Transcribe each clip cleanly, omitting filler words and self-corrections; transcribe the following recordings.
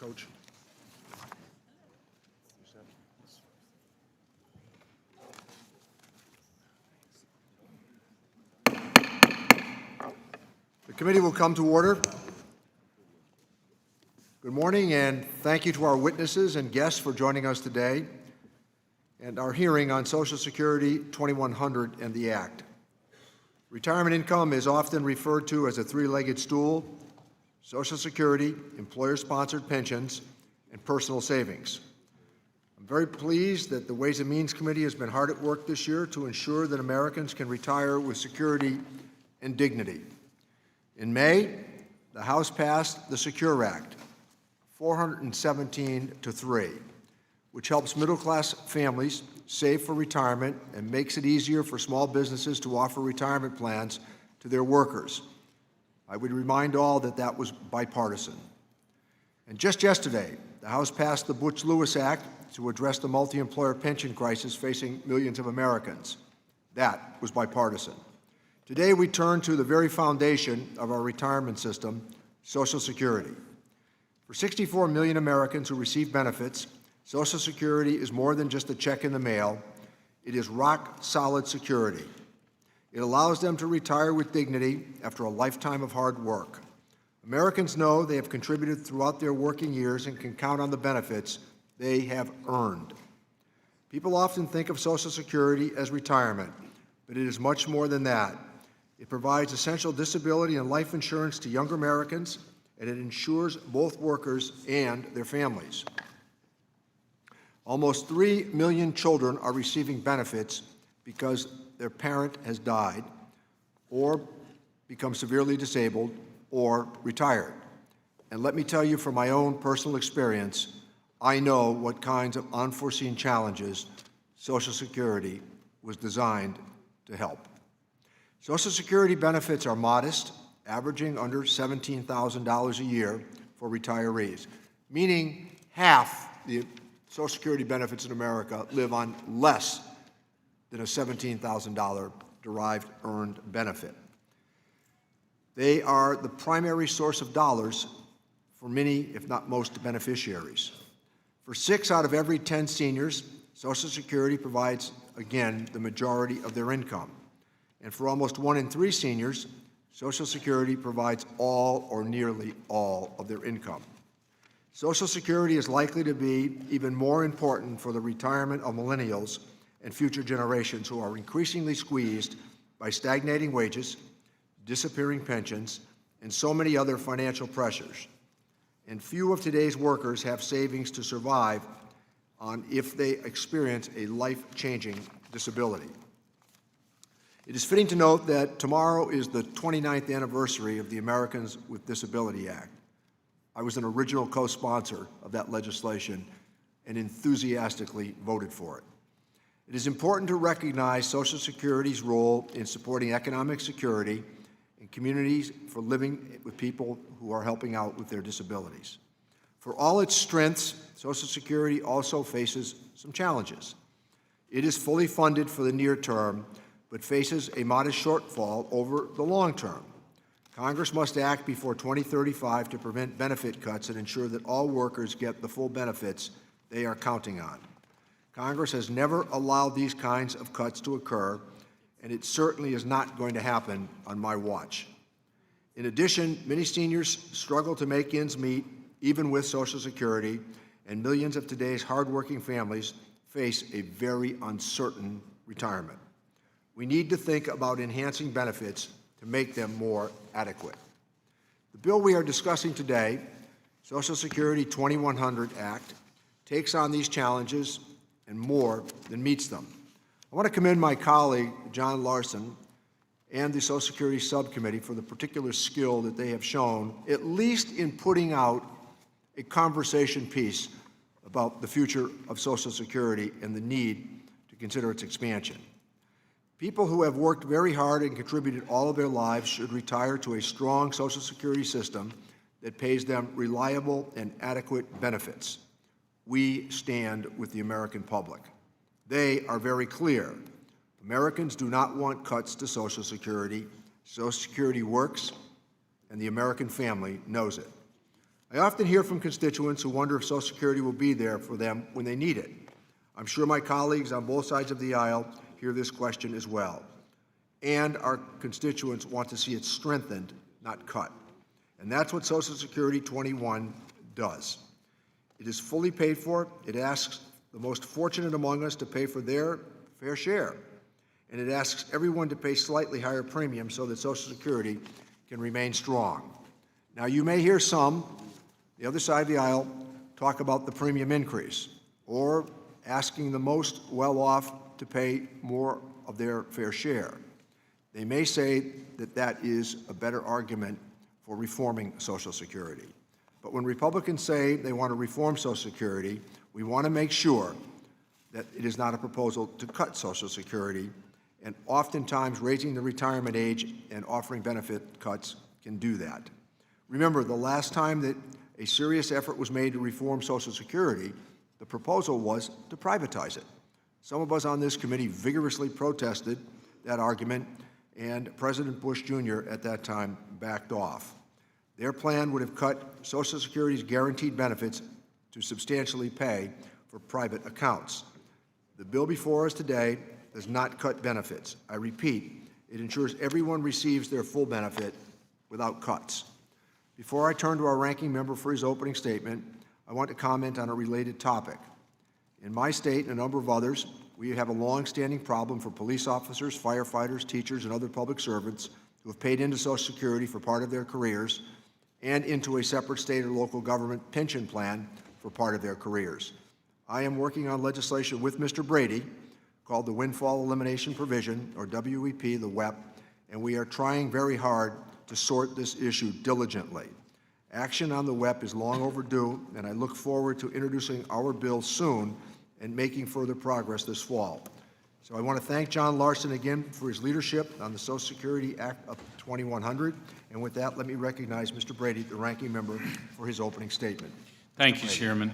Coach. The committee will come to order. Good morning, and thank you to our witnesses and guests for joining us today and our hearing on Social Security 2100 and the Act. Retirement income is often referred to as a three-legged stool: Social Security, employer-sponsored pensions, and personal savings. I'm very pleased that the Ways and Means Committee has been hard at work this year to ensure that Americans can retire with security and dignity. In May, the House passed the Secure Act, 417-3, which helps middle-class families save for retirement and makes it easier for small businesses to offer retirement plans to their workers. I would remind all that that was bipartisan. And just yesterday, the House passed the Butch-Lewis Act to address the multi-employer pension crisis facing millions of Americans. That was bipartisan. Today, we turn to the very foundation of our retirement system, Social Security. For 64 million Americans who receive benefits, Social Security is more than just a check in the mail. It is rock-solid security. It allows them to retire with dignity after a lifetime of hard work. Americans know they have contributed throughout their working years and can count on the benefits they have earned. People often think of Social Security as retirement, but it is much more than that. It provides essential disability and life insurance to younger Americans, and it insures both workers and their families. Almost 3 million children are receiving benefits because their parent has died, or become severely disabled, or retired. And let me tell you from my own personal experience, I know what kinds of unforeseen challenges Social Security was designed to help. Social Security benefits are modest, averaging under $17,000 a year for retirees, meaning half the Social Security benefits in America live on less than a $17,000 derived earned benefit. They are the primary source of dollars for many, if not most, beneficiaries. For 6 out of every 10 seniors, Social Security provides, again, the majority of their income. And for almost 1 in 3 seniors, Social Security provides all or nearly all of their income. Social Security is likely to be even more important for the retirement of millennials and future generations who are increasingly squeezed by stagnating wages, disappearing pensions, and so many other financial pressures. And few of today's workers have savings to survive on if they experience a life-changing disability. It is fitting to note that tomorrow is the 29th anniversary of the Americans with Disability Act. I was an original co-sponsor of that legislation and enthusiastically voted for it. It is important to recognize Social Security's role in supporting economic security in communities for living with people who are helping out with their disabilities. For all its strengths, Social Security also faces some challenges. It is fully funded for the near term, but faces a modest shortfall over the long term. Congress must act before 2035 to prevent benefit cuts and ensure that all workers get the full benefits they are counting on. Congress has never allowed these kinds of cuts to occur, and it certainly is not going to happen on my watch. In addition, many seniors struggle to make ends meet, even with Social Security, and millions of today's hardworking families face a very uncertain retirement. We need to think about enhancing benefits to make them more adequate. The bill we are discussing today, Social Security 2100 Act, takes on these challenges and more than meets them. I want to commend my colleague, John Larson, and the Social Security Subcommittee for the particular skill that they have shown, at least in putting out a conversation piece about the future of Social Security and the need to consider its expansion. People who have worked very hard and contributed all of their lives should retire to a strong Social Security system that pays them reliable and adequate benefits. We stand with the American public. They are very clear. Americans do not want cuts to Social Security. Social Security works, and the American family knows it. I often hear from constituents who wonder if Social Security will be there for them when they need it. I'm sure my colleagues on both sides of the aisle hear this question as well. And our constituents want to see it strengthened, not cut. And that's what Social Security 21 does. It is fully paid for. It asks the most fortunate among us to pay for their fair share. And it asks everyone to pay slightly higher premiums so that Social Security can remain strong. Now, you may hear some, the other side of the aisle, talk about the premium increase or asking the most well-off to pay more of their fair share. They may say that that is a better argument for reforming Social Security. But when Republicans say they want to reform Social Security, we want to make sure that it is not a proposal to cut Social Security, and oftentimes raising the retirement age and offering benefit cuts can do that. Remember, the last time that a serious effort was made to reform Social Security, the proposal was to privatize it. Some of us on this committee vigorously protested that argument, and President Bush Jr. at that time backed off. Their plan would have cut Social Security's guaranteed benefits to substantially pay for private accounts. The bill before us today does not cut benefits. I repeat, it ensures everyone receives their full benefit without cuts. Before I turn to our ranking member for his opening statement, I want to comment on a related topic. In my state and a number of others, we have a long-standing problem for police officers, firefighters, teachers, and other public servants who have paid into Social Security for part of their careers and into a separate state or local government pension plan for part of their careers. I am working on legislation with Mr. Brady called the Windfall Elimination Provision, or WEP, the WEP, and we are trying very hard to sort this issue diligently. Action on the WEP is long overdue, and I look forward to introducing our bill soon and making further progress this fall. So I want to thank John Larson again for his leadership on the Social Security Act of 2100. And with that, let me recognize Mr. Brady, the ranking member, for his opening statement. Thank you, Chairman.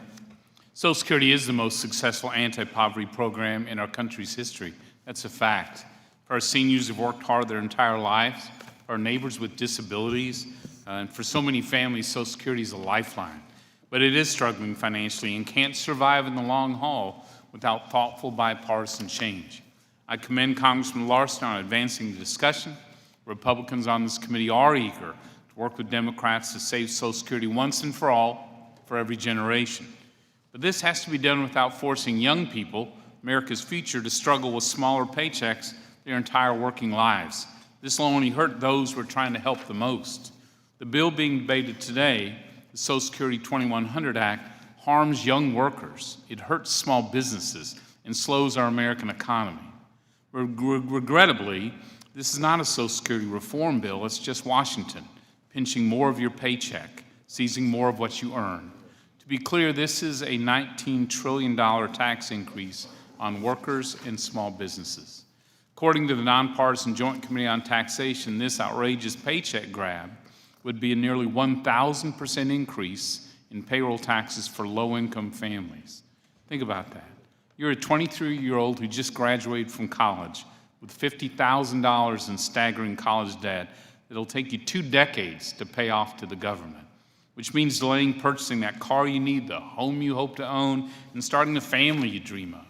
Social Security is the most successful anti-poverty program in our country's history. That's a fact. For our seniors who've worked hard their entire lives, for our neighbors with disabilities, and for so many families, Social Security is a lifeline. But it is struggling financially and can't survive in the long haul without thoughtful bipartisan change. I commend Congressman Larson on advancing the discussion. Republicans on this committee are eager to work with Democrats to save Social Security once and for all for every generation. But this has to be done without forcing young people, America's future, to struggle with smaller paychecks their entire working lives. This will only hurt those we're trying to help the most. The bill being debated today, the Social Security 2100 Act, harms young workers. It hurts small businesses and slows our American economy. Regrettably, this is not a Social Security reform bill. It's just Washington pinching more of your paycheck, seizing more of what you earn. To be clear, this is a $19 trillion tax increase on workers and small businesses. According to the Nonpartisan Joint Committee on Taxation, this outrageous paycheck grab would be a nearly 1,000% increase in payroll taxes for low-income families. Think about that. You're a 23-year-old who just graduated from college with $50,000 in staggering college debt that'll take you 2 decades to pay off to the government, which means delaying purchasing that car you need, the home you hope to own, and starting the family you dream of.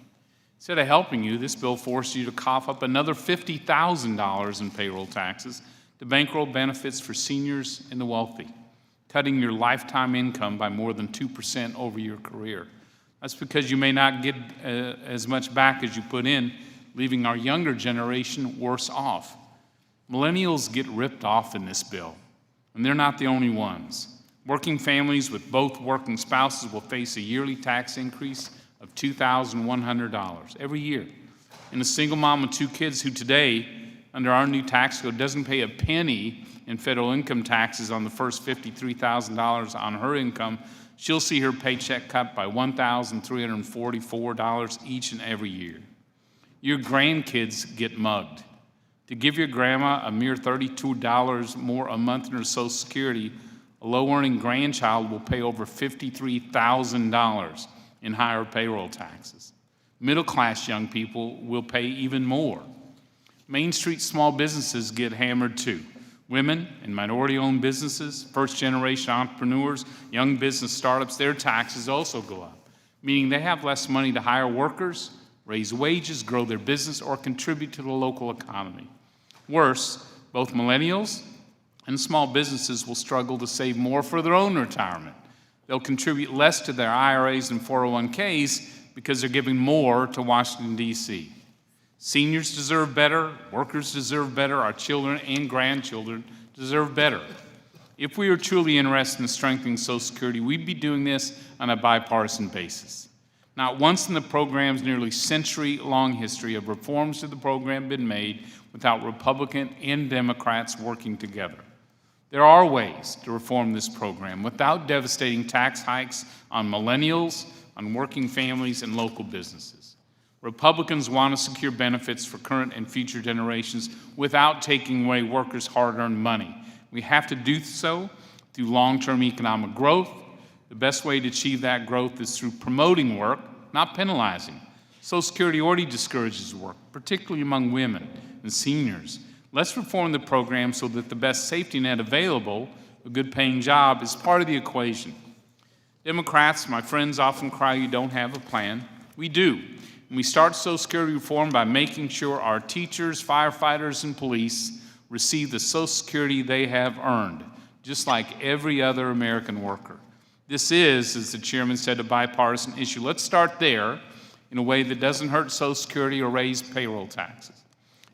Instead of helping you, this bill forces you to cough up another $50,000 in payroll taxes to bankroll benefits for seniors and the wealthy, cutting your lifetime income by more than 2% over your career. That's because you may not get as much back as you put in, leaving our younger generation worse off. Millennials get ripped off in this bill, and they're not the only ones. Working families with both working spouses will face a yearly tax increase of $2,100 every year. And a single mom with 2 kids who today, under our new tax code, doesn't pay a penny in federal income taxes on the first $53,000 on her income, she'll see her paycheck cut by $1,344 each and every year. Your grandkids get mugged. To give your grandma a mere $32 more a month in her Social Security, a low-earning grandchild will pay over $53,000 in higher payroll taxes. Middle-class young people will pay even more. Main Street small businesses get hammered too, Women and minority-owned businesses, first-generation entrepreneurs, young business startups, their taxes also go up, meaning they have less money to hire workers, raise wages, grow their business, or contribute to the local economy. Worse, both millennials and small businesses will struggle to save more for their own retirement. They'll contribute less to their IRAs and 401ks because they're giving more to Washington, D.C. Seniors deserve better, workers deserve better, our children and grandchildren deserve better. If we are truly interested in strengthening Social Security, we'd be doing this on a bipartisan basis. Not once in the program's nearly century-long history have reforms to the program been made without Republican and Democrats working together. There are ways to reform this program without devastating tax hikes on millennials, on working families, and local businesses. Republicans want to secure benefits for current and future generations without taking away workers' hard-earned money. We have to do so through long-term economic growth. The best way to achieve that growth is through promoting work, not penalizing. Social Security already discourages work, particularly among women and seniors. Let's reform the program so that the best safety net available, a good-paying job, is part of the equation. Democrats, my friends, often cry you don't have a plan. We do. And we start Social Security reform by making sure our teachers, firefighters, and police receive the Social Security they have earned, just like every other American worker. This is, as the chairman said, a bipartisan issue. Let's start there in a way that doesn't hurt Social Security or raise payroll taxes.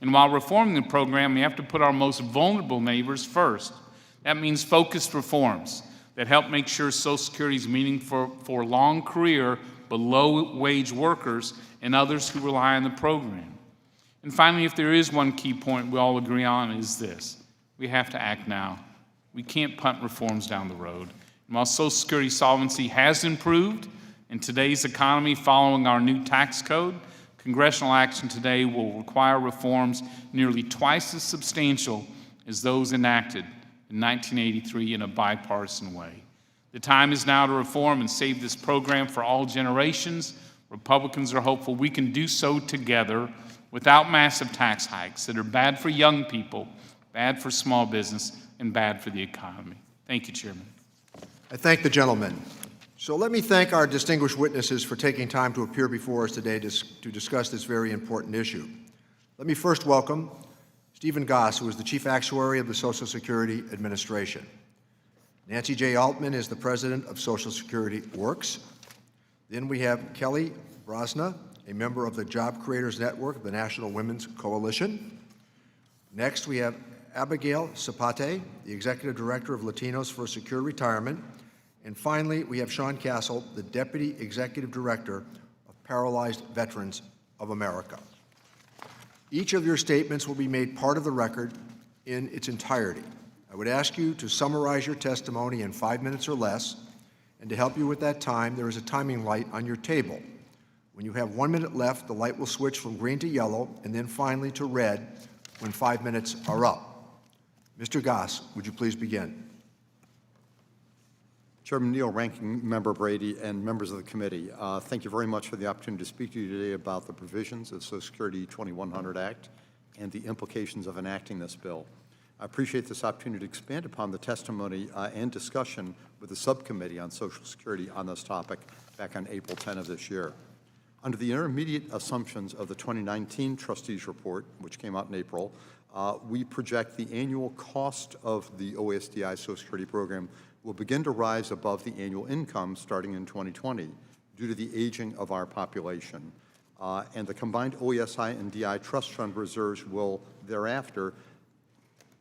And while reforming the program, we have to put our most vulnerable neighbors first. That means focused reforms that help make sure Social Security is meaningful for long career but low-wage workers and others who rely on the program. And finally, if there is one key point we all agree on, is this: we have to act now. We can't punt reforms down the road. And while Social Security solvency has improved in today's economy following our new tax code, congressional action today will require reforms nearly twice as substantial as those enacted in 1983 in a bipartisan way. The time is now to reform and save this program for all generations. Republicans are hopeful we can do so together without massive tax hikes that are bad for young people, bad for small business, and bad for the economy. Thank you, Chairman. I thank the gentleman. So let me thank our distinguished witnesses for taking time to appear before us today to discuss this very important issue. Let me first welcome Stephen Goss, who is the Chief Actuary of the Social Security Administration. Nancy J. Altman is the President of Social Security Works. Then we have Kelly Brosna, a member of the Job Creators Network of the National Women's Coalition. Next, we have Abigail Zapate, the Executive Director of Latinos for a Secure Retirement. And finally, we have Sean Castle, the Deputy Executive Director of Paralyzed Veterans of America. Each of your statements will be made part of the record in its entirety. I would ask you to summarize your testimony in 5 minutes or less, and to help you with that time, there is a timing light on your table. When you have 1 minute left, the light will switch from green to yellow, and then finally to red when 5 minutes are up. Mr. Goss, would you please begin? Chairman Neal, Ranking Member Brady, and members of the committee, thank you very much for the opportunity to speak to you today about the provisions of Social Security 2100 Act and the implications of enacting this bill. I appreciate this opportunity to expand upon the testimony and discussion with the subcommittee on Social Security on this topic back on April 10 of this year. Under the intermediate assumptions of the 2019 Trustees Report, which came out in April, we project the annual cost of the OASDI Social Security program will begin to rise above the annual income starting in 2020 due to the aging of our population. And the combined OESI and DI trust fund reserves will thereafter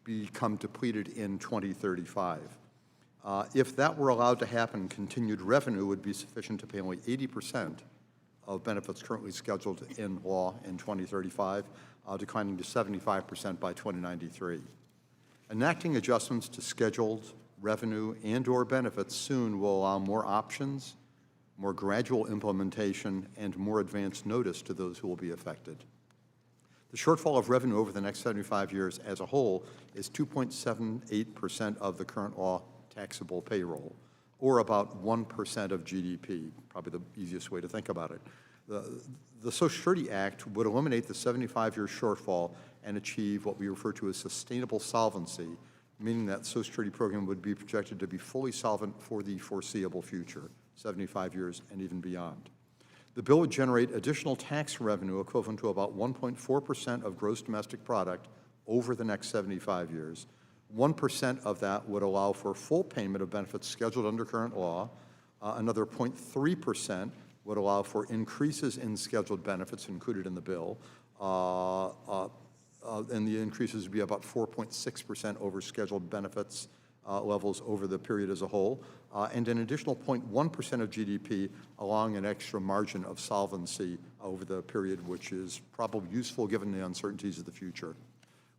become depleted in 2035. If that were allowed to happen, continued revenue would be sufficient to pay only 80% of benefits currently scheduled in law in 2035, declining to 75% by 2093. Enacting adjustments to scheduled revenue and/or benefits soon will allow more options, more gradual implementation, and more advanced notice to those who will be affected. The shortfall of revenue over the next 75 years as a whole is 2.78% of the current law taxable payroll, or about 1% of GDP, probably the easiest way to think about it. The Social Security Act would eliminate the 75-year shortfall and achieve what we refer to as sustainable solvency meaning that Social Security program would be projected to be fully solvent for the foreseeable future, 75 years and even beyond. The bill would generate additional tax revenue equivalent to about 1.4% of gross domestic product over the next 75 years. 1% of that would allow for full payment of benefits scheduled under current law. Another 0.3% would allow for increases in scheduled benefits included in the bill. And the increases would be about 4.6% over scheduled benefits levels over the period as a whole, and an additional 0.1% of GDP, allowing an extra margin of solvency over the period, which is probably useful given the uncertainties of the future.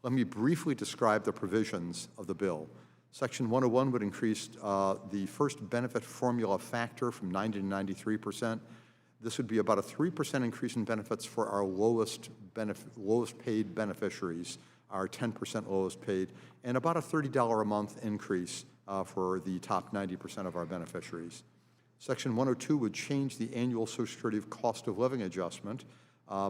Let me briefly describe the provisions of the bill. Section 101 would increase the first benefit formula factor from 90 to 93%. This would be about a 3% increase in benefits for our lowest paid beneficiaries, our 10% lowest paid, and about a $30 a month increase for the top 90% of our beneficiaries. Section 102 would change the annual Social Security cost of living adjustment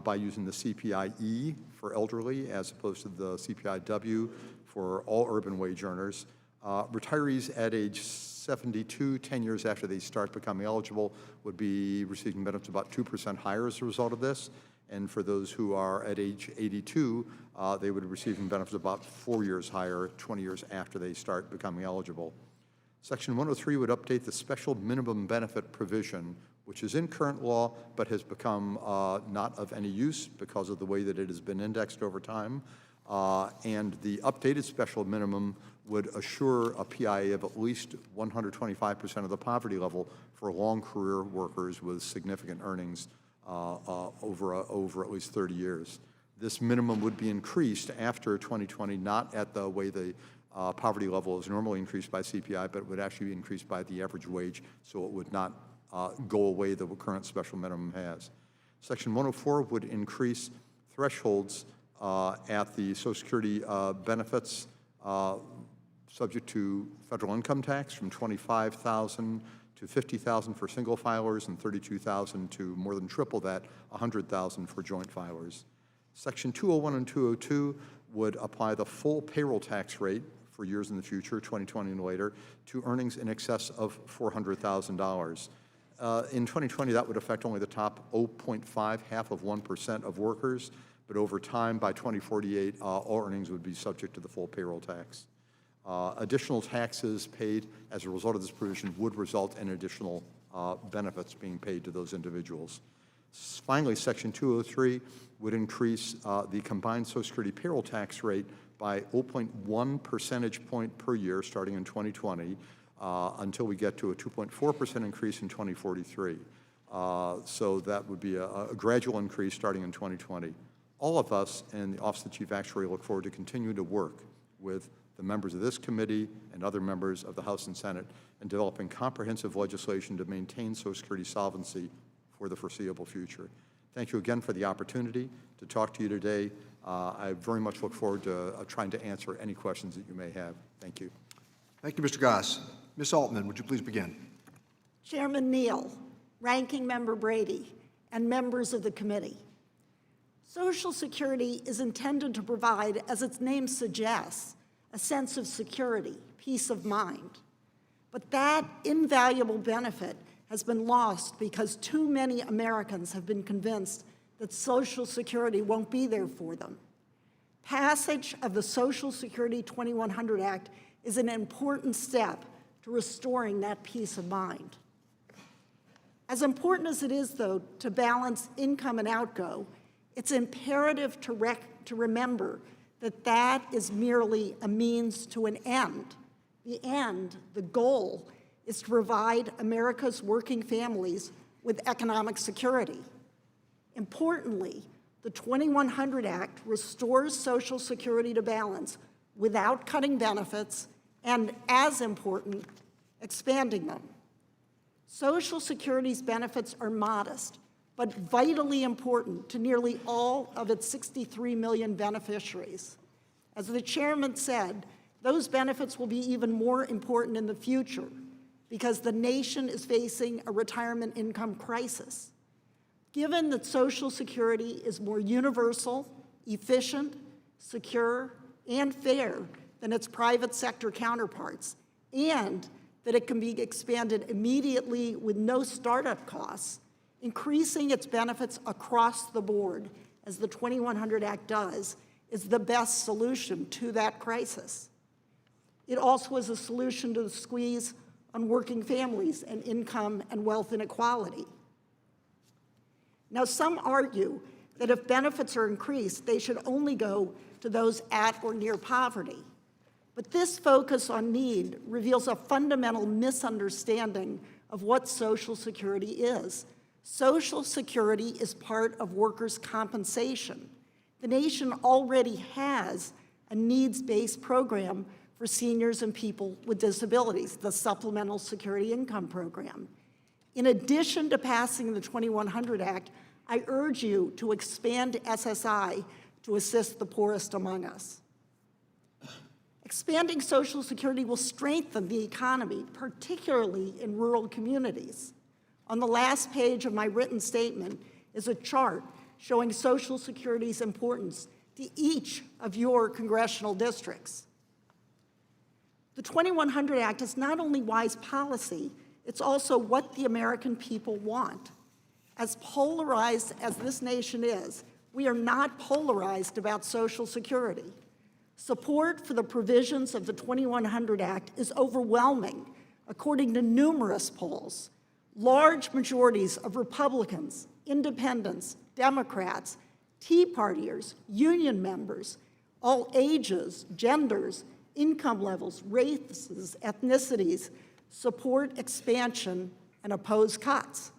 by using the CPI-E for elderly as opposed to the CPI-W for all urban wage earners. Retirees at age 72, 10 years after they start becoming eligible, would be receiving benefits about 2% higher as a result of this. And for those who are at age 82, they would be receiving benefits about 4 years higher, 20 years after they start becoming eligible. Section 103 would update the special minimum benefit provision, which is in current law but has become not of any use because of the way that it has been indexed over time. And the updated special minimum would assure a PIA of at least 125% of the poverty level for long career workers with significant earnings over at least 30 years. This minimum would be increased after 2020, not at the way the poverty level is normally increased by CPI, but it would actually be increased by the average wage, so it would not go away the current special minimum has. Section 104 would increase thresholds at the Social Security benefits subject to federal income tax from $25,000 to $50,000 for single filers and $32,000 to more than triple that, $100,000 for joint filers. Section 201 and 202 would apply the full payroll tax rate for years in the future, 2020 and later, to earnings in excess of $400,000. In 2020, that would affect only the top 0.5, half of 1% of workers, but over time, by 2048, all earnings would be subject to the full payroll tax. Additional taxes paid as a result of this provision would result in additional benefits being paid to those individuals. Finally, Section 203 would increase the combined Social Security payroll tax rate by 0.1 percentage point per year starting in 2020 until we get to a 2.4% increase in 2043. So that would be a gradual increase starting in 2020. All of us in the Office of the Chief Actuary look forward to continuing to work with the members of this committee and other members of the House and Senate in developing comprehensive legislation to maintain Social Security solvency for the foreseeable future. Thank you again for the opportunity to talk to you today. I very much look forward to trying to answer any questions that you may have. Thank you. Thank you, Mr. Goss. Ms. Altman, would you please begin? Chairman Neal, Ranking Member Brady, and members of the committee. Social Security is intended to provide, as its name suggests, a sense of security, peace of mind. But that invaluable benefit has been lost because too many Americans have been convinced that Social Security won't be there for them. Passage of the Social Security 2100 Act is an important step to restoring that peace of mind. As important as it is, though, to balance income and outgo, it's imperative to remember that that is merely a means to an end. The end, the goal, is to provide America's working families with economic security. Importantly, the 2100 Act restores Social Security to balance without cutting benefits and, as important, expanding them. Social Security's benefits are modest, but vitally important to nearly all of its 63 million beneficiaries. As the chairman said, those benefits will be even more important in the future because the nation is facing a retirement income crisis. Given that Social Security is more universal, efficient, secure, and fair than its private sector counterparts, and that it can be expanded immediately with no startup costs, increasing its benefits across the board, as the 2100 Act does, is the best solution to that crisis. It also is a solution to the squeeze on working families and income and wealth inequality. Now, some argue that if benefits are increased, they should only go to those at or near poverty. But this focus on need reveals a fundamental misunderstanding of what Social Security is. Social Security is part of workers' compensation. The nation already has a needs-based program for seniors and people with disabilities, the Supplemental Security Income Program. In addition to passing the 2100 Act, I urge you to expand SSI to assist the poorest among us. Expanding Social Security will strengthen the economy, particularly in rural communities. On the last page of my written statement is a chart showing Social Security's importance to each of your congressional districts. The 2100 Act is not only wise policy, it's also what the American people want. As polarized as this nation is, we are not polarized about Social Security. Support for the provisions of the 2100 Act is overwhelming, according to numerous polls. Large majorities of Republicans, independents, Democrats, Tea Partiers, union members, all ages, genders, income levels, races, ethnicities, support expansion and oppose cuts.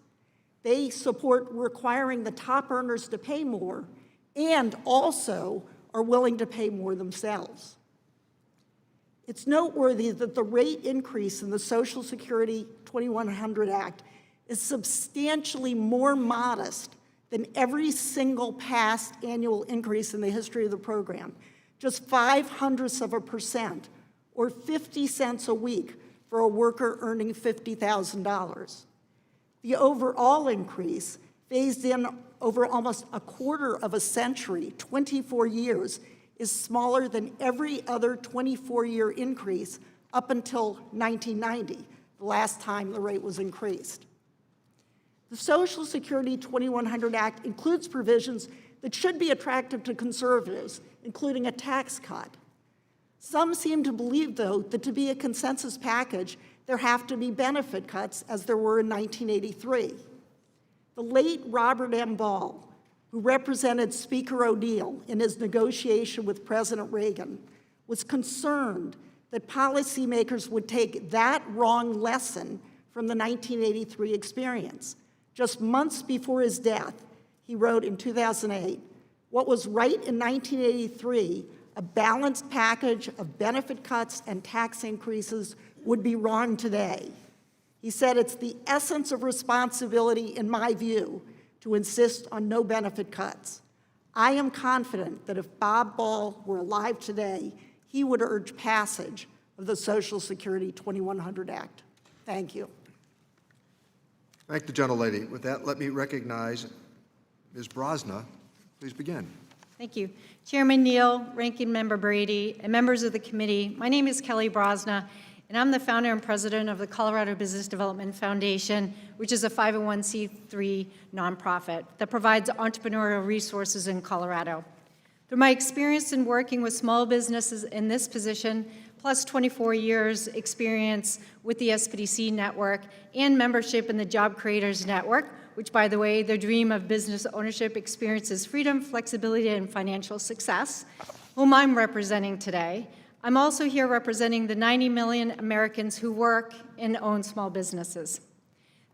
They support requiring the top earners to pay more and also are willing to pay more themselves. It's noteworthy that the rate increase in the Social Security 2100 Act is substantially more modest than every single past annual increase in the history of the program, just 0.05%, or 50 cents a week for a worker earning $50,000. The overall increase, phased in over almost a quarter of a century, 24 years, is smaller than every other 24-year increase up until 1990, the last time the rate was increased. The Social Security 2100 Act includes provisions that should be attractive to conservatives, including a tax cut. Some seem to believe, though, that to be a consensus package, there have to be benefit cuts, as there were in 1983. The late Robert M. Ball, who represented Speaker O'Neill in his negotiation with President Reagan, was concerned that policymakers would take that wrong lesson from the 1983 experience. Just months before his death, he wrote in 2008, "What was right in 1983, a balanced package of benefit cuts and tax increases, would be wrong today." He said, "It's the essence of responsibility, in my view, to insist on no benefit cuts." I am confident that if Bob Ball were alive today, he would urge passage of the Social Security 2100 Act. Thank you. Thank the gentlelady. With that, let me recognize Ms. Brosna. Please begin. Thank you. Chairman Neal, Ranking Member Brady, and members of the committee, my name is Kelly Brosna, and I'm the founder and president of the Colorado Business Development Foundation, which is a 501c3 nonprofit that provides entrepreneurial resources in Colorado. Through my experience in working with small businesses in this position, plus 24 years experience with the SBDC network and membership in the Job Creators Network, which, by the way, their dream of business ownership experiences freedom, flexibility, and financial success, whom I'm representing today. I'm also here representing the 90 million Americans who work and own small businesses.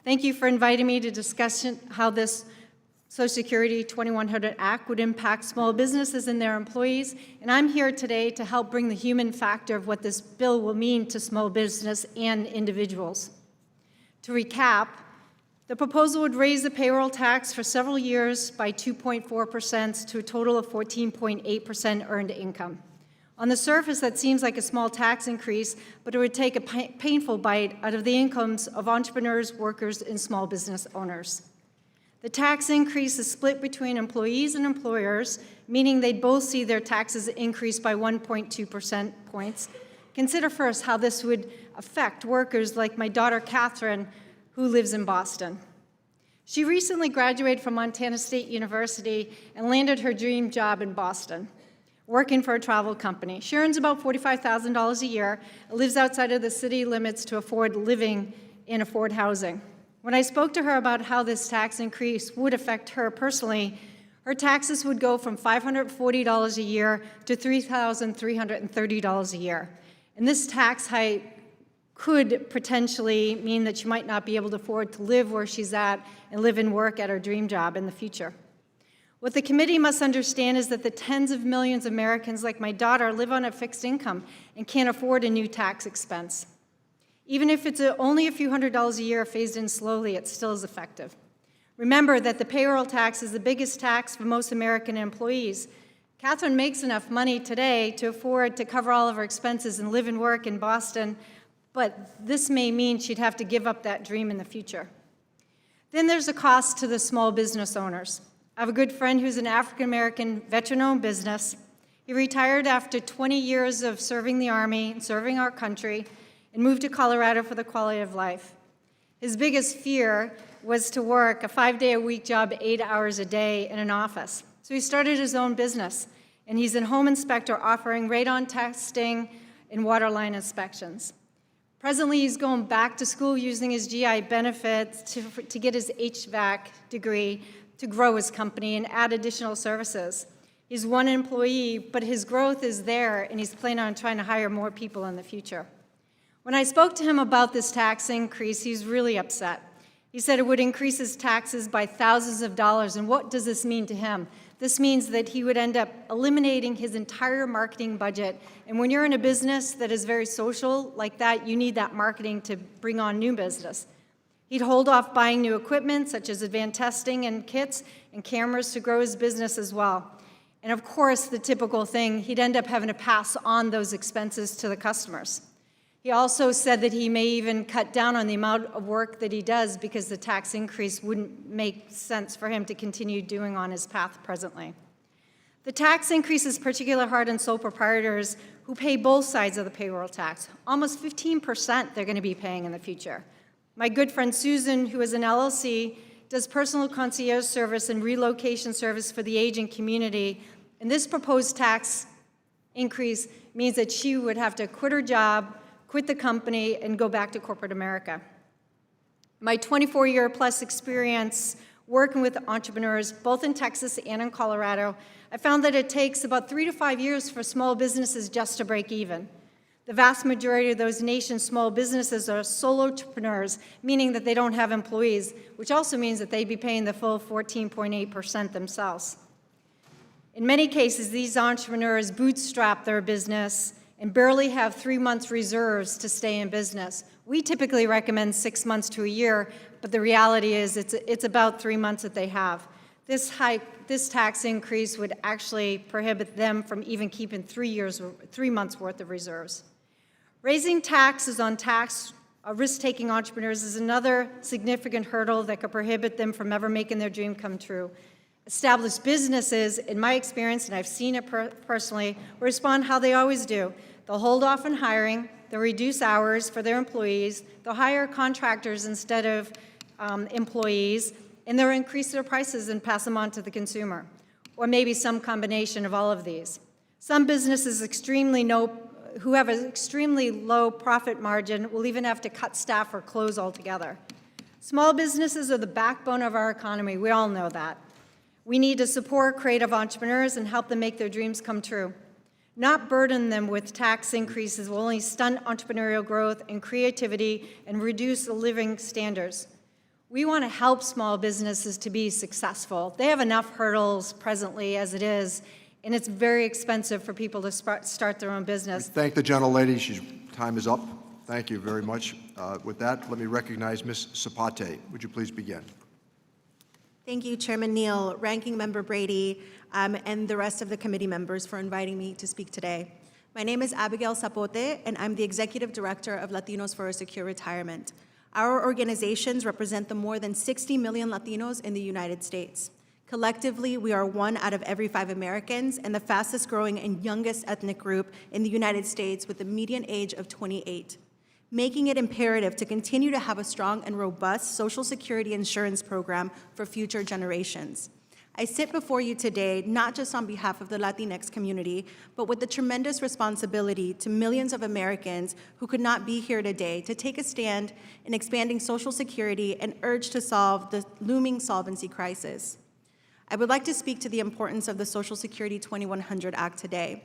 Thank you for inviting me to discuss how this Social Security 2100 Act would impact small businesses and their employees, and I'm here today to help bring the human factor of what this bill will mean to small business and individuals. To recap, the proposal would raise the payroll tax for several years by 2.4% to a total of 14.8% earned income. On the surface, that seems like a small tax increase, but it would take a painful bite out of the incomes of entrepreneurs, workers, and small business owners. The tax increase is split between employees and employers, meaning they both see their taxes increase by 1.2% points. Consider first how this would affect workers like my daughter, Catherine, who lives in Boston. She recently graduated from Montana State University and landed her dream job in Boston, working for a travel company. She earns about $45,000 a year and lives outside of the city limits to afford living and afford housing. When I spoke to her about how this tax increase would affect her personally, her taxes would go from $540 a year to $3,330 a year. And this tax hike could potentially mean that she might not be able to afford to live where she's at and live and work at her dream job in the future. What the committee must understand is that the tens of millions of Americans like my daughter live on a fixed income and can't afford a new tax expense. Even if it's only a few $100s a year phased in slowly, it still is effective. Remember that the payroll tax is the biggest tax for most American employees. Catherine makes enough money today to afford to cover all of her expenses and live and work in Boston, but this may mean she'd have to give up that dream in the future. Then there's a cost to the small business owners. I have a good friend who's an African-American veteran-owned business. He retired after 20 years of serving the Army and serving our country and moved to Colorado for the quality of life. His biggest fear was to work a 5-day-a-week job, 8 hours a day in an office. So he started his own business, and he's a home inspector offering radon testing and water line inspections. Presently, he's going back to school using his GI benefits to get his HVAC degree to grow his company and add additional services. He's one employee, but his growth is there, and he's planning on trying to hire more people in the future. When I spoke to him about this tax increase, he's really upset. He said it would increase his taxes by thousands of dollars, and what does this mean to him? This means that he would end up eliminating his entire marketing budget, and when you're in a business that is very social like that, you need that marketing to bring on new business. He'd hold off buying new equipment, such as advanced testing and kits and cameras to grow his business as well. And of course, the typical thing, he'd end up having to pass on those expenses to the customers. He also said that he may even cut down on the amount of work that he does because the tax increase wouldn't make sense for him to continue doing on his path presently. The tax increase is particularly hard on sole proprietors who pay both sides of the payroll tax. Almost 15% they're going to be paying in the future. My good friend Susan, who is an LLC, does personal concierge service and relocation service for the aging community, and this proposed tax increase means that she would have to quit her job, quit the company, and go back to corporate America. My 24-year-plus experience working with entrepreneurs, both in Texas and in Colorado, I found that it takes about 3 to 5 years for small businesses just to break even. The vast majority of those nation's small businesses are solo entrepreneurs, meaning that they don't have employees, which also means that they'd be paying the full 14.8% themselves. In many cases, these entrepreneurs bootstrap their business and barely have 3 months reserves to stay in business. We typically recommend 6 months to a year, but the reality is it's about 3 months that they have. This tax increase would actually prohibit them from even keeping 3 months worth of reserves. Raising taxes on risk-taking entrepreneurs is another significant hurdle that could prohibit them from ever making their dream come true. Established businesses, in my experience, and I've seen it personally, respond how they always do. They'll hold off on hiring, they'll reduce hours for their employees, they'll hire contractors instead of employees, and they'll increase their prices and pass them on to the consumer, or maybe some combination of all of these. Some businesses who have an extremely low profit margin will even have to cut staff or close altogether. Small businesses are the backbone of our economy. We all know that. We need to support creative entrepreneurs and help them make their dreams come true. Not burden them with tax increases will only stunt entrepreneurial growth and creativity and reduce the living standards. We want to help small businesses to be successful. They have enough hurdles presently as it is, and it's very expensive for people to start their own business. Thank the gentlelady. Time is up. Thank you very much. With that, let me recognize Ms. Zapate. Would you please begin? Thank you, Chairman Neal, Ranking Member Brady, and the rest of the committee members for inviting me to speak today. My name is Abigail Zapote, and I'm the Executive Director of Latinos for a Secure Retirement. Our organizations represent the more than 60 million Latinos in the United States. Collectively, we are 1 out of every 5 Americans and the fastest growing and youngest ethnic group in the United States with a median age of 28, making it imperative to continue to have a strong and robust Social Security insurance program for future generations. I sit before you today not just on behalf of the Latinx community, but with the tremendous responsibility to millions of Americans who could not be here today to take a stand in expanding Social Security and urge to solve the looming solvency crisis. I would like to speak to the importance of the Social Security 2100 Act today.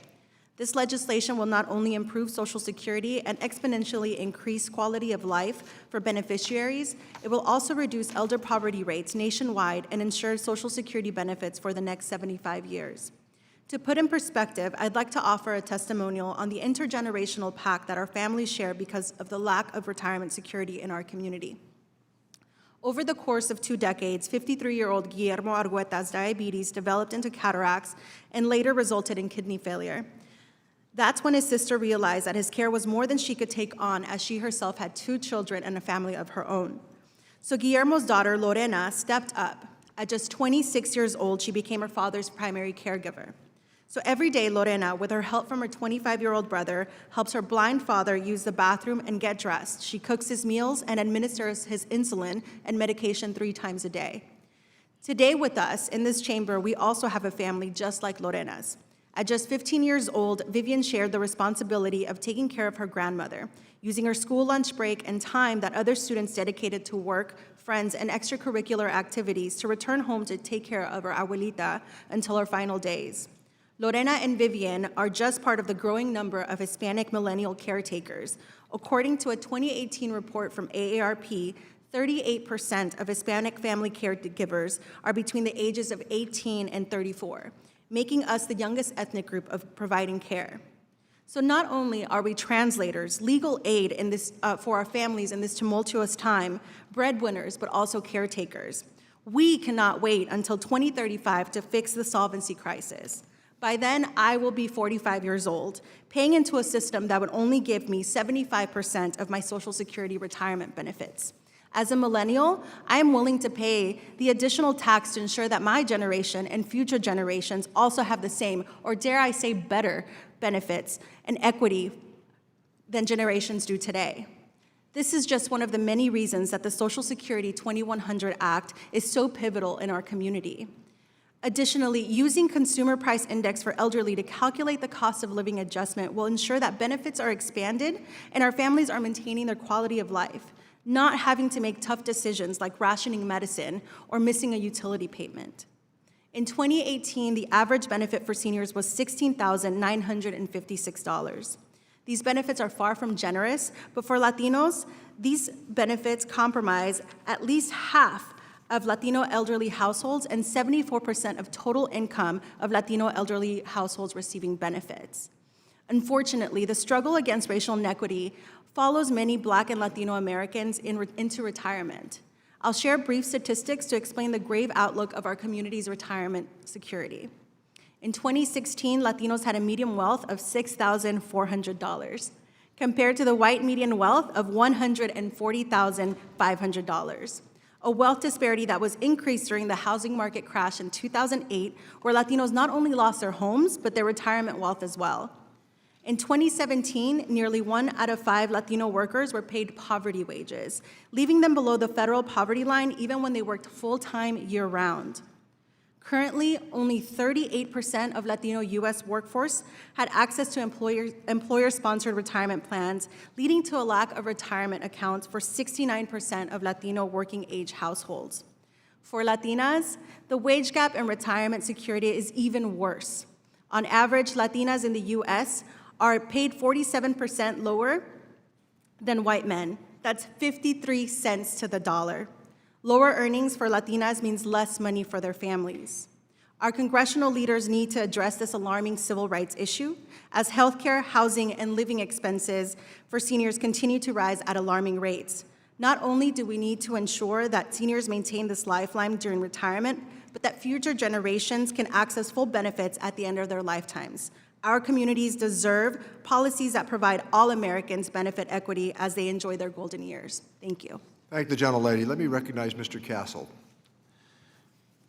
This legislation will not only improve Social Security and exponentially increase quality of life for beneficiaries, it will also reduce elder poverty rates nationwide and ensure Social Security benefits for the next 75 years. To put in perspective, I'd like to offer a testimonial on the intergenerational pact that our families share because of the lack of retirement security in our community. Over the course of 2 decades, 53-year-old Guillermo Argueta's diabetes developed into cataracts and later resulted in kidney failure. That's when his sister realized that his care was more than she could take on, as she herself had 2 children and a family of her own. So Guillermo's daughter, Lorena, stepped up. At just 26 years old, she became her father's primary caregiver. So every day, Lorena, with her help from her 25-year-old brother, helps her blind father use the bathroom and get dressed. She cooks his meals and administers his insulin and medication 3 times a day. Today with us in this chamber, we also have a family just like Lorena's. At just 15 years old, Vivian shared the responsibility of taking care of her grandmother, using her school lunch break and time that other students dedicated to work, friends, and extracurricular activities to return home to take care of her abuelita until her final days. Lorena and Vivian are just part of the growing number of Hispanic millennial caretakers. According to a 2018 report from AARP, 38% of Hispanic family caregivers are between the ages of 18 and 34, making us the youngest ethnic group of providing care. So not only are we translators, legal aid in this, for our families in this tumultuous time, breadwinners, but also caretakers. We cannot wait until 2035 to fix the solvency crisis. By then, I will be 45 years old, paying into a system that would only give me 75% of my Social Security retirement benefits. As a millennial, I am willing to pay the additional tax to ensure that my generation and future generations also have the same, or dare I say better, benefits and equity than generations do today. This is just one of the many reasons that the Social Security 2100 Act is so pivotal in our community. Additionally, using Consumer Price Index for elderly to calculate the cost of living adjustment will ensure that benefits are expanded and our families are maintaining their quality of life, not having to make tough decisions like rationing medicine or missing a utility payment. In 2018, the average benefit for seniors was $16,956. These benefits are far from generous, but for Latinos, these benefits comprise at least half of Latino elderly households and 74% of total income of Latino elderly households receiving benefits. Unfortunately, the struggle against racial inequity follows many Black and Latino Americans into retirement. I'll share brief statistics to explain the grave outlook of our community's retirement security. In 2016, Latinos had a median wealth of $6,400, compared to the white median wealth of $140,500. A wealth disparity that was increased during the housing market crash in 2008, where Latinos not only lost their homes, but their retirement wealth as well. In 2017, nearly 1 out of 5 Latino workers were paid poverty wages, leaving them below the federal poverty line even when they worked full-time year-round. Currently, only 38% of Latino U.S. workforce had access to employer-sponsored retirement plans, leading to a lack of retirement accounts for 69% of Latino working-age households. For Latinas, the wage gap in retirement security is even worse. On average, Latinas in the U.S. are paid 47% lower than white men. That's 53 cents to the dollar. Lower earnings for Latinas means less money for their families. Our congressional leaders need to address this alarming civil rights issue, as healthcare, housing, and living expenses for seniors continue to rise at alarming rates. Not only do we need to ensure that seniors maintain this lifeline during retirement, but that future generations can access full benefits at the end of their lifetimes. Our communities deserve policies that provide all Americans benefit equity as they enjoy their golden years. Thank you. Thank the gentlelady. Let me recognize Mr. Castle.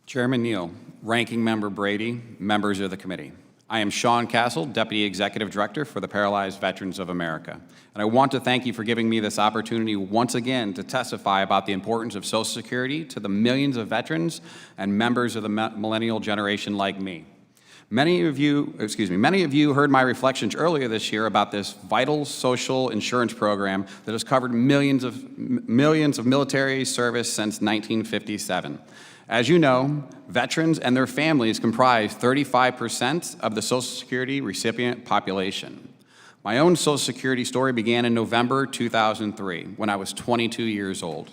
Chairman Neal, Ranking Member Brady, members of the committee. I am Sean Castle, Deputy Executive Director for the Paralyzed Veterans of America, and I want to thank you for giving me this opportunity once again to testify about the importance of Social Security to the millions of veterans and members of the millennial generation like me. Many of you heard my reflections earlier this year about this vital social insurance program that has covered millions of military service since 1957. As you know, veterans and their families comprise 35% of the Social Security recipient population. My own Social Security story began in November 2003, when I was 22 years old.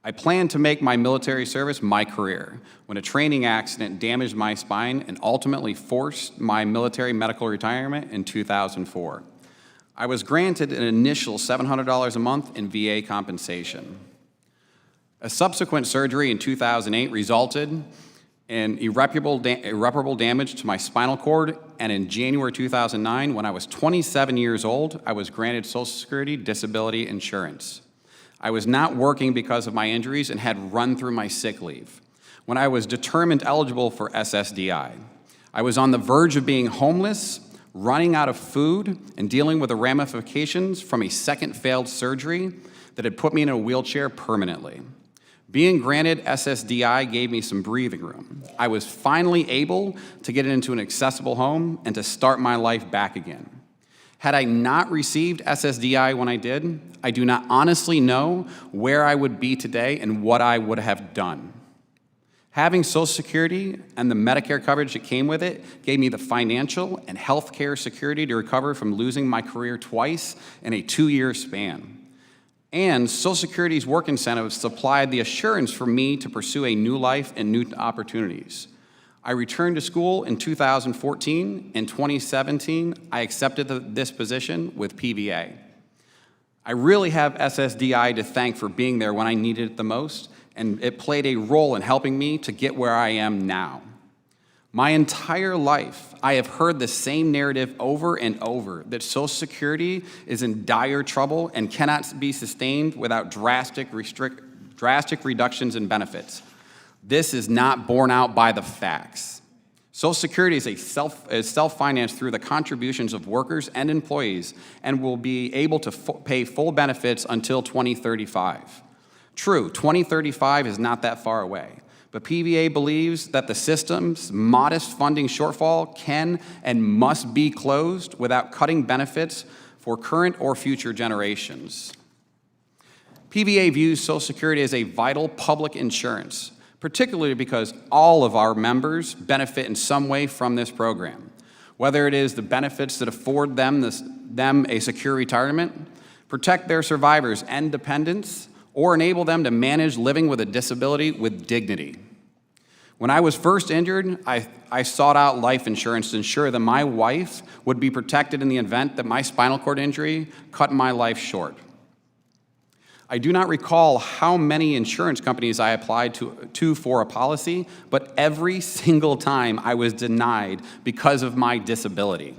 I planned to make my military service my career when a training accident damaged my spine and ultimately forced my military medical retirement in 2004. I was granted an initial $700 a month in VA compensation. A subsequent surgery in 2008 resulted in irreparable damage to my spinal cord, and in January 2009, when I was 27 years old, I was granted Social Security disability insurance. I was not working because of my injuries and had run through my sick leave when I was determined eligible for SSDI. I was on the verge of being homeless, running out of food, and dealing with the ramifications from a second failed surgery that had put me in a wheelchair permanently. Being granted SSDI gave me some breathing room. I was finally able to get into an accessible home and to start my life back again. Had I not received SSDI when I did, I do not honestly know where I would be today and what I would have done. Having Social Security and the Medicare coverage that came with it gave me the financial and health care security to recover from losing my career twice in a 2-year span. And Social Security's work incentives supplied the assurance for me to pursue a new life and new opportunities. I returned to school in 2014. In 2017, I accepted this position with PVA. I really have SSDI to thank for being there when I needed it the most, and it played a role in helping me to get where I am now. My entire life, I have heard the same narrative over and over, that Social Security is in dire trouble and cannot be sustained without drastic reductions in benefits. This is not borne out by the facts. Social Security is self-financed through the contributions of workers and employees and will be able to pay full benefits until 2035. True, 2035 is not that far away. But PVA believes that the system's modest funding shortfall can and must be closed without cutting benefits for current or future generations. PVA views Social Security as a vital public insurance, particularly because all of our members benefit in some way from this program, whether it is the benefits that afford them a secure retirement, protect their survivors and dependents, or enable them to manage living with a disability with dignity. When I was first injured, I sought out life insurance to ensure that my wife would be protected in the event that my spinal cord injury cut my life short. I do not recall how many insurance companies I applied to for a policy, but every single time I was denied because of my disability.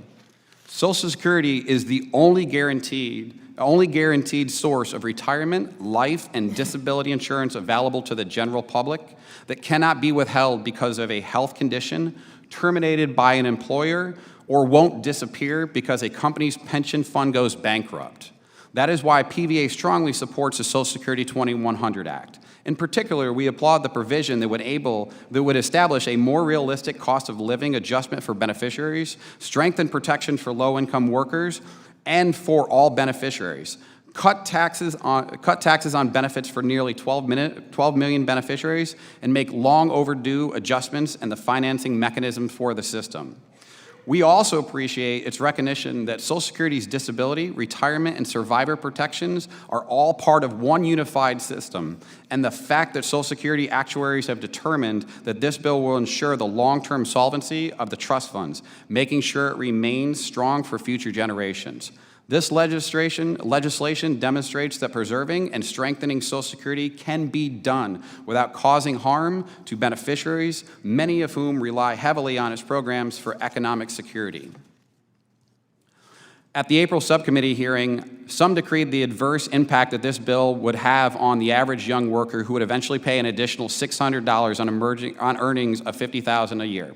Social Security is the only guaranteed source of retirement, life, and disability insurance available to the general public that cannot be withheld because of a health condition, terminated by an employer, or won't disappear because a company's pension fund goes bankrupt. That is why PVA strongly supports the Social Security 2100 Act. In particular, we applaud the provision that would establish a more realistic cost of living adjustment for beneficiaries, strengthen protection for low-income workers, and for all beneficiaries, cut taxes on benefits for nearly 12 million beneficiaries, and make long overdue adjustments in the financing mechanism for the system. We also appreciate its recognition that Social Security's disability, retirement, and survivor protections are all part of one unified system, and the fact that Social Security actuaries have determined that this bill will ensure the long-term solvency of the trust funds, making sure it remains strong for future generations. This legislation demonstrates that preserving and strengthening Social Security can be done without causing harm to beneficiaries, many of whom rely heavily on its programs for economic security. At the April subcommittee hearing, some decreed the adverse impact that this bill would have on the average young worker who would eventually pay an additional $600 on earnings of $50,000 a year.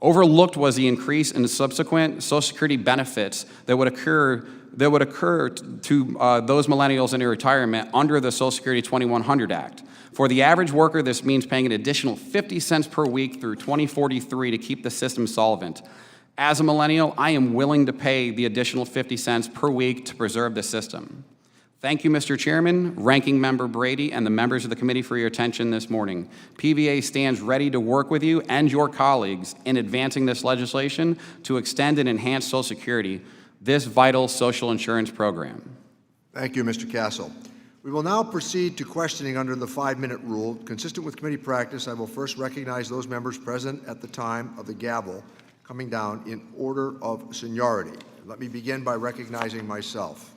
Overlooked was the increase in subsequent Social Security benefits that would occur to those millennials in retirement under the Social Security 2100 Act. For the average worker, this means paying an additional 50 cents per week through 2043 to keep the system solvent. As a millennial, I am willing to pay the additional 50 cents per week to preserve the system. Thank you, Mr. Chairman, Ranking Member Brady, and the members of the committee for your attention this morning. PVA stands ready to work with you and your colleagues in advancing this legislation to extend and enhance Social Security, this vital social insurance program. Thank you, Mr. Castle. We will now proceed to questioning under the 5-minute rule. Consistent with committee practice, I will first recognize those members present at the time of the gavel coming down in order of seniority. Let me begin by recognizing myself.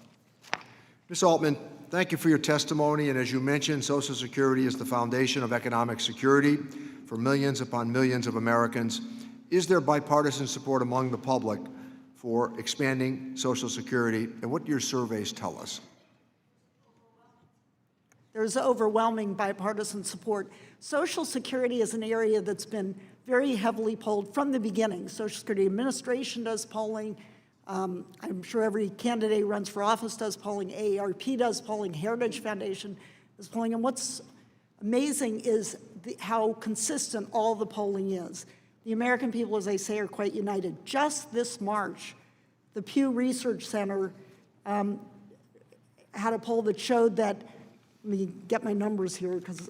Ms. Altman, thank you for your testimony, and as you mentioned, Social Security is the foundation of economic security for millions upon millions of Americans. Is there bipartisan support among the public for expanding Social Security, and what do your surveys tell us? There's overwhelming bipartisan support. Social Security is an area that's been very heavily polled from the beginning. Social Security Administration does polling. I'm sure every candidate who runs for office does polling. AARP does polling. Heritage Foundation does polling. And what's amazing is how consistent all the polling is. The American people, as I say, are quite united. Just this March, the Pew Research Center had a poll that showed that, let me get my numbers here, because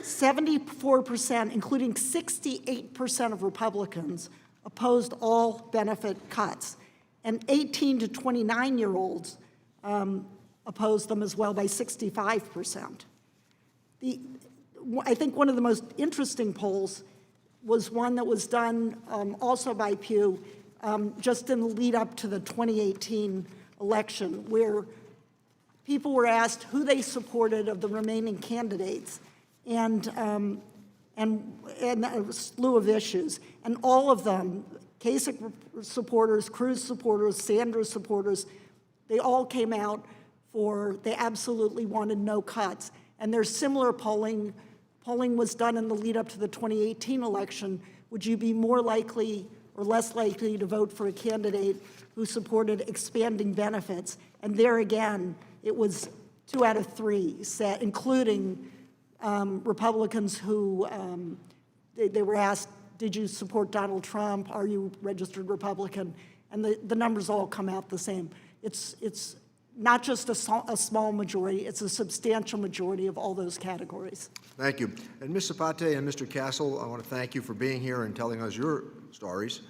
74%, including 68% of Republicans, opposed all benefit cuts. And 18 to 29-year-olds opposed them as well by 65%. I think one of the most interesting polls was one that was done also by Pew just in the lead up to the 2018 election, where people were asked who they supported of the remaining candidates, and a slew of issues. And all of them, Kasich supporters, Cruz supporters, Sanders supporters, they all came out they absolutely wanted no cuts. And there's similar polling. Polling was done in the lead up to the 2018 election. Would you be more likely or less likely to vote for a candidate who supported expanding benefits? And there again, it was 2 out of 3, including Republicans who, they were asked, did you support Donald Trump? Are you a registered Republican? And the numbers all come out the same. It's not just a small majority, it's a substantial majority of all those categories. Thank you. And Ms. Zapate and Mr. Castle, I want to thank you for being here and telling us your stories.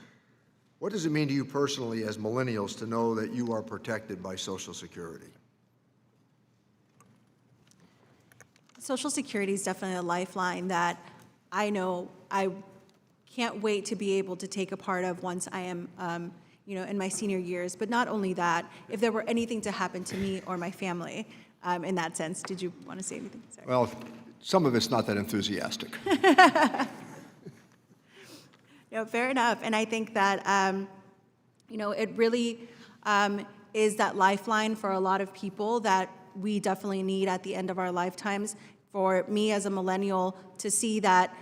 What does it mean to you personally as millennials to know that you are protected by Social Security? Social Security is definitely a lifeline that I know I can't wait to be able to take a part of once I am, in my senior years. But not only that, if there were anything to happen to me or my family, in that sense, did you want to say anything? Sorry. Well, some of it's not that enthusiastic. No, fair enough. And I think that, it really is that lifeline for a lot of people that we definitely need at the end of our lifetimes. For me as a millennial to see that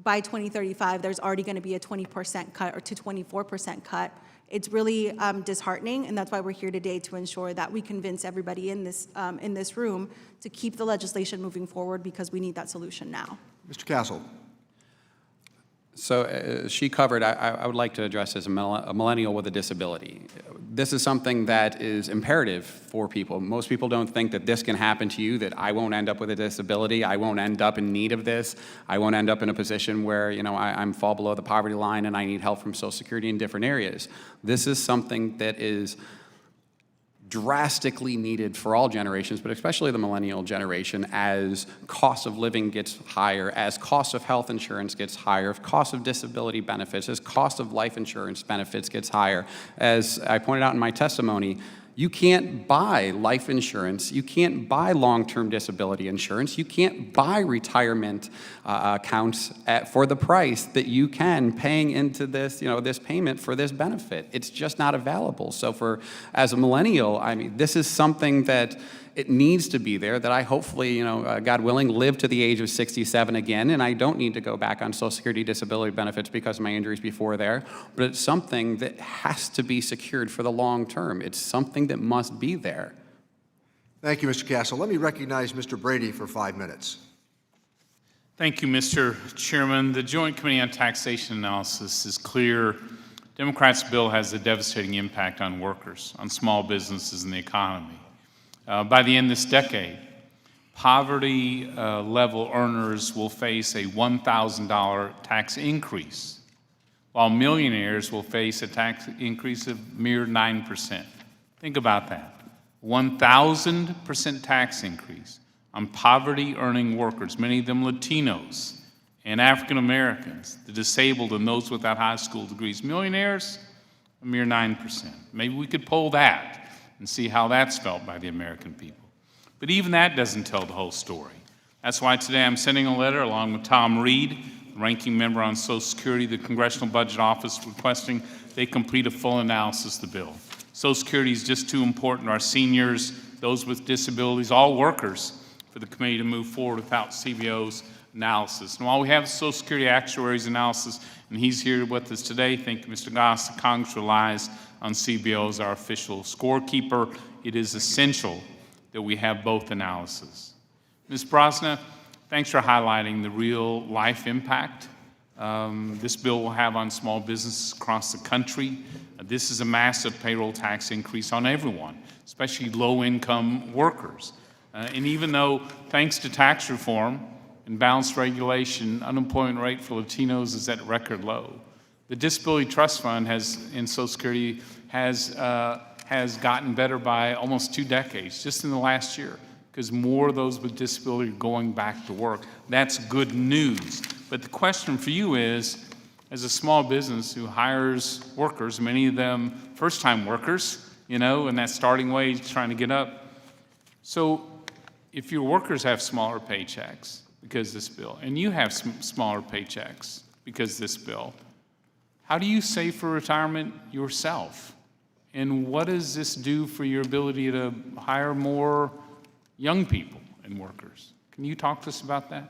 by 2035, there's already going to be a 20% cut or to 24% cut. It's really disheartening, and that's why we're here today, to ensure that we convince everybody in this room to keep the legislation moving forward, because we need that solution now. Mr. Castle. So she covered, I would like to address as a millennial with a disability. This is something that is imperative for people. Most people don't think that this can happen to you, that I won't end up with a disability, I won't end up in need of this, I won't end up in a position where, I'm fall below the poverty line and I need help from Social Security in different areas. This is something that is drastically needed for all generations, but especially the millennial generation, as cost of living gets higher, as cost of health insurance gets higher, as cost of disability benefits, as cost of life insurance benefits gets higher. As I pointed out in my testimony, You can't buy life insurance. You can't buy long-term disability insurance. You can't buy retirement accounts for the price that you can paying into this, this payment for this benefit. It's just not available. So as a millennial, I mean, this is something that it needs to be there, that I hopefully, God willing, live to the age of 67 again, and I don't need to go back on Social Security disability benefits because of my injuries before there, but it's something that has to be secured for the long term. It's something that must be there. Thank you, Mr. Castle. Let me recognize Mr. Brady for 5 minutes. Thank you, Mr. Chairman. The Joint Committee on Taxation Analysis is clear. Democrats' bill has a devastating impact on workers, on small businesses, and the economy. By the end of this decade, poverty level earners will face a $1,000 tax increase, while millionaires will face a tax increase of mere 9%. Think about that. 1,000% tax increase on poverty earning workers, many of them Latinos and African Americans, the disabled and those without high school degrees. Millionaires, a mere 9%. Maybe we could poll that and see how that's felt by the American people. But even that doesn't tell the whole story. That's why today I'm sending a letter along with Tom Reed, the ranking member on Social Security, the Congressional Budget Office, requesting they complete a full analysis of the bill. Social Security is just too important to our seniors, those with disabilities, all workers, for the committee to move forward without CBO's analysis. And while we have the Social Security Actuary's analysis, and he's here with us today, thank you, Mr. Goss, the Congress relies on CBO as our official scorekeeper. It is essential that we have both analyses. Ms. Brosna, thanks for highlighting the real life impact this bill will have on small businesses across the country. This is a massive payroll tax increase on everyone, especially low-income workers. And even though, thanks to tax reform and balanced regulation, unemployment rate for Latinos is at record low, the Disability Trust Fund in Social Security has gotten better by almost 2 decades, just in the last year, because more of those with disability are going back to work. That's good news. But the question for you is, as a small business who hires workers, many of them first-time workers, and that starting wage trying to get up. So if your workers have smaller paychecks because of this bill, and you have smaller paychecks because of this bill, how do you save for retirement yourself? And what does this do for your ability to hire more young people and workers? Can you talk to us about that?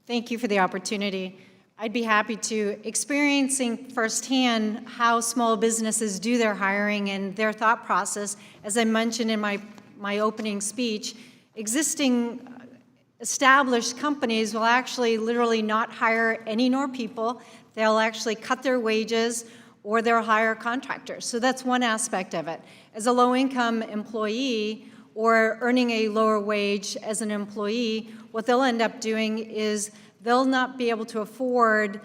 Thank you for the opportunity. I'd be happy to. Experiencing firsthand how small businesses do their hiring and their thought process, as I mentioned in my opening speech, existing established companies will actually literally not hire any more people. They'll actually cut their wages or they'll hire contractors. So that's one aspect of it. As a low-income employee or earning a lower wage as an employee, what they'll end up doing is they'll not be able to afford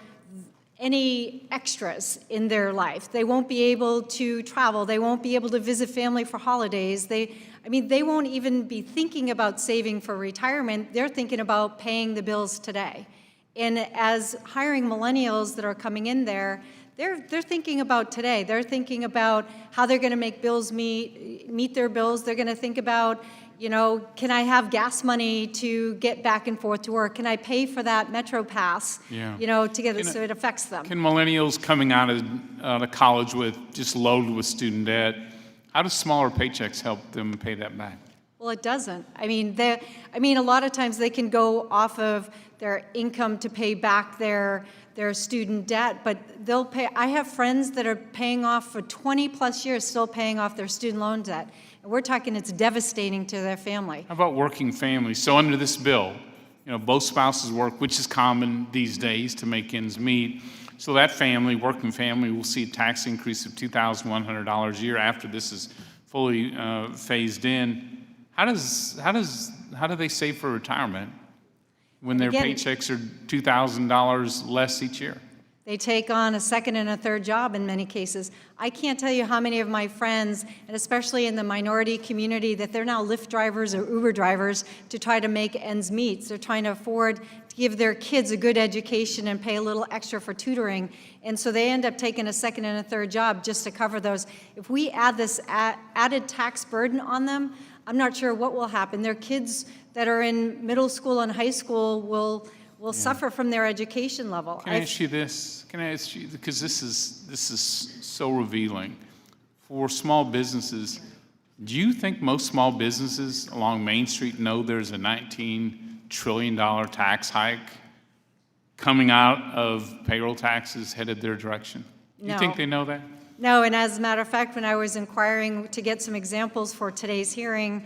any extras in their life. They won't be able to travel. They won't be able to visit family for holidays. They won't even be thinking about saving for retirement. They're thinking about paying the bills today. And as hiring millennials that are coming in there, they're thinking about today. They're thinking about how they're going to make bills meet their bills. They're going to think about, can I have gas money to get back and forth to work? Can I pay for that Metro Pass, to get it so it affects them? Can millennials coming out of college just loaded with student debt, how do smaller paychecks help them pay that back? Well, it doesn't. A lot of times they can go off of their income to pay back their student debt, but they'll pay. I have friends that are paying off for 20 plus years, still paying off their student loan debt. And we're talking it's devastating to their family. How about working families? So under this bill, both spouses work, which is common these days to make ends meet. So that family, working family, will see a tax increase of $2,100 a year after this is fully phased in. How do they save for retirement when their paychecks are $2,000 less each year? They take on a second and a third job in many cases. I can't tell you how many of my friends, and especially in the minority community, that they're now Lyft drivers or Uber drivers to try to make ends meet. They're trying to afford to give their kids a good education and pay a little extra for tutoring. And so they end up taking a second and a third job just to cover those. If we add this added tax burden on them, I'm not sure what will happen. Their kids that are in middle school and high school will suffer from their education level. Can I ask you this? Can I ask you, because this is so revealing. For small businesses, do you think most small businesses along Main Street know there's a $19 trillion tax hike coming out of payroll taxes headed their direction? Do you think they know that? No, and as a matter of fact, when I was inquiring to get some examples for today's hearing,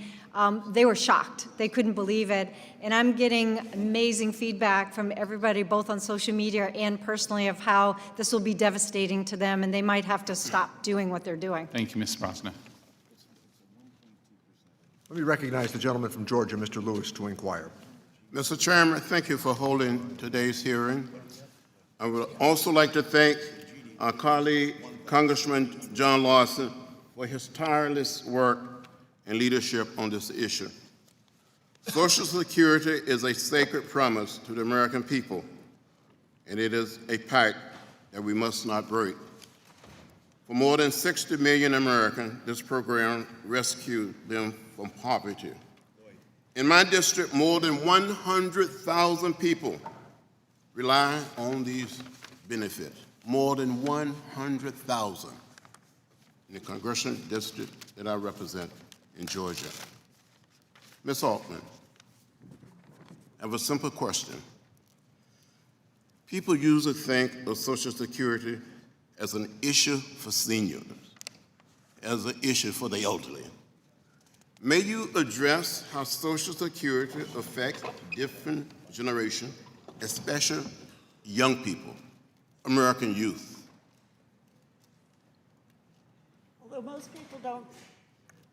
they were shocked. They couldn't believe it. And I'm getting amazing feedback from everybody, both on social media and personally, of how this will be devastating to them, and they might have to stop doing what they're doing. Thank you, Ms. Brosna. Let me recognize the gentleman from Georgia, Mr. Lewis, to inquire. Mr. Chairman, thank you for holding today's hearing. I would also like to thank our colleague, Congressman John Lawson, for his tireless work and leadership on this issue. Social Security is a sacred promise to the American people, and it is a pact that we must not break. For more than 60 million Americans, this program rescued them from poverty. In my district, more than 100,000 people rely on these benefits. More than 100,000 in the congressional district that I represent in Georgia. Ms. Altman, I have a simple question. People usually think of Social Security as an issue for seniors, as an issue for the elderly. May you address how Social Security affects different generations, especially young people, American youth?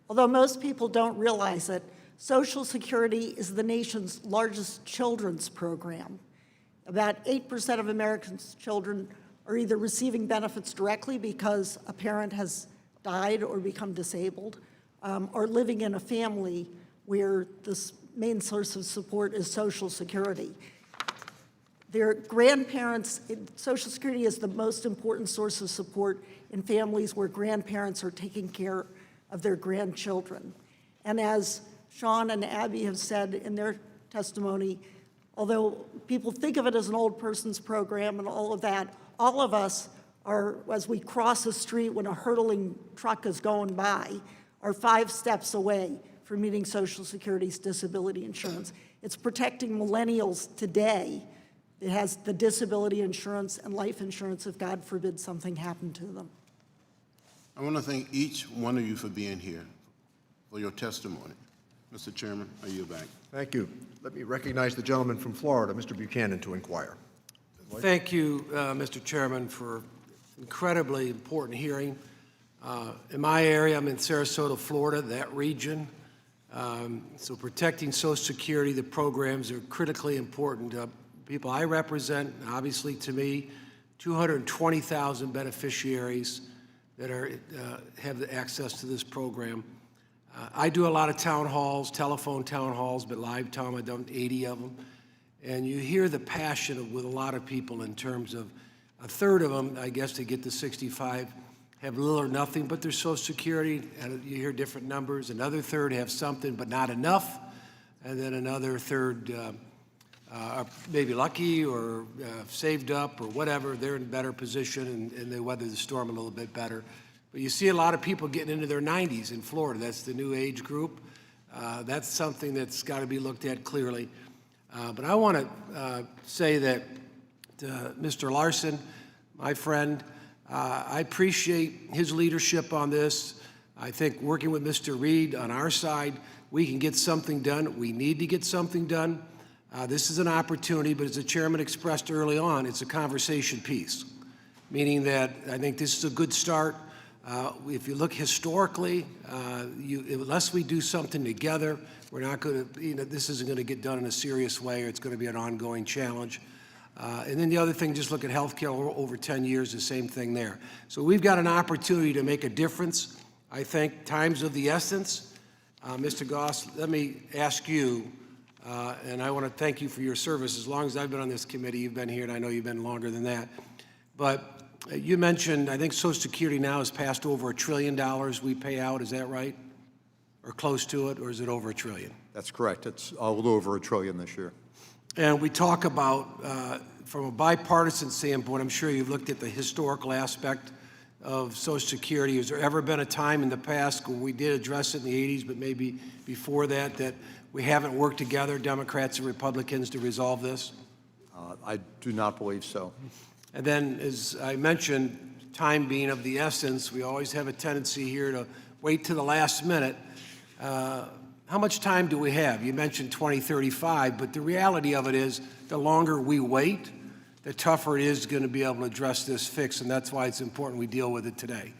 Although most people don't realize it, Social Security is the nation's largest children's program. About 8% of Americans' children are either receiving benefits directly because a parent has died or become disabled, or living in a family where the main source of support is Social Security. Their grandparents, Social Security is the most important source of support in families where grandparents are taking care of their grandchildren. And as Sean and Abby have said in their testimony, although people think of it as an old person's program and all of that, all of us are, as we cross a street when a hurtling truck is going by, are 5 steps away from meeting Social Security's disability insurance. It's protecting millennials today. It has the disability insurance and life insurance if, God forbid, something happened to them. I want to thank each one of you for being here, for your testimony. Mr. Chairman, I yield back. Thank you. Let me recognize the gentleman from Florida, Mr. Buchanan, to inquire. Thank you, Mr. Chairman, for an incredibly important hearing. In my area, I'm in Sarasota, Florida, that region. So protecting Social Security, the programs are critically important. People I represent, obviously to me, 220,000 beneficiaries that have the access to this program. I do a lot of town halls, telephone town halls, but live town, I've done 80 of them. And you hear the passion with a lot of people in terms of a third of them, I guess, to get to 65, have little or nothing but their Social Security, and you hear different numbers. Another third have something but not enough, and then another third are maybe lucky or saved up or whatever. They're in a better position and they weather the storm a little bit better. But you see a lot of people getting into their 90s in Florida. That's the new age group. That's something that's got to be looked at clearly. But I want to say that Mr. Larson, my friend, I appreciate his leadership on this. I think working with Mr. Reed on our side, we can get something done. We need to get something done. This is an opportunity, but as the chairman expressed early on, it's a conversation piece, meaning that I think this is a good start. If you look historically, unless we do something together, we're not going to, this isn't going to get done in a serious way, or it's going to be an ongoing challenge. And then the other thing, just look at healthcare over 10 years, the same thing there. So we've got an opportunity to make a difference. I think time's of the essence. Mr. Goss, let me ask you, and I want to thank you for your service. As long as I've been on this committee, you've been here, and I know you've been longer than that. But you mentioned, I think Social Security now has passed over $1 trillion we pay out. Is that right? Or close to it, or is it over $1 trillion? That's correct. It's a little over $1 trillion this year. And we talk about, from a bipartisan standpoint, I'm sure you've looked at the historical aspect of Social Security. Has there ever been a time in the past when we did address it in the 80s, but maybe before that, that we haven't worked together, Democrats and Republicans, to resolve this? I do not believe so. And then, as I mentioned, time being of the essence, we always have a tendency here to wait to the last minute. How much time do we have? You mentioned 2035, but the reality of it is the longer we wait, the tougher it is going to be able to address this fix, and that's why it's important we deal with it today.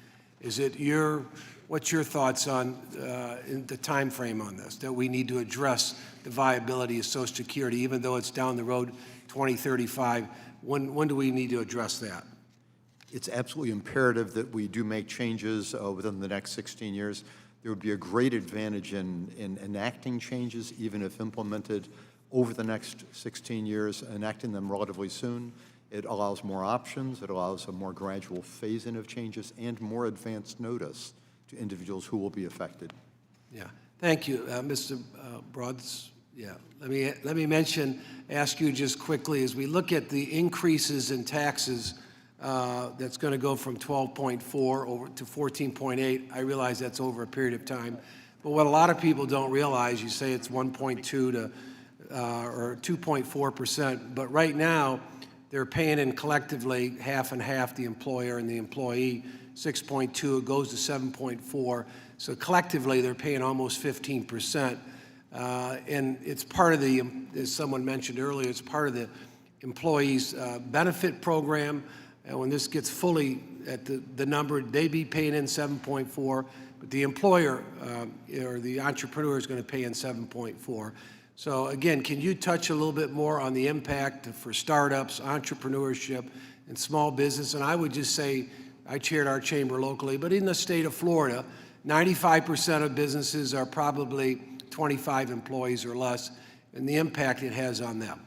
What's your thoughts on the time frame on this, that we need to address the viability of Social Security, even though it's down the road 2035? When do we need to address that? It's absolutely imperative that we do make changes within the next 16 years. There would be a great advantage in enacting changes, even if implemented over the next 16 years, enacting them relatively soon. It allows more options, it allows a more gradual phase-in of changes, and more advanced notice to individuals who will be affected. Yeah, thank you, Mr. Broads. Yeah, let me ask you just quickly, as we look at the increases in taxes, that's going to go from 12.4 over to 14.8. I realize that's over a period of time, but what a lot of people don't realize, you say it's 1.2 to or 2.4%, but right now they're paying in collectively half and half, the employer and the employee, 6.2. It goes to 7.4. So collectively they're paying almost 15%, and it's part of the, as someone mentioned earlier, it's part of the employees' benefit program. And when this gets fully at the number, they'd be paying in 7.4, but the employer or the entrepreneur is going to pay in 7.4. So again, can you touch a little bit more on the impact for startups, entrepreneurship, and small business? And I would just say, I chaired our chamber locally, but in the state of Florida, 95% of businesses are probably 25 employees or less, and the impact it has on them.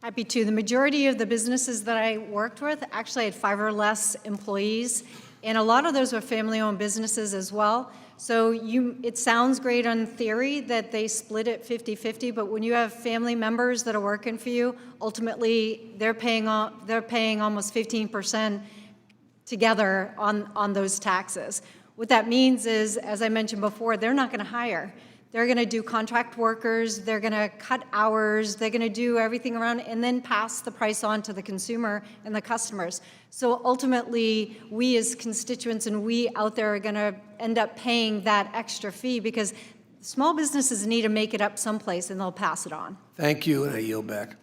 Happy to. The majority of the businesses that I worked with actually had 5 or less employees, and a lot of those were family-owned businesses as well. So it sounds great on theory that they split it 50-50, but when you have family members that are working for you, ultimately they're paying almost 15% together on those taxes. What that means is, as I mentioned before, they're not going to hire. They're going to do contract workers, they're going to cut hours, they're going to do everything around and then pass the price on to the consumer and the customers. So ultimately, we as constituents and we out there are going to end up paying that extra fee because small businesses need to make it up someplace and they'll pass it on. Thank you, and I yield back.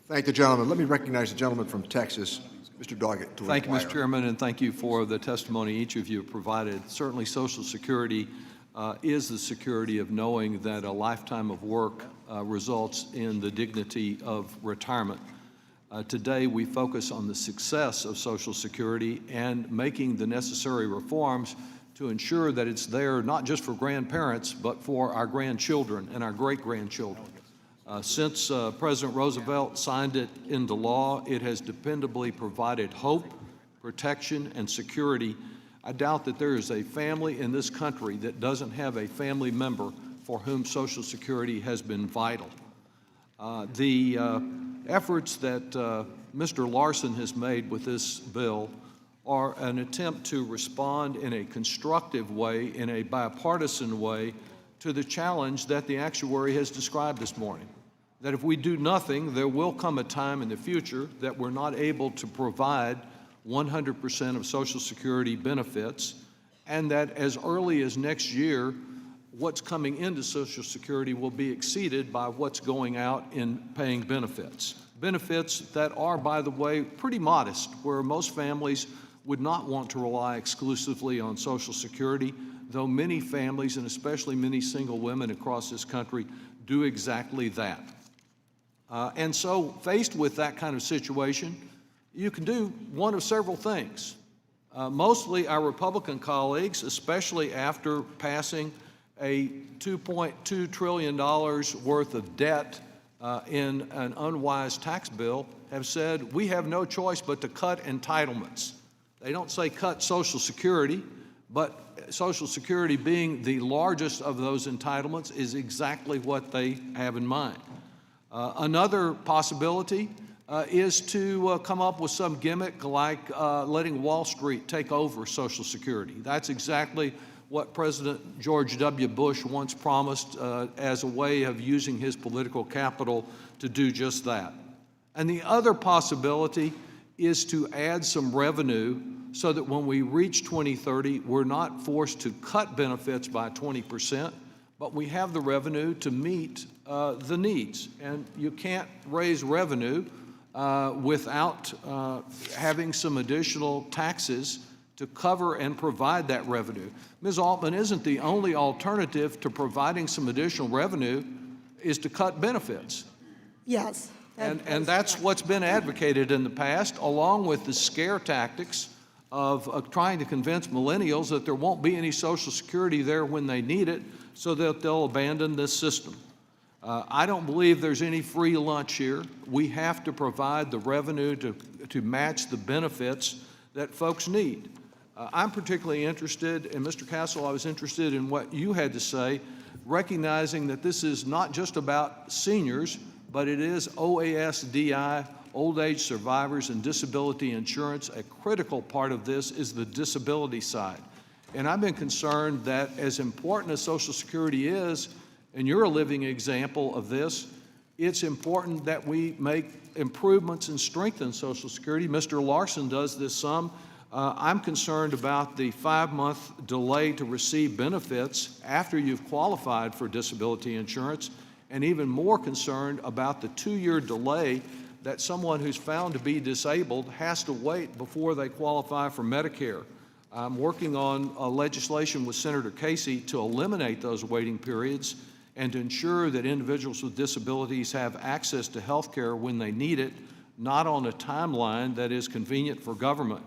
Thank the gentleman. Let me recognize the gentleman from Texas, Mr. Doggett. Thank you, Mr. Chairman, and thank you for the testimony each of you have provided. Certainly, Social Security is the security of knowing that a lifetime of work results in the dignity of retirement. Today, we focus on the success of Social Security and making the necessary reforms to ensure that it's there not just for grandparents, but for our grandchildren and our great-grandchildren. Since President Roosevelt signed it into law, it has dependably provided hope, protection, and security. I doubt that there is a family in this country that doesn't have a family member for whom Social Security has been vital. The efforts that Mr. Larson has made with this bill are an attempt to respond in a constructive way, in a bipartisan way, to the challenge that the actuary has described this morning. That if we do nothing, there will come a time in the future that we're not able to provide 100% of Social Security benefits, and that as early as next year, what's coming into Social Security will be exceeded by what's going out in paying benefits. Benefits that are, by the way, pretty modest, where most families would not want to rely exclusively on Social Security, though many families, and especially many single women across this country, do exactly that. And so faced with that kind of situation, you can do one of several things. Mostly our Republican colleagues, especially after passing a $2.2 trillion worth of debt in an unwise tax bill, have said we have no choice but to cut entitlements. They don't say cut Social Security, but Social Security being the largest of those entitlements is exactly what they have in mind. Another possibility is to come up with some gimmick like letting Wall Street take over Social Security. That's exactly what President George W. Bush once promised as a way of using his political capital to do just that. And the other possibility is to add some revenue so that when we reach 2030, we're not forced to cut benefits by 20%, but we have the revenue to meet the needs. And you can't raise revenue without having some additional taxes to cover and provide that revenue. Ms. Altman, isn't the only alternative to providing some additional revenue is to cut benefits? Yes. And that's what's been advocated in the past, along with the scare tactics of trying to convince millennials that there won't be any Social Security there when they need it, so that they'll abandon this system. I don't believe there's any free lunch here. We have to provide the revenue to match the benefits that folks need. I'm particularly interested, and Mr. Castle, I was interested in what you had to say, recognizing that this is not just about seniors, but it is OASDI, old age survivors and disability insurance. A critical part of this is the disability side. And I've been concerned that as important as Social Security is, and you're a living example of this, it's important that we make improvements and strengthen Social Security. Mr. Larson does this some. I'm concerned about the 5-month delay to receive benefits after you've qualified for disability insurance, and even more concerned about the 2-year delay that someone who's found to be disabled has to wait before they qualify for Medicare. I'm working on legislation with Senator Casey to eliminate those waiting periods and to ensure that individuals with disabilities have access to health care when they need it, not on a timeline that is convenient for government.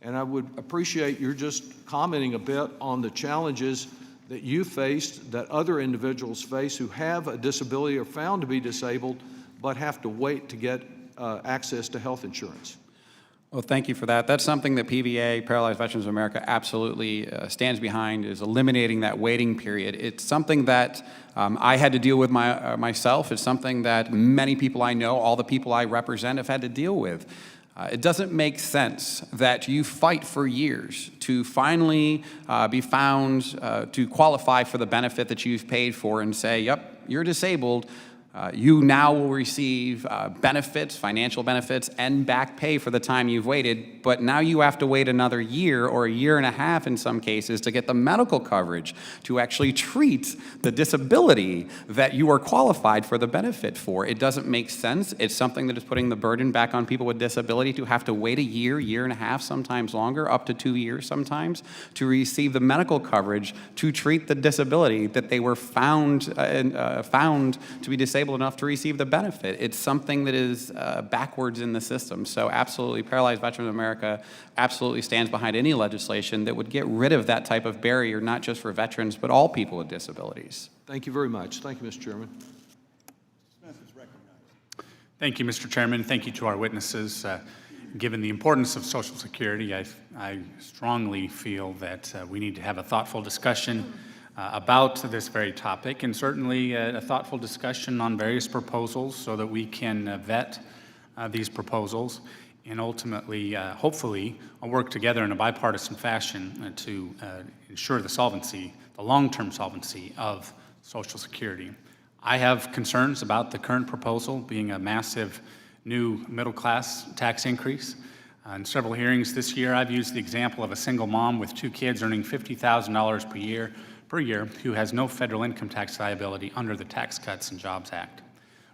And I would appreciate your just commenting a bit on the challenges that you faced, that other individuals face who have a disability or found to be disabled, but have to wait to get access to health insurance. Well, thank you for that. That's something that PVA, Paralyzed Veterans of America, absolutely stands behind, is eliminating that waiting period. It's something that I had to deal with myself. It's something that many people I know, all the people I represent, have had to deal with. It doesn't make sense that you fight for years to finally be found to qualify for the benefit that you've paid for and say, yep, you're disabled. You now will receive benefits, financial benefits, and back pay for the time you've waited, but now you have to wait another year or a year and a half in some cases to get the medical coverage to actually treat the disability that you are qualified for the benefit for. It doesn't make sense. It's something that is putting the burden back on people with disability to have to wait a year, year and a half, sometimes longer, up to 2 years sometimes, to receive the medical coverage to treat the disability that they were found to be disabled enough to receive the benefit. It's something that is backwards in the system. So absolutely, Paralyzed Veterans of America absolutely stands behind any legislation that would get rid of that type of barrier, not just for veterans, but all people with disabilities. Thank you very much. Thank you, Mr. Chairman. Thank you, Mr. Chairman. Thank you to our witnesses. Given the importance of Social Security, I strongly feel that we need to have a thoughtful discussion about this very topic, and certainly a thoughtful discussion on various proposals so that we can vet these proposals and ultimately, hopefully, work together in a bipartisan fashion to ensure the solvency, the long-term solvency of Social Security. I have concerns about the current proposal being a massive new middle-class tax increase. In several hearings this year, I've used the example of a single mom with 2 kids earning $50,000 per year who has no federal income tax liability under the Tax Cuts and Jobs Act.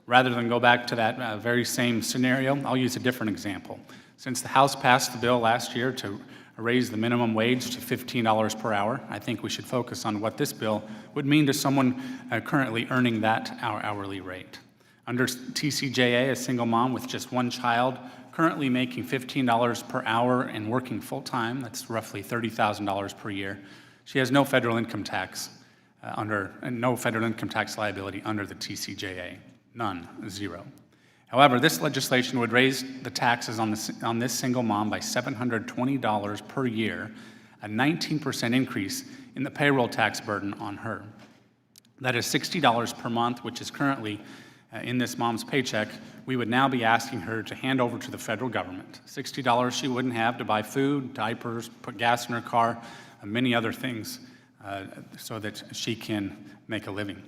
Rather than go back to that very same scenario, I'll use a different example. Since the House passed the bill last year to raise the minimum wage to $15 per hour, I think we should focus on what this bill would mean to someone currently earning that hourly rate. Under TCJA, a single mom with just one child, currently making $15 per hour and working full-time, that's roughly $30,000 per year, she has no federal income tax no federal income tax liability under the TCJA. None, zero. However, this legislation would raise the taxes on this single mom by $720 per year, a 19% increase in the payroll tax burden on her. That is $60 per month, which is currently in this mom's paycheck. We would now be asking her to hand over to the federal government. $60 she wouldn't have to buy food, diapers, put gas in her car, and many other things so that she can make a living.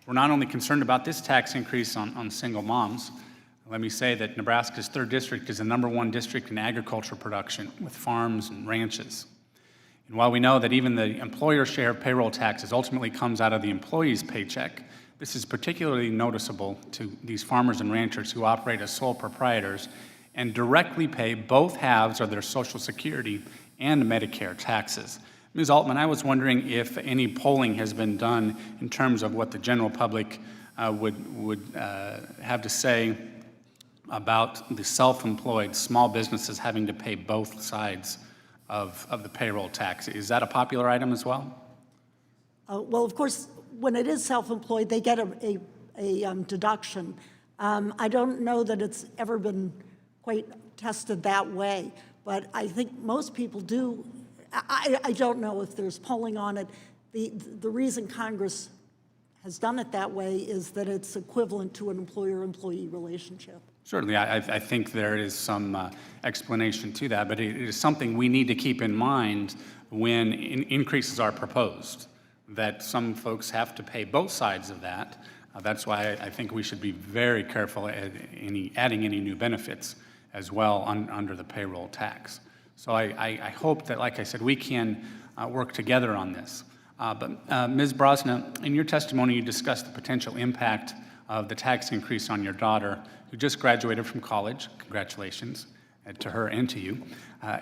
We're not only concerned about this tax increase on single moms. Let me say that Nebraska's 3rd district is the #1 district in agriculture production with farms and ranches. And while we know that even the employer share of payroll taxes ultimately comes out of the employee's paycheck, this is particularly noticeable to these farmers and ranchers who operate as sole proprietors and directly pay both halves of their Social Security and Medicare taxes. Ms. Altman, I was wondering if any polling has been done in terms of what the general public would have to say about the self-employed small businesses having to pay both sides of the payroll tax. Is that a popular item as well? Well, of course, when it is self-employed, they get a deduction. I don't know that it's ever been quite tested that way, but I think most people do. I don't know if there's polling on it. The reason Congress has done it that way is that it's equivalent to an employer-employee relationship. Certainly, I think there is some explanation to that, but it is something we need to keep in mind when increases are proposed, that some folks have to pay both sides of that. That's why I think we should be very careful at adding any new benefits as well under the payroll tax. So I hope that, like I said, we can work together on this. But Ms. Brosna, in your testimony, you discussed the potential impact of the tax increase on your daughter, who just graduated from college. Congratulations to her and to you,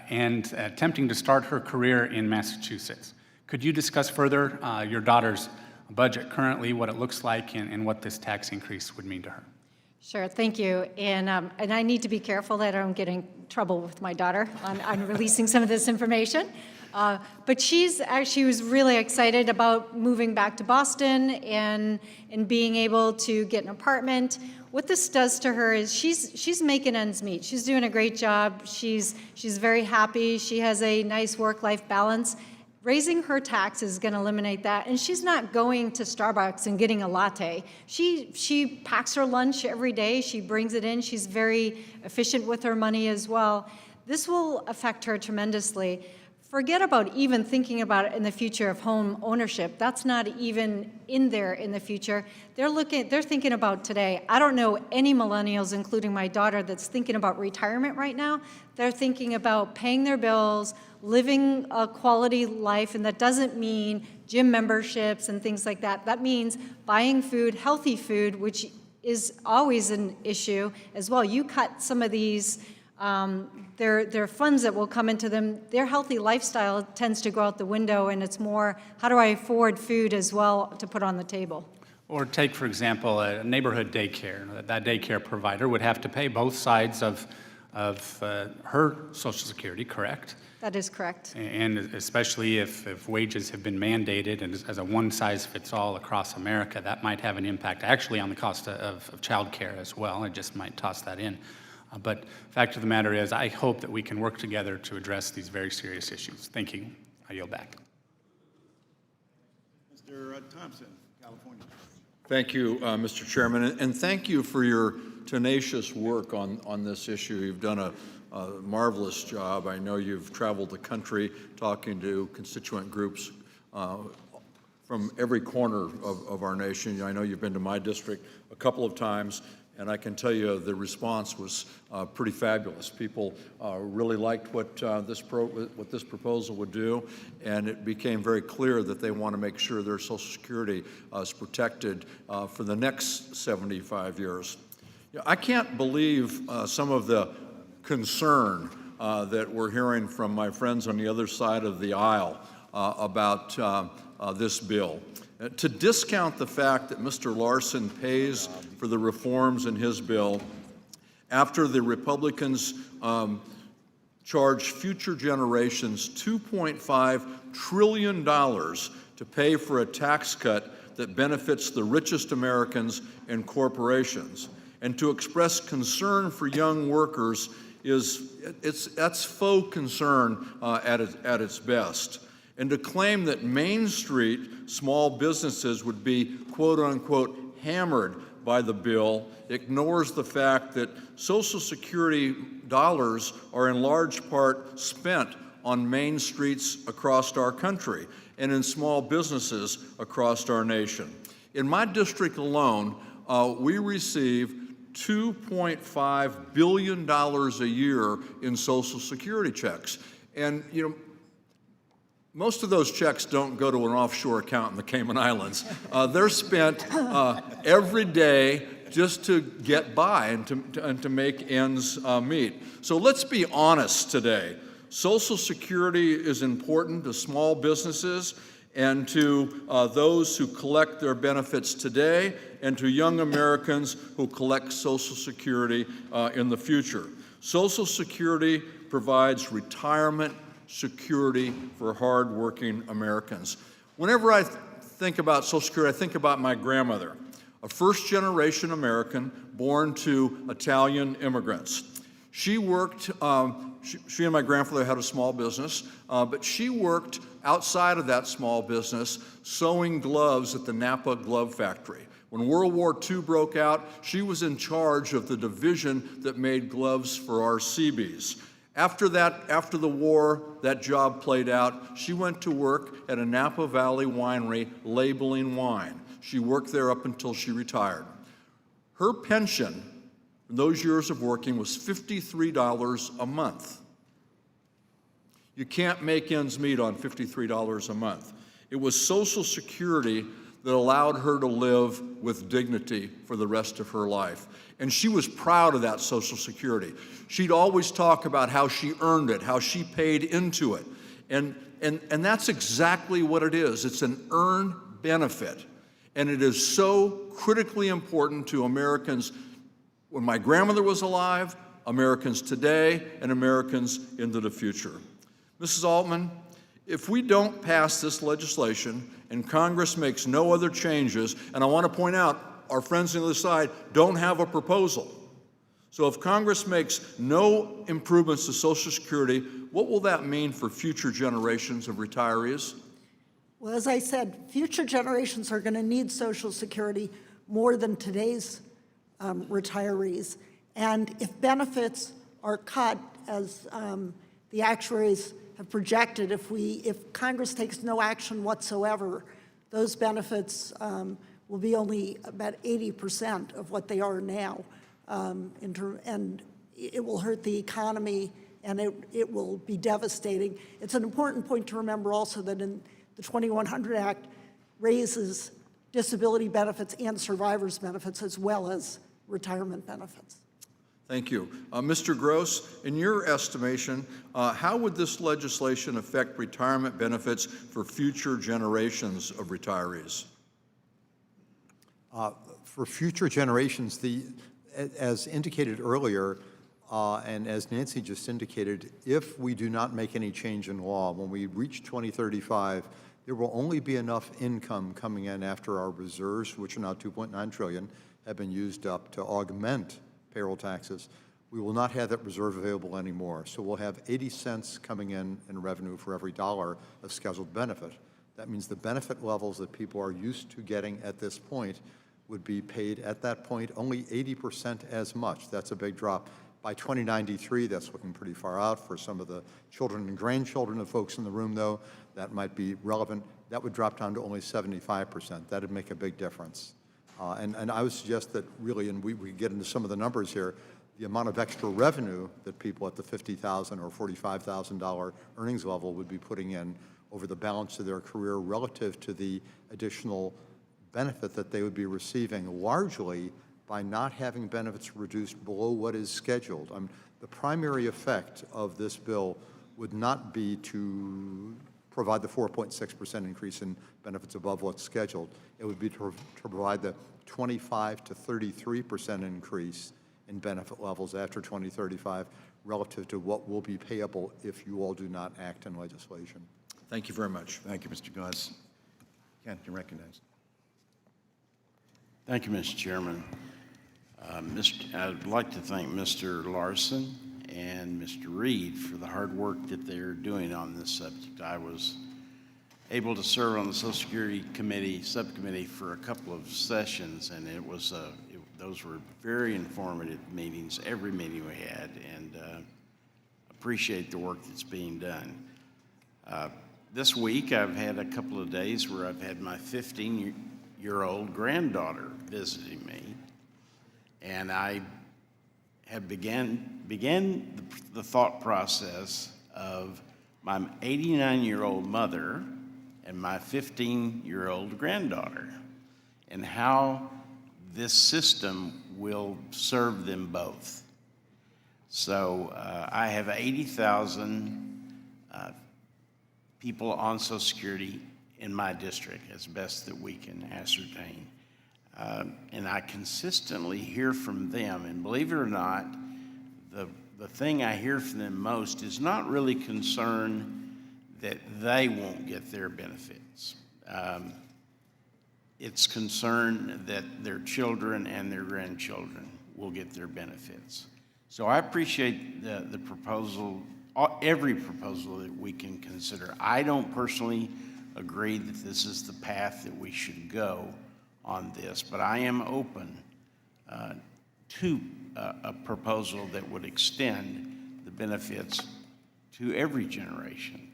and attempting to start her career in Massachusetts. Could you discuss further your daughter's budget currently, what it looks like, and what this tax increase would mean to her? Sure, thank you. And I need to be careful that I don't get in trouble with my daughter on releasing some of this information. But she was really excited about moving back to Boston and being able to get an apartment. What this does to her is she's making ends meet. She's doing a great job. She's very happy. She has a nice work-life balance. Raising her tax is going to eliminate that, and she's not going to Starbucks and getting a latte. She packs her lunch every day. She brings it in. She's very efficient with her money as well. This will affect her tremendously. Forget about even thinking about it in the future of home ownership. That's not even in there in the future. They're thinking about today. I don't know any millennials, including my daughter, that's thinking about retirement right now. They're thinking about paying their bills, living a quality life, and that doesn't mean gym memberships and things like that. That means buying food, healthy food, which is always an issue as well. You cut some of these, their funds that will come into them, their healthy lifestyle tends to go out the window, and it's more, how do I afford food as well to put on the table? Or take, for example, a neighborhood daycare. That daycare provider would have to pay both sides of her Social Security, correct? That is correct. And especially if wages have been mandated and as a one-size-fits-all across America, that might have an impact actually on the cost of child care as well. I just might toss that in. But fact of the matter is, I hope that we can work together to address these very serious issues. Thank you. I yield back. Mr. Thompson, California. Thank you, Mr. Chairman, and thank you for your tenacious work on this issue. You've done a marvelous job. I know you've traveled the country talking to constituent groups from every corner of our nation. I know you've been to my district a couple of times, and I can tell you the response was pretty fabulous. People really liked what this proposal would do, and it became very clear that they want to make sure their Social Security is protected for the next 75 years. I can't believe some of the concern that we're hearing from my friends on the other side of the aisle about this bill. To discount the fact that Mr. Larson pays for the reforms in his bill after the Republicans charge future generations $2.5 trillion to pay for a tax cut that benefits the richest Americans and corporations. And to express concern for young workers that's faux concern at its best. And to claim that Main Street small businesses would be quote unquote hammered by the bill ignores the fact that Social Security dollars are in large part spent on main streets across our country and in small businesses across our nation. In my district alone, we receive $2.5 billion a year in Social Security checks. And, you know, most of those checks don't go to an offshore account in the Cayman Islands. They're spent every day just to get by and to make ends meet. So let's be honest today. Social Security is important to small businesses and to those who collect their benefits today, and to young Americans who collect Social Security in the future. Social Security provides retirement security for hardworking Americans. Whenever I think about Social Security, I think about my grandmother, a first-generation American born to Italian immigrants. She worked, she and my grandfather had a small business, but she worked outside of that small business sewing gloves at the Napa Glove Factory. When World War II broke out, she was in charge of the division that made gloves for our Seabees. After the war, that job played out. She went to work at a Napa Valley winery labeling wine. She worked there up until she retired. Her pension in those years of working was $53 a month. You can't make ends meet on $53 a month. It was Social Security that allowed her to live with dignity for the rest of her life. And she was proud of that Social Security. She'd always talk about how she earned it, how she paid into it. And that's exactly what it is. It's an earned benefit. And it is so critically important to Americans when my grandmother was alive, Americans today, and Americans into the future. Mrs. Altman, if we don't pass this legislation and Congress makes no other changes, and I want to point out, our friends on the other side don't have a proposal. So if Congress makes no improvements to Social Security, what will that mean for future generations of retirees? Well, as I said, future generations are going to need Social Security more than today's retirees. And if benefits are cut, as the actuaries have projected, if Congress takes no action whatsoever, those benefits will be only about 80% of what they are now. And it will hurt the economy, and it will be devastating. It's an important point to remember also that in the 2100 Act raises disability benefits and survivors' benefits as well as retirement benefits. Thank you. Mr. Gross, in your estimation, how would this legislation affect retirement benefits for future generations of retirees? For future generations, as indicated earlier, and as Nancy just indicated, if we do not make any change in law, when we reach 2035, there will only be enough income coming in after our reserves, which are now $2.9 trillion, have been used up to augment payroll taxes. We will not have that reserve available anymore. So we'll have 80 cents coming in revenue for every dollar of scheduled benefit. That means the benefit levels that people are used to getting at this point would be paid at that point only 80% as much. That's a big drop. By 2093, that's looking pretty far out. For some of the children and grandchildren of folks in the room, though, that might be relevant. That would drop down to only 75%. That would make a big difference. And I would suggest that really, and we get into some of the numbers here, the amount of extra revenue that people at the $50,000 or $45,000 earnings level would be putting in over the balance of their career relative to the additional benefit that they would be receiving, largely by not having benefits reduced below what is scheduled. The primary effect of this bill would not be to provide the 4.6% increase in benefits above what's scheduled. It would be to provide the 25 to 33% increase in benefit levels after 2035 relative to what will be payable if you all do not act in legislation. Thank you very much. Thank you, Mr. Gause. Ken, you're recognized. Thank you, Mr. Chairman. I'd like to thank Mr. Larson and Mr. Reed for the hard work that they're doing on this subject. I was able to serve on the Social Security Committee subcommittee for a couple of sessions, and it was those were very informative meetings, every meeting we had, and appreciate the work that's being done. This week, I've had a couple of days where I've had my 15-year-old granddaughter visiting me, and I have began the thought process of my 89-year-old mother and my 15-year-old granddaughter, and how this system will serve them both. So I have 80,000 people on Social Security in my district, as best that we can ascertain. And I consistently hear from them, and believe it or not, the thing I hear from them most is not really concern that they won't get their benefits. It's concern that their children and their grandchildren will get their benefits. So I appreciate the proposal, every proposal that we can consider. I don't personally agree that this is the path that we should go on this, but I am open to a proposal that would extend the benefits to every generation.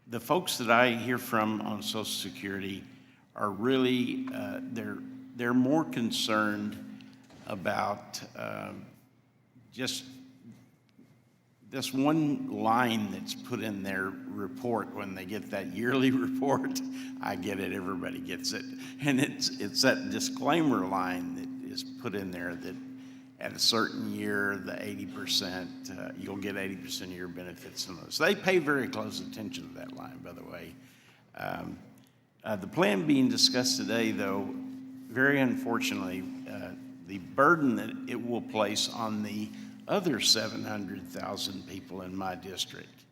The folks that I hear from on Social Security are really, they're more concerned about just this one line that's put in their report when they get that yearly report. I get it, everybody gets it. And it's that disclaimer line that is put in there that at a certain year, the 80%, you'll get 80% of your benefits in those. They pay very close attention to that line, by the way. The plan being discussed today, though, very unfortunately, the burden that it will place on the other 700,000 people in my district,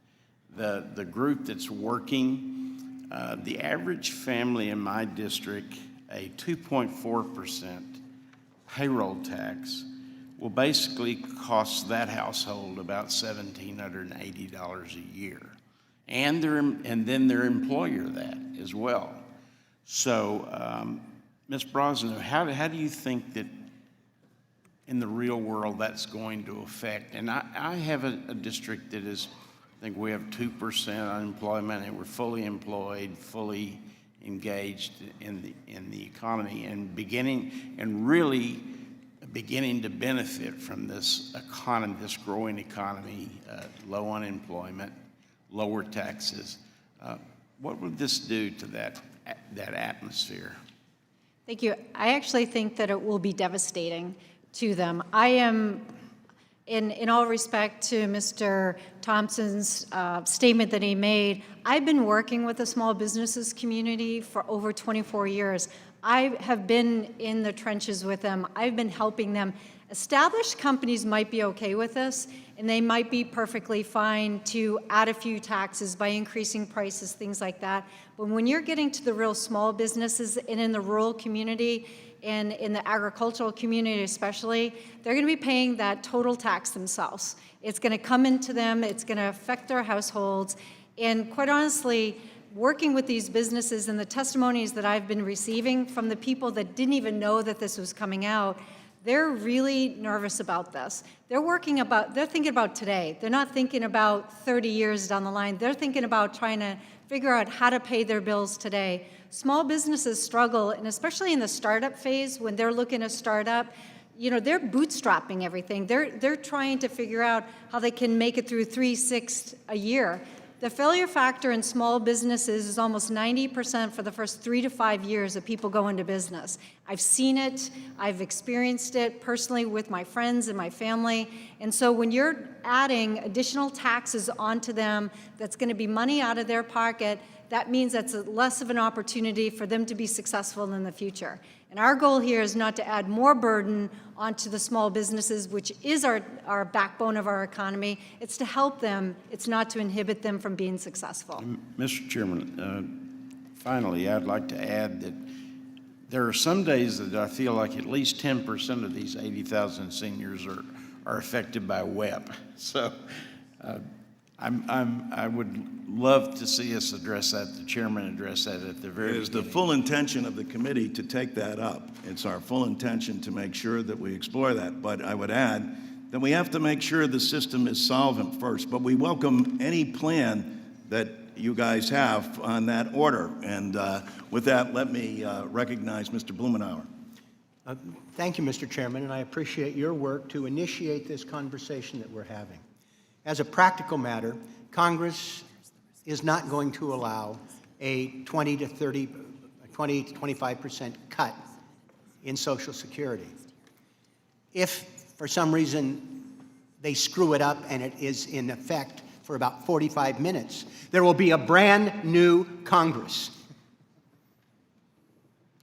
the group that's working, the average family in my district, a 2.4% payroll tax will basically cost that household about $1,780 a year, and then their employer that as well. So, Ms. Brosnan, how do you think that in the real world that's going to affect? And I have a district that is, I think we have 2% unemployment, and we're fully employed, fully engaged in the economy, and really beginning to benefit from this economy, this growing economy, low unemployment, lower taxes. What would this do to that atmosphere? Thank you. I actually think that it will be devastating to them. I am, in all respect to Mr. Thompson's statement that he made, I've been working with the small businesses community for over 24 years. I have been in the trenches with them. I've been helping them. Established companies might be okay with this, and they might be perfectly fine to add a few taxes by increasing prices, things like that. But when you're getting to the real small businesses and in the rural community and in the agricultural community especially, they're going to be paying that total tax themselves. It's going to come into them. It's going to affect their households. And quite honestly, working with these businesses and the testimonies that I've been receiving from the people that didn't even know that this was coming out, they're really nervous about this. They're thinking about today. They're not thinking about 30 years down the line. They're thinking about trying to figure out how to pay their bills today. Small businesses struggle, and especially in the startup phase, when they're looking to start up, they're bootstrapping everything. They're trying to figure out how they can make it through 3, 6 a year. The failure factor in small businesses is almost 90% for the first 3 to 5 years that people go into business. I've seen it, I've experienced it personally with my friends and my family. And so when you're adding additional taxes onto them, that's going to be money out of their pocket, that means that's less of an opportunity for them to be successful in the future. And our goal here is not to add more burden onto the small businesses, which is our backbone of our economy. It's to help them. It's not to inhibit them from being successful. Mr. Chairman, finally, I'd like to add that there are some days that I feel like at least 10% of these 80,000 seniors are affected by WEP. So I would love to see us address that, the chairman address that at the very beginning. It is the full intention of the committee to take that up. It's our full intention to make sure that we explore that. But I would add that we have to make sure the system is solvent first. But we welcome any plan that you guys have on that order. And with that, let me recognize Mr. Blumenauer. Thank you, Mr. Chairman, and I appreciate your work to initiate this conversation that we're having. As a practical matter, Congress is not going to allow a 20 to 25% cut in Social Security. If, for some reason, they screw it up and it is in effect for about 45 minutes, there will be a brand new Congress.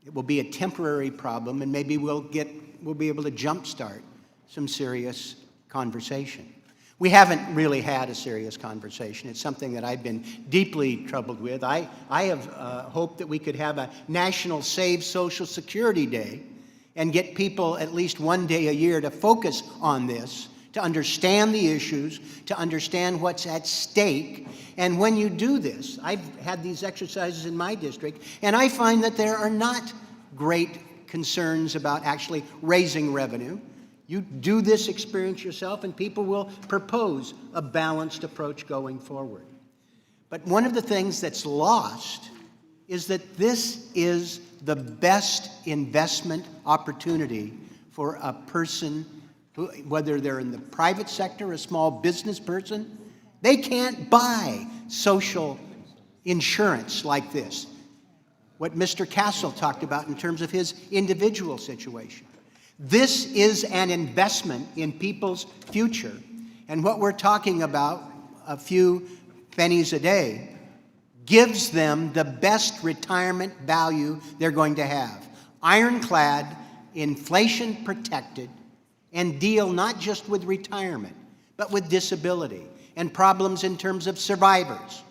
It will be a temporary problem, and maybe we'll be able to jumpstart some serious conversation. We haven't really had a serious conversation. It's something that I've been deeply troubled with. I have hoped that we could have a National Save Social Security Day and get people at least one day a year to focus on this, to understand the issues, to understand what's at stake. And when you do this, I've had these exercises in my district, and I find that there are not great concerns about actually raising revenue. You do this experience yourself, and people will propose a balanced approach going forward. But one of the things that's lost is that this is the best investment opportunity for a person, whether they're in the private sector, a small business person. They can't buy social insurance like this, what Mr. Castle talked about in terms of his individual situation. This is an investment in people's future. And what we're talking about, a few pennies a day, gives them the best retirement value they're going to have. Ironclad, inflation protected, and deal not just with retirement, but with disability and problems in terms of survivors.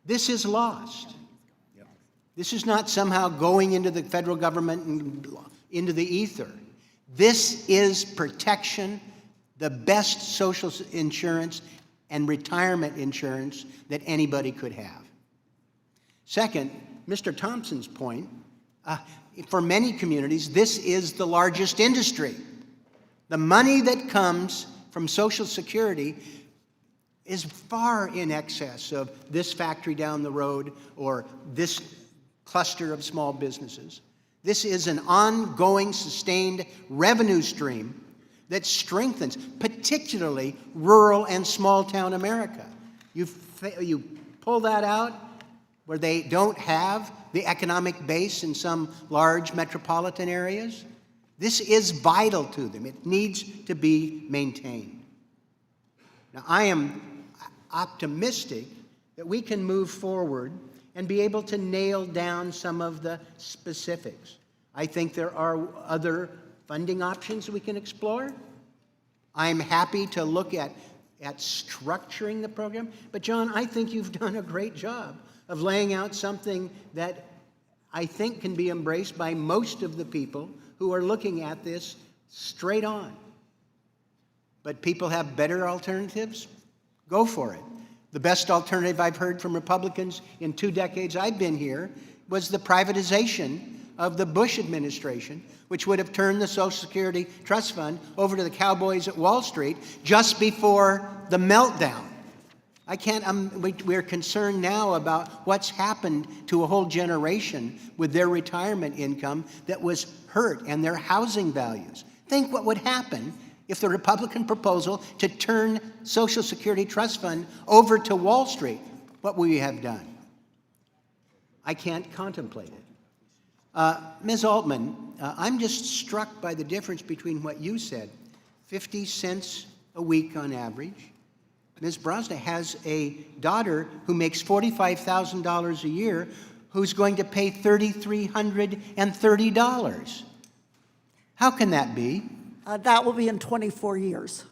This is lost. This is not somehow going into the federal government and into the ether. This is protection, the best social insurance and retirement insurance that anybody could have. Second, Mr. Thompson's point, for many communities, this is the largest industry. The money that comes from Social Security is far in excess of this factory down the road or this cluster of small businesses. This is an ongoing, sustained revenue stream that strengthens, particularly rural and small-town America. You pull that out where they don't have the economic base in some large metropolitan areas. This is vital to them. It needs to be maintained. Now, I am optimistic that we can move forward and be able to nail down some of the specifics. I think there are other funding options we can explore. I'm happy to look at structuring the program. But John, I think you've done a great job of laying out something that I think can be embraced by most of the people who are looking at this straight on. But people have better alternatives? Go for it. The best alternative I've heard from Republicans in 2 decades I've been here was the privatization of the Bush administration, which would have turned the Social Security Trust Fund over to the cowboys at Wall Street just before the meltdown. We're concerned now about what's happened to a whole generation with their retirement income that was hurt and their housing values. Think what would happen if the Republican proposal to turn Social Security Trust Fund over to Wall Street, what would we have done? I can't contemplate it. Ms. Altman, I'm just struck by the difference between what you said, 50 cents a week on average. Ms. Brosna has a daughter who makes $45,000 a year who's going to pay $3,330. How can that be? That will be in 24 years.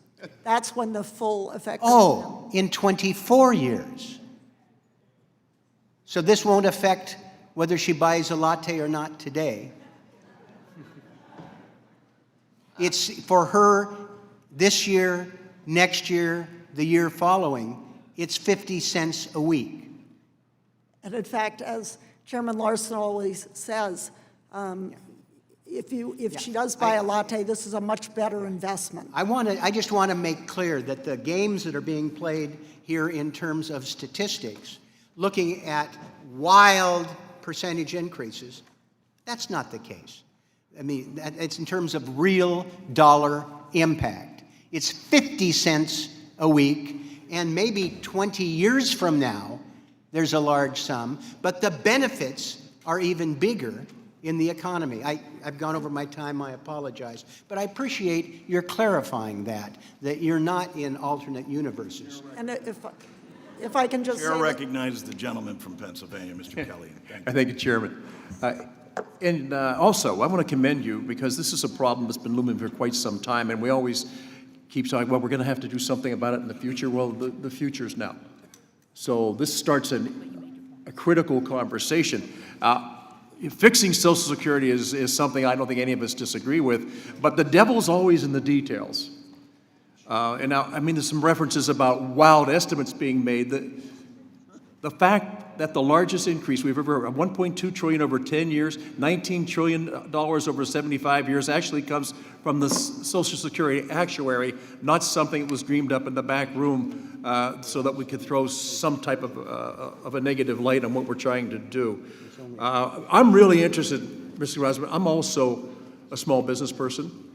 That's when the full effect. Oh, in 24 years. So this won't affect whether she buys a latte or not today. It's for her this year, next year, the year following, it's 50 cents a week. And in fact, as Chairman Larson always says, if she does buy a latte, this is a much better investment. I just want to make clear that the games that are being played here in terms of statistics, looking at wild percentage increases, that's not the case. I mean, it's in terms of real dollar impact. It's 50 cents a week, and maybe 20 years from now, there's a large sum, but the benefits are even bigger in the economy. I've gone over my time, I apologize, but I appreciate your clarifying that you're not in alternate universes. And if I can just Chair say recognizes the gentleman from Pennsylvania, Mr. Kelly. Thank you. Thank you, Chairman. And also, I want to commend you because this is a problem that's been looming for quite some time, and we always keep talking, well, we're going to have to do something about it in the future. Well, the future's now. So this starts a critical conversation. Fixing Social Security is something I don't think any of us disagree with, but the devil's always in the details. And now, I mean, there's some references about wild estimates being made. The fact that the largest increase we've ever heard, $1.2 trillion over 10 years, $19 trillion over 75 years, actually comes from the Social Security Actuary, not something that was dreamed up in the back room so that we could throw some type of a negative light on what we're trying to do. I'm really interested, Mr. Rosman, I'm also a small business person.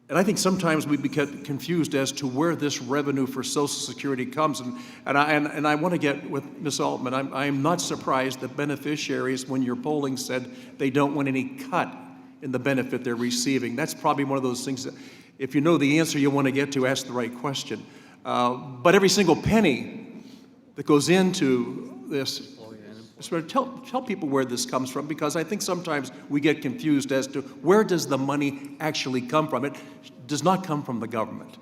And I think sometimes we get confused as to where this revenue for Social Security comes. And I want to get with Ms. Altman. I am not surprised that beneficiaries, when your polling said they don't want any cut in the benefit they're receiving. That's probably one of those things that, if you know the answer you want to get to, ask the right question. But every single penny that goes into this, tell people where this comes from, because I think sometimes we get confused as to where does the money actually come from. It does not come from the government.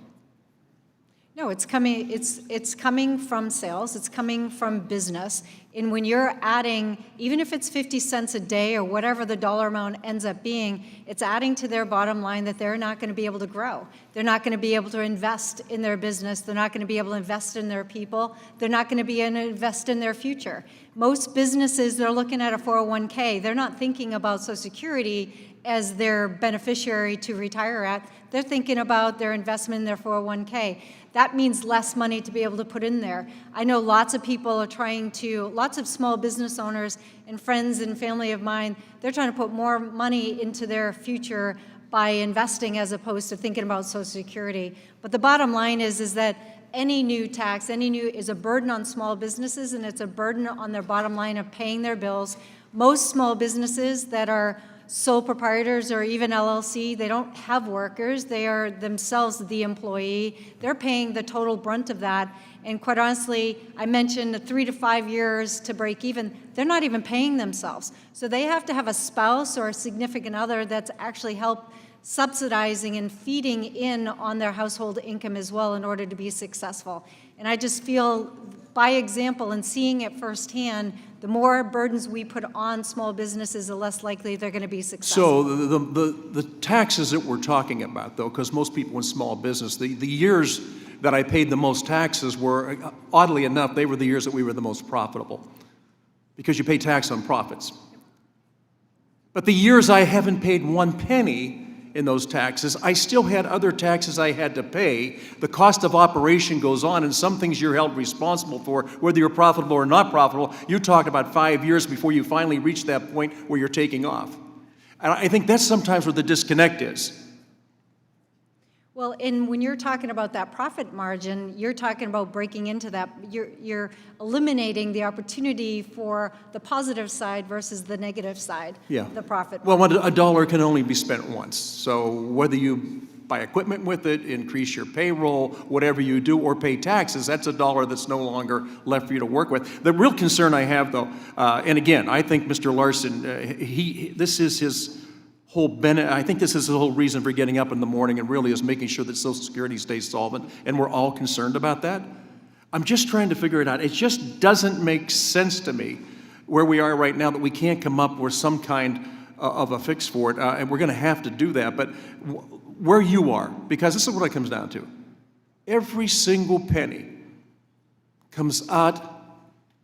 No, it's coming from sales, it's coming from business. And when you're adding, even if it's 50 cents a day or whatever the dollar amount ends up being, it's adding to their bottom line that they're not going to be able to grow. They're not going to be able to invest in their business. They're not going to be able to invest in their people. They're not going to be able to invest in their future. Most businesses, they're looking at a 401k. They're not thinking about Social Security as their beneficiary to retire at. They're thinking about their investment in their 401k. That means less money to be able to put in there. I know lots of people are lots of small business owners and friends and family of mine, they're trying to put more money into their future by investing as opposed to thinking about Social Security. But the bottom line is that any new tax, is a burden on small businesses, and it's a burden on their bottom line of paying their bills. Most small businesses that are sole proprietors or even LLC, they don't have workers. They are themselves the employee. They're paying the total brunt of that. And quite honestly, I mentioned the 3 to 5 years to break even. They're not even paying themselves. So they have to have a spouse or a significant other that's actually help subsidizing and feeding in on their household income as well in order to be successful. And I just feel, by example and seeing it firsthand, the more burdens we put on small businesses, the less likely they're going to be successful. So the taxes that we're talking about, though, because most people in small business, the years that I paid the most taxes were, oddly enough, they were the years that we were the most profitable, because you pay tax on profits. But the years I haven't paid one penny in those taxes, I still had other taxes I had to pay. The cost of operation goes on, and some things you're held responsible for, whether you're profitable or not profitable. You talked about 5 years before you finally reach that point where you're taking off. And I think that's sometimes where the disconnect is. Well, and when you're talking about that profit margin, you're talking about breaking into that. You're eliminating the opportunity for the positive side versus the negative side. Yeah. The profit. Well, a dollar can only be spent once. So whether you buy equipment with it, increase your payroll, whatever you do, or pay taxes, that's a dollar that's no longer left for you to work with. The real concern I have, though, and again, I think Mr. Larson, this is his whole I think this is the whole reason for getting up in the morning, and really is making sure that Social Security stays solvent, and we're all concerned about that. I'm just trying to figure it out. It just doesn't make sense to me where we are right now that we can't come up with some kind of a fix for it, and we're going to have to do that. But where you are, because this is what it comes down to. Every single penny comes out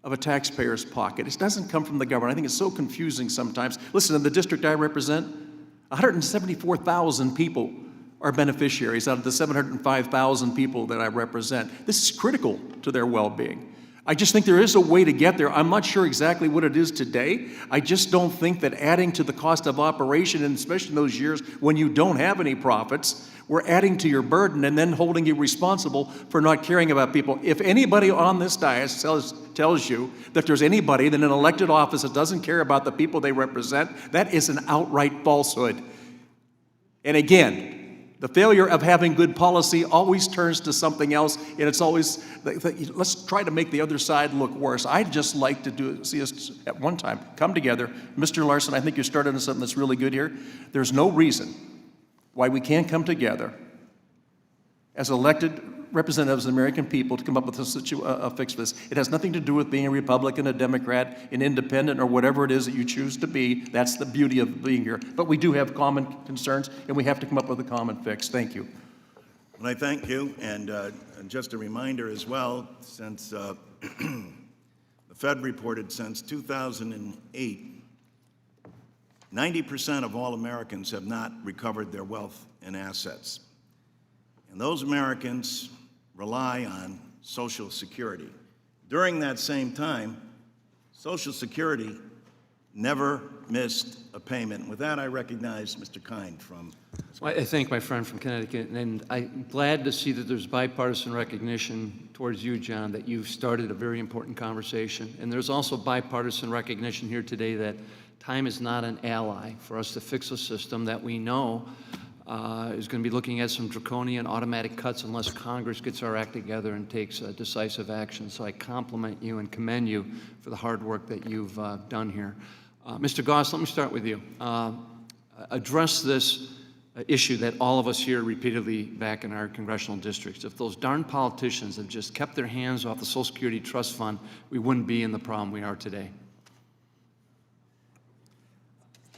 of a taxpayer's pocket. It doesn't come from the government. I think it's so confusing sometimes. Listen, in the district I represent, 174,000 people are beneficiaries out of the 705,000 people that I represent. This is critical to their well-being. I just think there is a way to get there. I'm not sure exactly what it is today. I just don't think that adding to the cost of operation, and especially in those years when you don't have any profits, we're adding to your burden and then holding you responsible for not caring about people. If anybody on this dais tells you that there's anybody in an elected office that doesn't care about the people they represent, that is an outright falsehood. And again, the failure of having good policy always turns to something else, and it's always, let's try to make the other side look worse. I'd just like to see us at one time come together. Mr. Larson, I think you're starting on something that's really good here. There's no reason why we can't come together as elected representatives of the American people to come up with a fix for this. It has nothing to do with being a Republican, a Democrat, an independent, or whatever it is that you choose to be. That's the beauty of being here. But we do have common concerns, and we have to come up with a common fix. Thank you. Well, I thank you, and just a reminder as well, since the Fed reported since 2008, 90% of all Americans have not recovered their wealth and assets. And those Americans rely on Social Security. During that same time, Social Security never missed a payment. With that, I recognize Mr. Kind from... Well, I thank my friend from Connecticut, and I'm glad to see that there's bipartisan recognition towards you, John, that you've started a very important conversation. And there's also bipartisan recognition here today that time is not an ally for us to fix a system that we know is going to be looking at some draconian automatic cuts unless Congress gets our act together and takes decisive action. So I compliment you and commend you for the hard work that you've done here. Mr. Goss, let me start with you. Address this issue that all of us hear repeatedly back in our congressional districts. If those darn politicians had just kept their hands off the Social Security Trust Fund, we wouldn't be in the problem we are today.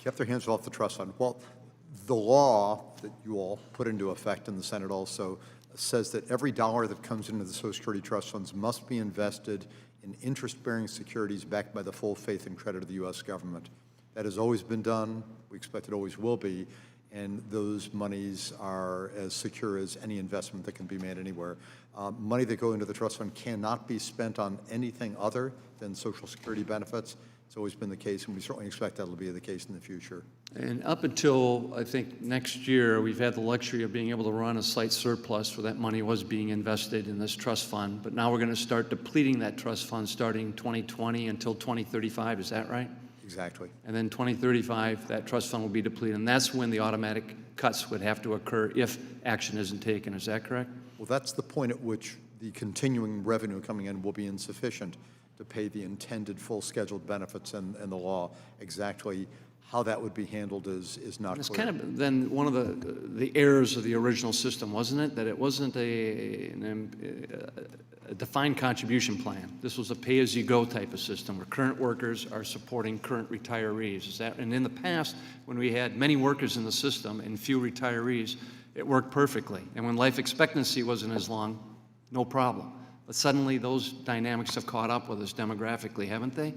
Kept their hands off the trust fund. Well, the law that you all put into effect in the Senate also says that every dollar that comes into the Social Security Trust Funds must be invested in interest-bearing securities backed by the full faith and credit of the U.S. government. That has always been done. We expect it always will be. And those monies are as secure as any investment that can be made anywhere. Money that go into the trust fund cannot be spent on anything other than Social Security benefits. It's always been the case, and we certainly expect that will be the case in the future. And up until, I think, next year, we've had the luxury of being able to run a slight surplus where that money was being invested in this trust fund. But now we're going to start depleting that trust fund starting 2020 until 2035. Is that right? Exactly. And then 2035, that trust fund will be depleted. And that's when the automatic cuts would have to occur if action isn't taken. Is that correct? Well, that's the point at which the continuing revenue coming in will be insufficient to pay the intended full scheduled benefits and the law. Exactly how that would be handled is not It's clear. kind of then one of the errors of the original system, wasn't it? That it wasn't a defined contribution plan. This was a pay-as-you-go type of system where current workers are supporting current retirees. Is that? And in the past, when we had many workers in the system and few retirees, it worked perfectly. And when life expectancy wasn't as long, no problem. But suddenly those dynamics have caught up with us demographically, haven't they?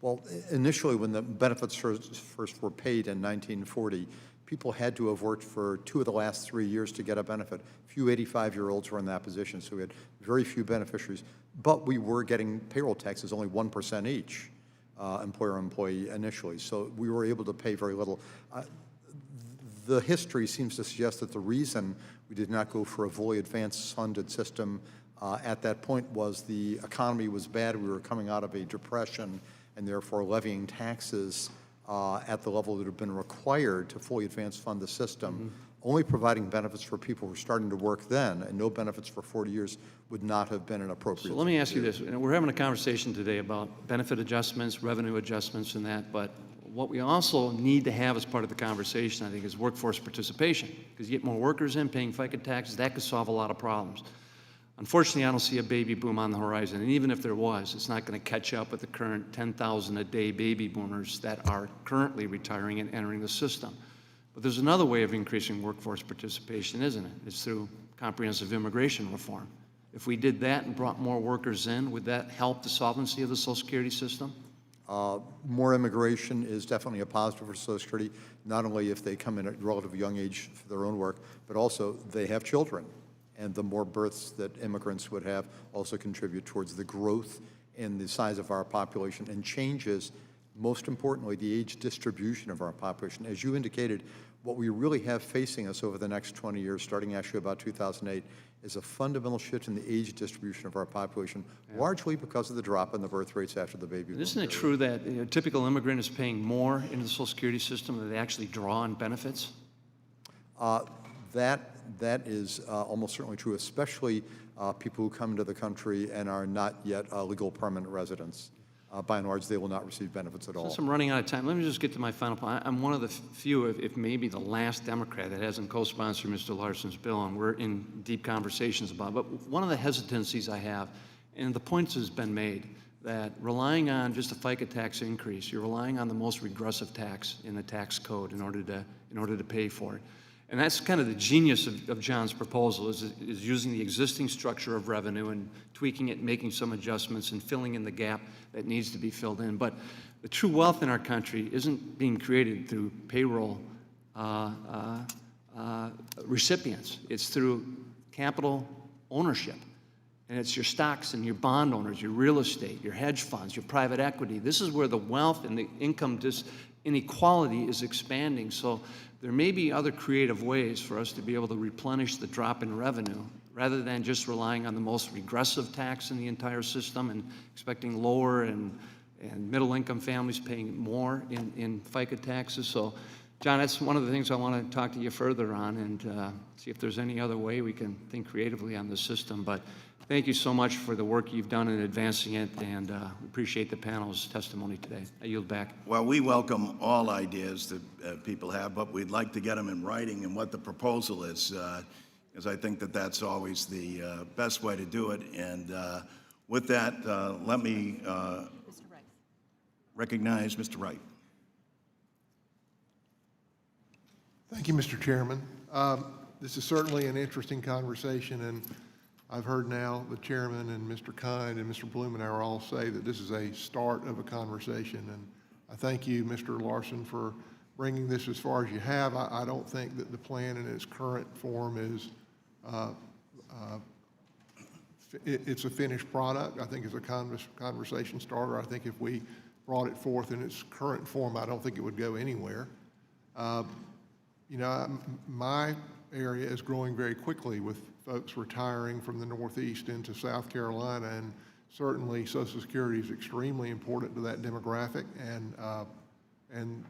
Well, initially when the benefits first were paid in 1940, people had to have worked for 2 of the last 3 years to get a benefit. Few 85-year-olds were in that position, so we had very few beneficiaries. But we were getting payroll taxes, only 1% each, employer-employee initially. So we were able to pay very little. The history seems to suggest that the reason we did not go for a fully advanced funded system at that point was the economy was bad. We were coming out of a depression, and therefore levying taxes at the level that had been required to fully advance fund the system, only providing benefits for people who were starting to work then, and no benefits for 40 years would not have been an appropriate. So let me ask you this. We're having a conversation today about benefit adjustments, revenue adjustments, and that, but what we also need to have as part of the conversation, I think, is workforce participation, because you get more workers in paying FICA taxes, that could solve a lot of problems. Unfortunately, I don't see a baby boom on the horizon, and even if there was, it's not going to catch up with the current 10,000 a day baby boomers that are currently retiring and entering the system. But there's another way of increasing workforce participation, isn't it? It's through comprehensive immigration reform. If we did that and brought more workers in, would that help the solvency of the Social Security system? More immigration is definitely a positive for Social Security, not only if they come in at a relatively young age for their own work, but also they have children. And the more births that immigrants would have also contribute towards the growth in the size of our population and changes, most importantly, the age distribution of our population. As you indicated, what we really have facing us over the next 20 years, starting actually about 2008, is a fundamental shift in the age distribution of our population, largely because of the drop in the birth rates after the baby boom. Isn't it true that a typical immigrant is paying more into the Social Security system than they actually draw on benefits? That is almost certainly true, especially people who come into the country and are not yet legal permanent residents. By and large, they will not receive benefits at all. Since I'm running out of time, let me just get to my final point. I'm one of the few, if maybe the last Democrat that hasn't co-sponsored Mr. Larson's bill, and we're in deep conversations about it. But one of the hesitancies I have, and the point has been made, that relying on just a FICA tax increase, you're relying on the most regressive tax in the tax code in order to pay for it. And that's kind of the genius of John's proposal, is using the existing structure of revenue and tweaking it, making some adjustments, and filling in the gap that needs to be filled in. But the true wealth in our country isn't being created through payroll recipients. It's through capital ownership. And it's your stocks and your bond owners, your real estate, your hedge funds, your private equity. This is where the wealth and the income inequality is expanding. So there may be other creative ways for us to be able to replenish the drop in revenue rather than just relying on the most regressive tax in the entire system and expecting lower and middle-income families paying more in FICA taxes. So, John, that's one of the things I want to talk to you further on and see if there's any other way we can think creatively on the system. But thank you so much for the work you've done in advancing it, and appreciate the panel's testimony today. I yield back. Well, we welcome all ideas that people have, but we'd like to get them in writing and what the proposal is, because I think that that's always the best way to do it. And with that, let me recognize Mr. Wright. Thank you, Mr. Chairman. This is certainly an interesting conversation, and I've heard now the chairman and Mr. Kind and Mr. Blumenauer all say that this is a start of a conversation, and I thank you, Mr. Larson, for bringing this as far as you have. I don't think that the plan in its current form is it's a finished product. I think it's a conversation starter. I think if we brought it forth in its current form, I don't think it would go anywhere. You know, my area is growing very quickly with folks retiring from the Northeast into South Carolina, and certainly Social Security is extremely important to that demographic, and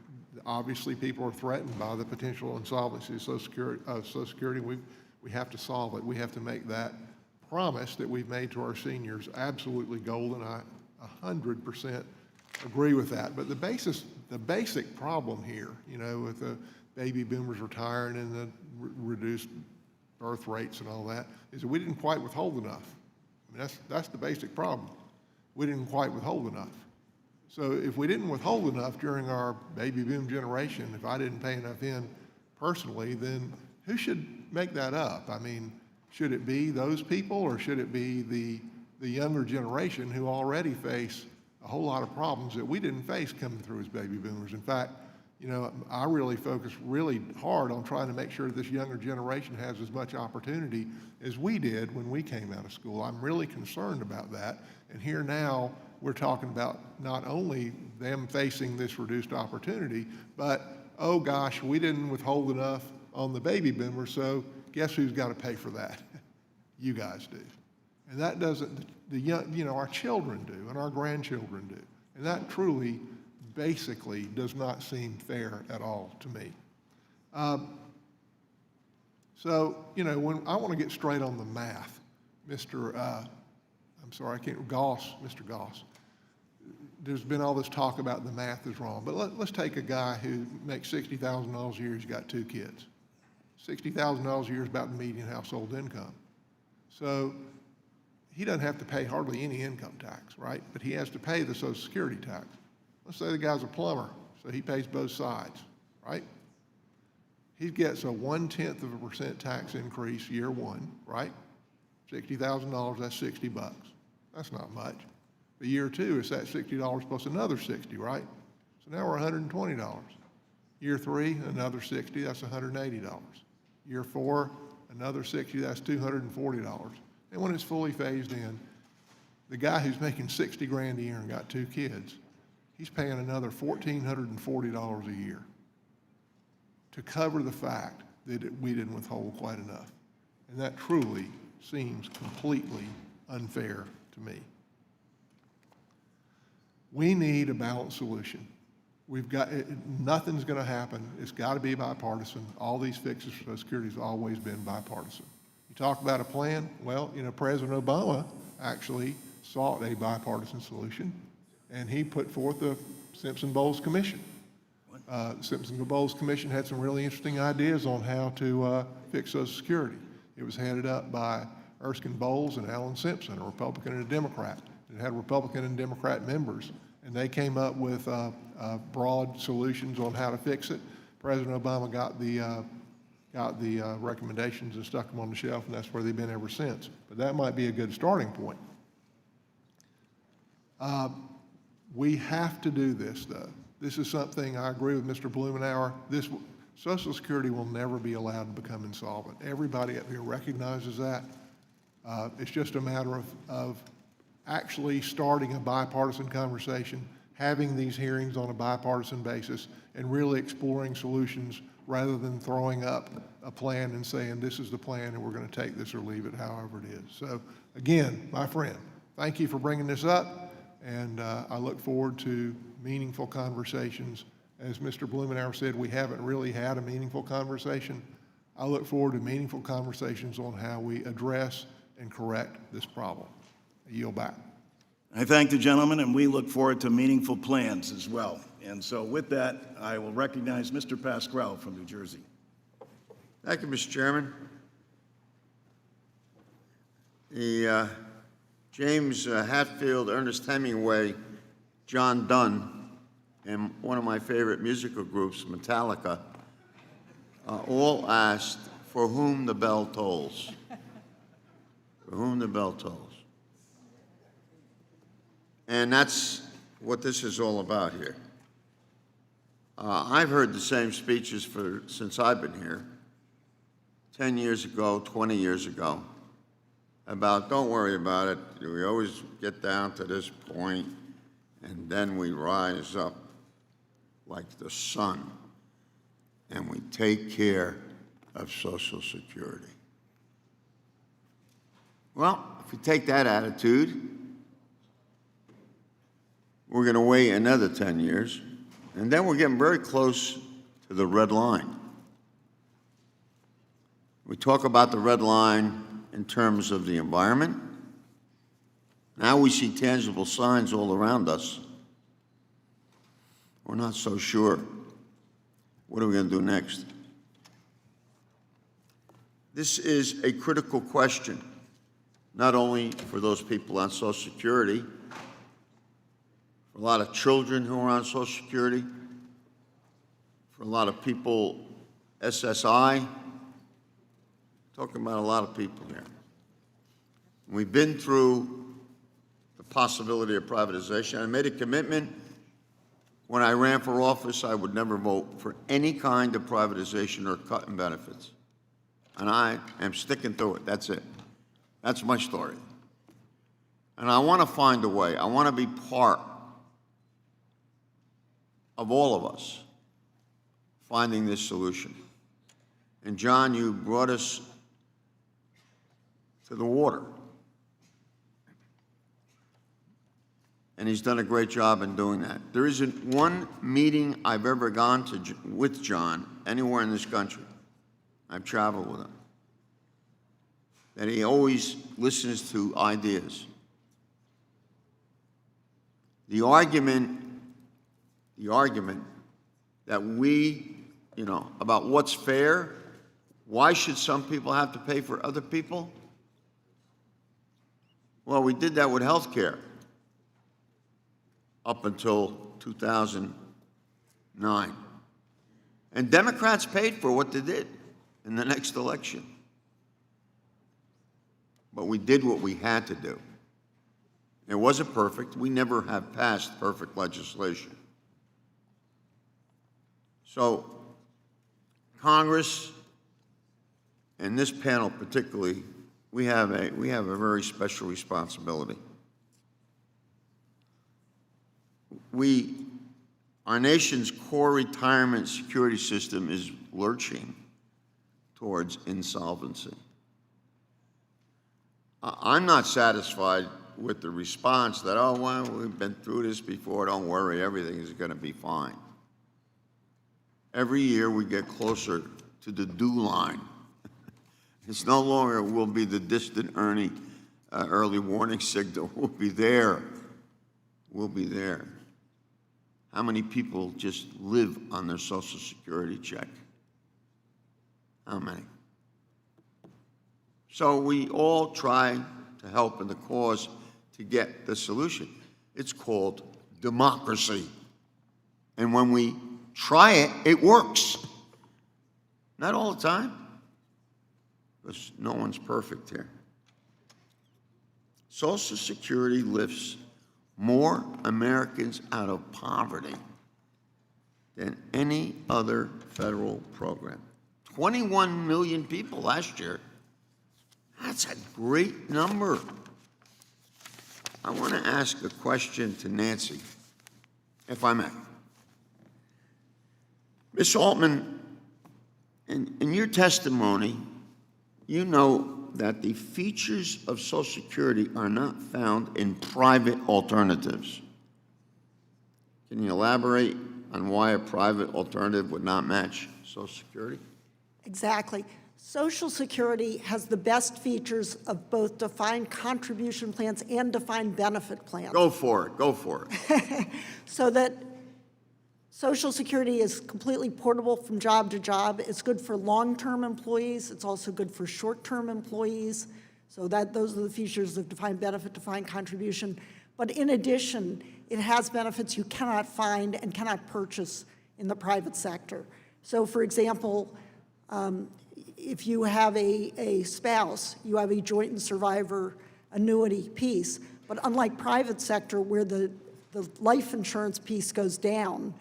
obviously people are threatened by the potential insolvency of Social Security. We have to solve it. We have to make that promise that we've made to our seniors absolutely golden. I 100% agree with that. But the basic problem here, you know, with the baby boomers retiring and the reduced birth rates and all that, is that we didn't quite withhold enough. I mean, that's the basic problem. We didn't quite withhold enough. So if we didn't withhold enough during our baby boom generation, if I didn't pay enough in personally, then who should make that up? I mean, should it be those people, or should it be the younger generation who already face a whole lot of problems that we didn't face coming through as baby boomers? In fact, you know, I really focus really hard on trying to make sure this younger generation has as much opportunity as we did when we came out of school. I'm really concerned about that. And here now, we're talking about not only them facing this reduced opportunity, but oh gosh, we didn't withhold enough on the baby boomers, so guess who's got to pay for that? You guys do. And that doesn't, the young, you know, our children do and our grandchildren do. And that truly, basically, does not seem fair at all to me. So, you know, when I want to get straight on the math, Mr. Goss, there's been all this talk about the math is wrong, but let's take a guy who makes $60,000 a year, he's got 2 kids. $60,000 a year is about the median household income. So he doesn't have to pay hardly any income tax, right? But he has to pay the Social Security tax. Let's say the guy's a plumber, so he pays both sides, right? He gets a 0.1% tax increase year one, right? $60,000, that's $60. That's not much. But year two, it's that $60 plus another 60, right? So now we're $120. Year three, another 60, that's $180. Year four, another 60, that's $240. And when it's fully phased in, the guy who's making 60 grand a year and got 2 kids, he's paying another $1,440 a year to cover the fact that we didn't withhold quite enough. And that truly seems completely unfair to me. We need a balanced solution. We've got, nothing's going to happen. It's got to be bipartisan. All these fixes for Social Security have always been bipartisan. You talk about a plan, well, you know, President Obama actually sought a bipartisan solution, and he put forth the Simpson-Bowles Commission. Simpson-Bowles Commission had some really interesting ideas on how to fix Social Security. It was headed up by Erskine Bowles and Alan Simpson, a Republican and a Democrat. It had Republican and Democrat members, and they came up with broad solutions on how to fix it. President Obama got the recommendations and stuck them on the shelf, and that's where they've been ever since. But that might be a good starting point. We have to do this, though. This is something I agree with Mr. Blumenauer. Social Security will never be allowed to become insolvent. Everybody up here recognizes that. It's just a matter of actually starting a bipartisan conversation, having these hearings on a bipartisan basis, and really exploring solutions rather than throwing up a plan and saying, this is the plan and we're going to take this or leave it, however it is. So again, my friend, thank you for bringing this up, and I look forward to meaningful conversations. As Mr. Blumenauer said, we haven't really had a meaningful conversation. I look forward to meaningful conversations on how we address and correct this problem. I yield back. I thank the gentleman, and we look forward to meaningful plans as well. And so with that, I will recognize Mr. Pasquale from New Jersey. Thank you, Mr. Chairman. The James Hatfield, Ernest Hemingway, John Donne, and one of my favorite musical groups, Metallica, all asked, for whom the bell tolls. For whom the bell tolls. And that's what this is all about here. I've heard the same speeches since I've been here, 10 years ago, 20 years ago, about don't worry about it. We always get down to this point, and then we rise up like the sun, and we take care of Social Security. Well, if we take that attitude, we're going to wait another 10 years, and then we're getting very close to the red line. We talk about the red line in terms of the environment. Now we see tangible signs all around us. We're not so sure. What are we going to do next? This is a critical question, not only for those people on Social Security, for a lot of children who are on Social Security, for a lot of people, SSI, talking about a lot of people here. We've been through the possibility of privatization. I made a commitment when I ran for office I would never vote for any kind of privatization or cut in benefits. And I am sticking to it. That's it. That's my story. And I want to find a way. I want to be part of all of us finding this solution. And John, you brought us to the water. And he's done a great job in doing that. There isn't one meeting I've ever gone to with John anywhere in this country. I've traveled with him. That he always listens to ideas. The argument that we, about what's fair, why should some people have to pay for other people? Well, we did that with health care up until 2009. And Democrats paid for what they did in the next election. But we did what we had to do. It wasn't perfect. We never have passed perfect legislation. So Congress, and this panel particularly, we have a very special responsibility. Our nation's core retirement security system is lurching towards insolvency. I'm not satisfied with the response that, oh, well, we've been through this before, don't worry, everything is going to be fine. Every year we get closer to the due line. It's no longer will be the distant early warning signal. We'll be there. We'll be there. How many people just live on their Social Security check? How many? So we all try to help in the cause to get the solution. It's called democracy. And when we try it, it works. Not all the time, because no one's perfect here. Social Security lifts more Americans out of poverty than any other federal program. 21 million people last year. That's a great number. I want to ask a question to Nancy, if I may. Ms. Altman, in your testimony, you know that the features of Social Security are not found in private alternatives. Can you elaborate on why a private alternative would not match Social Security? Exactly. Social Security has the best features of both defined contribution plans and defined benefit plans. Go for it. Go for it. So that Social Security is completely portable from job to job. It's good for long-term employees. It's also good for short-term employees. So those are the features of defined benefit, defined contribution. But in addition, it has benefits you cannot find and cannot purchase in the private sector. So for example, if you have a spouse, you have a joint and survivor annuity piece. But unlike private sector where the life insurance piece goes down,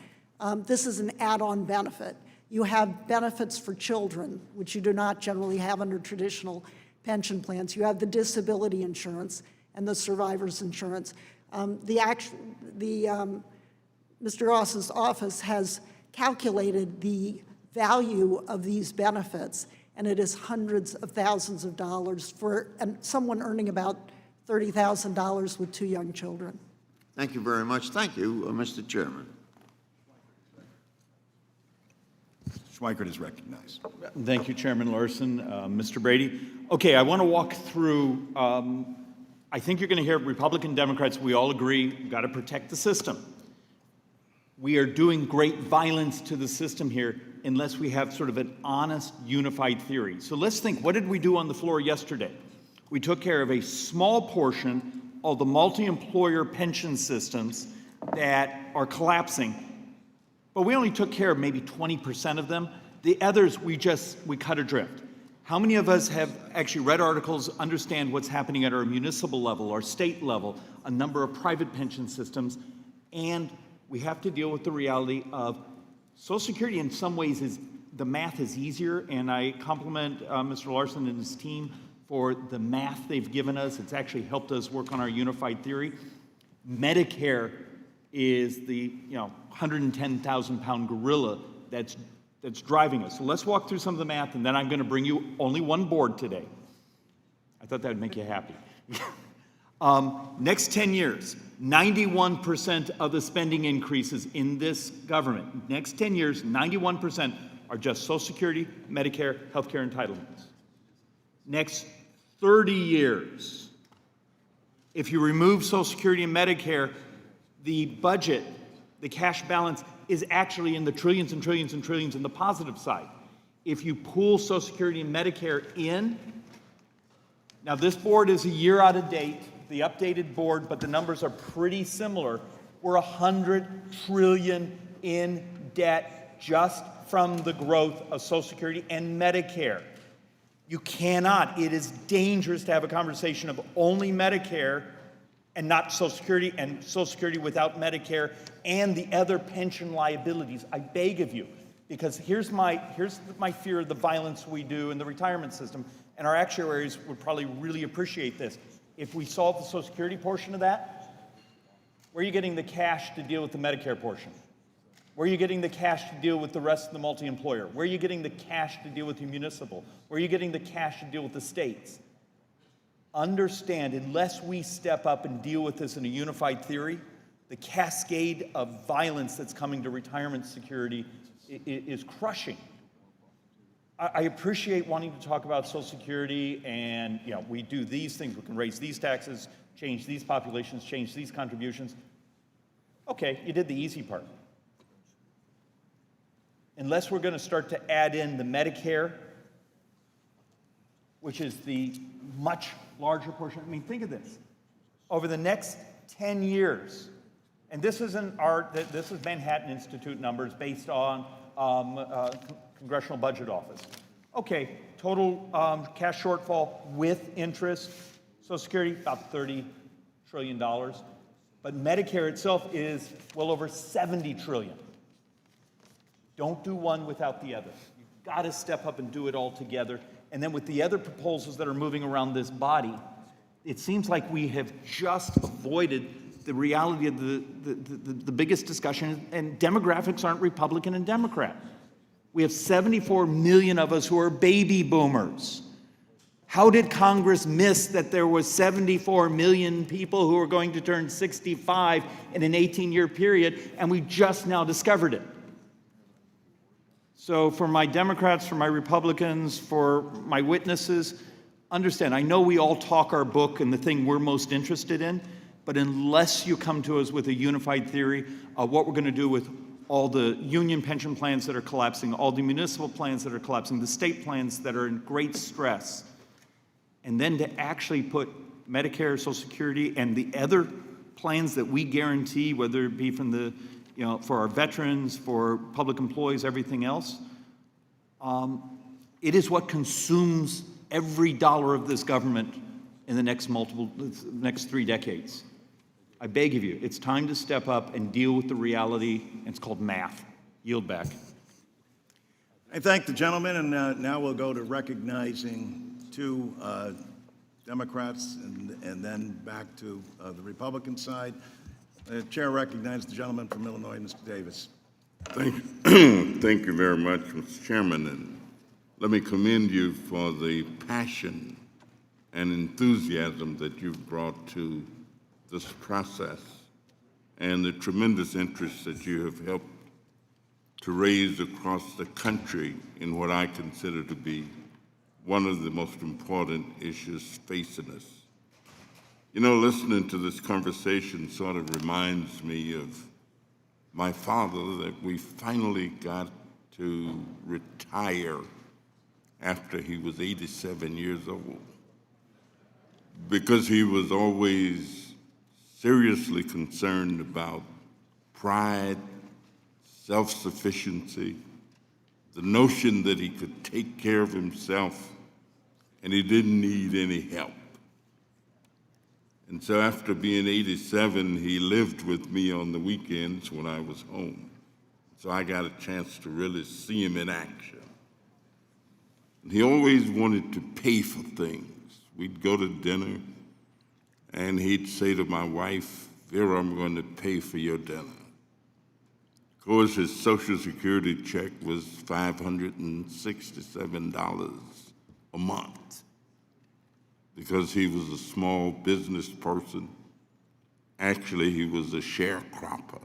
this is an add-on benefit. You have benefits for children, which you do not generally have under traditional pension plans. You have the disability insurance and the survivor's insurance. Mr. Ross's office has calculated the value of these benefits, and it is hundreds of thousands of dollars for someone earning about $30,000 with 2 young children. Thank you very much. Thank you, Mr. Chairman. Schweikert is recognized. Thank you, Chairman Larson. Mr. Brady. Okay, I want to walk through, I think you're going to hear Republican, Democrats, we all agree, we've got to protect the system. We are doing great violence to the system here unless we have sort of an honest, unified theory. So let's think, what did we do on the floor yesterday? We took care of a small portion of the multi-employer pension systems that are collapsing. But we only took care of maybe 20% of them. The others, we cut adrift. How many of us have actually read articles, understand what's happening at our municipal level, our state level, a number of private pension systems, and we have to deal with the reality of Social Security in some ways the math is easier, and I compliment Mr. Larson and his team for the math they've given us. It's actually helped us work on our unified theory. Medicare is the 110,000-pound gorilla that's that's driving us. So let's walk through some of the math, and then I'm going to bring you only one board today. I thought that would make you happy. Next 10 years, 91% of the spending increases in this government, next 10 years, 91% are just Social Security, Medicare, healthcare entitlements. Next 30 years, if you remove Social Security and Medicare, the budget, the cash balance, is actually in the trillions and trillions and trillions in the positive side. If you pull Social Security and Medicare in, now this board is a year out of date, the updated board, but the numbers are pretty similar. We're $100 trillion in debt just from the growth of Social Security and Medicare. You cannot, it is dangerous to have a conversation of only Medicare and not Social Security, and Social Security without Medicare and the other pension liabilities. I beg of you, because here's my fear of the violence we do in the retirement system, and our actuaries would probably really appreciate this. If we solve the Social Security portion of that, where are you getting the cash to deal with the Medicare portion? Where are you getting the cash to deal with the rest of the multi-employer? Where are you getting the cash to deal with the municipal? Where are you getting the cash to deal with the states? Understand, unless we step up and deal with this in a unified theory, the cascade of violence that's coming to retirement security is crushing. I appreciate wanting to talk about Social Security and, we do these things. We can raise these taxes, change these populations, change these contributions. Okay, you did the easy part. Unless we're going to start to add in the Medicare, which is the much larger portion. I mean, think of this. Over the next 10 years, and this isn't this is Manhattan Institute numbers based on Congressional Budget Office. Okay, total cash shortfall with interest, Social Security, about $30 trillion. But Medicare itself is well over $70 trillion. Don't do one without the other. You've got to step up and do it all together. And then with the other proposals that are moving around this body, it seems like we have just avoided the reality of the biggest discussion, and demographics aren't Republican and Democrat. We have 74 million of us who are baby boomers. How did Congress miss that there was 74 million people who are going to turn 65 in an 18-year period, and we just now discovered it? So for my Democrats, for my Republicans, for my witnesses, understand, I know we all talk our book and the thing we're most interested in, but unless you come to us with a unified theory of what we're going to do with all the union pension plans that are collapsing, all the municipal plans that are collapsing, the state plans that are in great stress, and then to actually put Medicare, Social Security, and the other plans that we guarantee, whether it be from the for our veterans, for public employees, everything else, it is what consumes every dollar of this government in the next 3 decades. I beg of you, it's time to step up and deal with the reality, and it's called math. Yield back. I thank the gentleman, and now we'll go to recognizing two Democrats and then back to the Republican side. The chair recognizes the gentleman from Illinois, Mr. Davis. Thank you very much, Mr. Chairman, and let me commend you for the passion and enthusiasm that you've brought to this process and the tremendous interest that you have helped to raise across the country in what I consider to be one of the most important issues facing us. Listening to this conversation sort of reminds me of my father, that we finally got to retire after he was 87 years old, because he was always seriously concerned about pride, self-sufficiency, the notion that he could take care of himself and he didn't need any help. And so after being 87, he lived with me on the weekends when I was home. So I got a chance to really see him in action. And he always wanted to pay for things. We'd go to dinner, and he'd say to my wife, "Vera, I'm going to pay for your dinner." Of course, his Social Security check was $567 a month because he was a small business person. Actually, he was a sharecropper